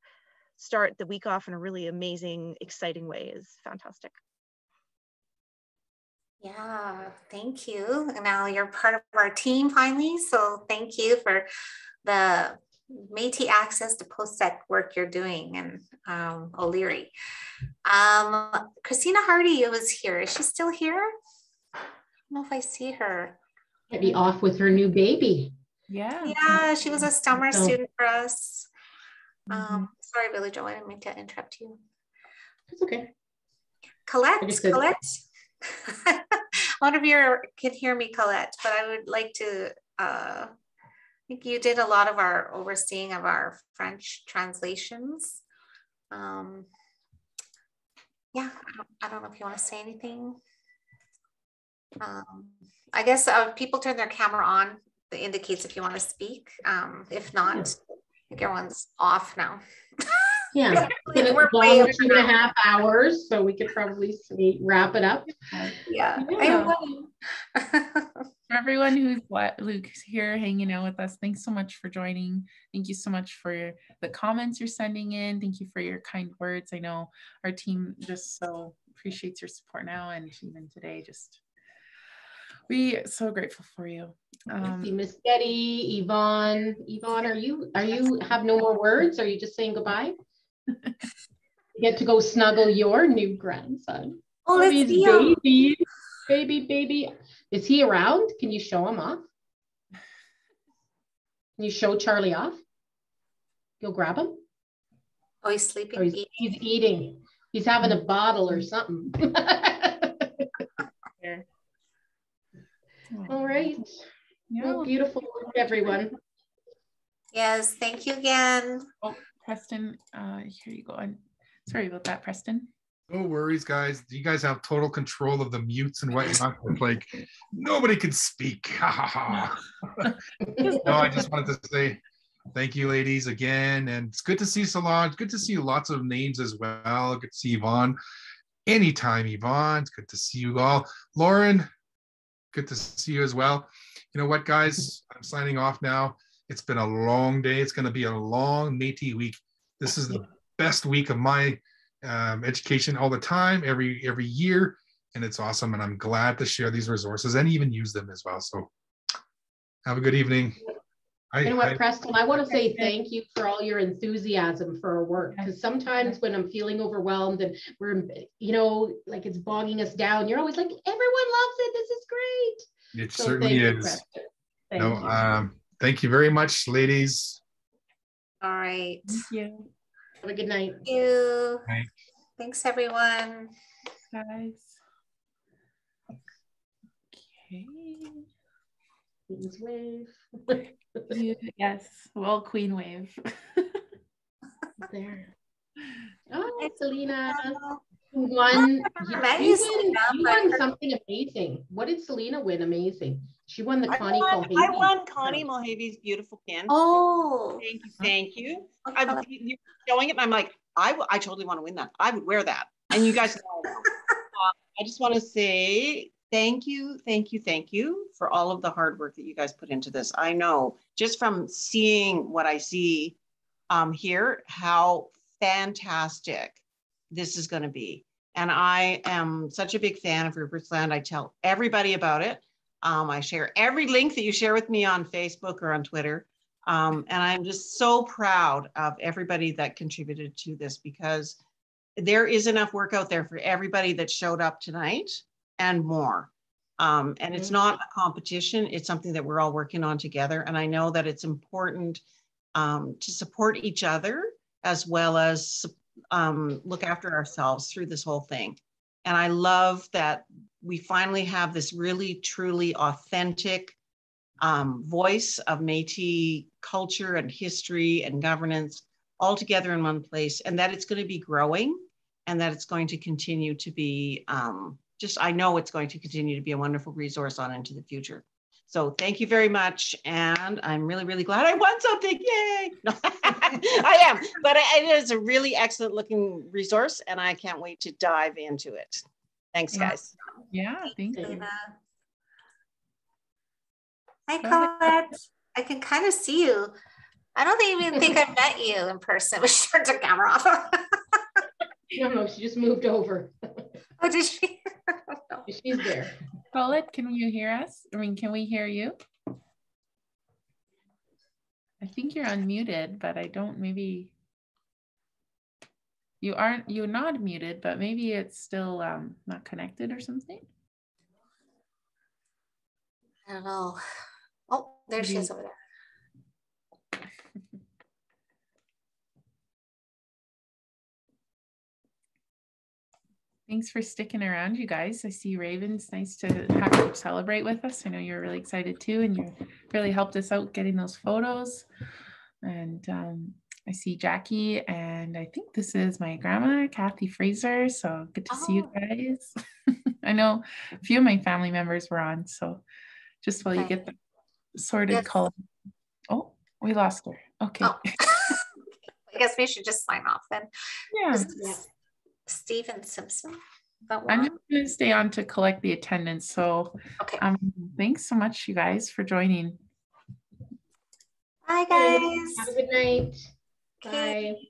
start the week off in a really amazing, exciting way is fantastic. Yeah, thank you. And now you're part of our team finally. So thank you for the Métis access to post-sec work you're doing, and O'Leary. Christina Hardy was here. Is she still here? I don't know if I see her. Maybe off with her new baby. Yeah, she was a summer student for us. Sorry, Billy Joe, I didn't mean to interrupt you. It's okay. Colette. I wonder if you can hear me, Colette, but I would like to, I think you did a lot of our overseeing of our French translations. Yeah, I don't know if you want to say anything. I guess if people turn their camera on, that indicates if you want to speak. If not, I think everyone's off now. Yeah, we're 2.5 hours, so we could probably wrap it up. Yeah. For everyone who's here hanging out with us, thanks so much for joining. Thank you so much for the comments you're sending in. Thank you for your kind words. I know our team just so appreciates your support now, and even today, just we so grateful for you. Miss Betty, Yvonne, are you have no more words? Are you just saying goodbye? You get to go snuggle your new grandson. Oh, let's see him. Baby. Is he around? Can you show him off? Can you show Charlie off? You'll grab him? Oh, he's sleeping. Oh, he's eating. He's having a bottle or something. All right. Well, beautiful work, everyone. Yes, thank you again. Oh, Preston, here you go. Sorry about that, Preston. No worries, guys. You guys have total control of the mutes and whatnot. Like nobody can speak. Ha ha ha. No, I just wanted to say thank you, ladies, again. And it's good to see Solange. Good to see lots of names as well. Good to see Yvonne. Anytime, Yvonne. It's good to see you all. Lauren, good to see you as well. You know what, guys? I'm signing off now. It's been a long day. It's going to be a long Métis week. This is the best week of my education all the time, every year, and it's awesome. And I'm glad to share these resources and even use them as well. So have a good evening. You know what, Preston, I want to say thank you for all your enthusiasm for our work, because sometimes when I'm feeling overwhelmed and we're, like it's bogging us down, you're always like, everyone loves it. This is great. It certainly is. Thank you very much, ladies. All right. Thank you. Have a good night. Thank you. Bye. Thanks, everyone. Guys. Okay. Queen's wave. Yes. Well, Queen wave. There. Oh, Selena. You won something amazing. What did Selena win? Amazing. She won the Connie Mulhavey. I won Connie Mulhavey's beautiful pin. Oh. Thank you. You're showing it, and I'm like, I totally want to win that. I would wear that. And you guys know. I just want to say thank you for all of the hard work that you guys put into this. I know just from seeing what I see here, how fantastic this is going to be. And I am such a big fan of Rupertsland. I tell everybody about it. I share every link that you share with me on Facebook or on Twitter. And I'm just so proud of everybody that contributed to this, because there is enough work out there for everybody that showed up tonight and more. And it's not a competition. It's something that we're all working on together. And I know that it's important to support each other as well as look after ourselves through this whole thing. And I love that we finally have this really, truly authentic voice of Métis culture and history and governance all together in one place, and that it's going to be growing, and that it's going to continue to be I know it's going to continue to be a wonderful resource on into the future. So thank you very much. And I'm really, really glad I won something. Yay. No, I am, but it is a really excellent looking resource, and I can't wait to dive into it. Thanks, guys. Yeah, thank you. Hi, Colette. I can kind of see you. I don't even think I've met you in person. She turned the camera off. No, she just moved over. Oh, did she? She's there. Colette, can you hear us? I mean, can we hear you? I think you're unmuted, but I don't, maybe you're not muted, but maybe it's still not connected or something. I don't know. Oh, there she is over there. Thanks for sticking around, you guys. I see Raven. It's nice to have you celebrate with us. I know you're really excited too, and you really helped us out getting those photos. And I see Jackie, and I think this is my grandma, Kathy Fraser. So good to see you guys. I know a few of my family members were on, so just while you get the sorted color. Oh, we lost her. Okay. Oh. I guess we should just sign off then. Yeah. Stephen Simpson. I'm just going to stay on to collect the attendance. So thanks so much, you guys, for joining. Bye, guys. Have a good night. Okay. Bye.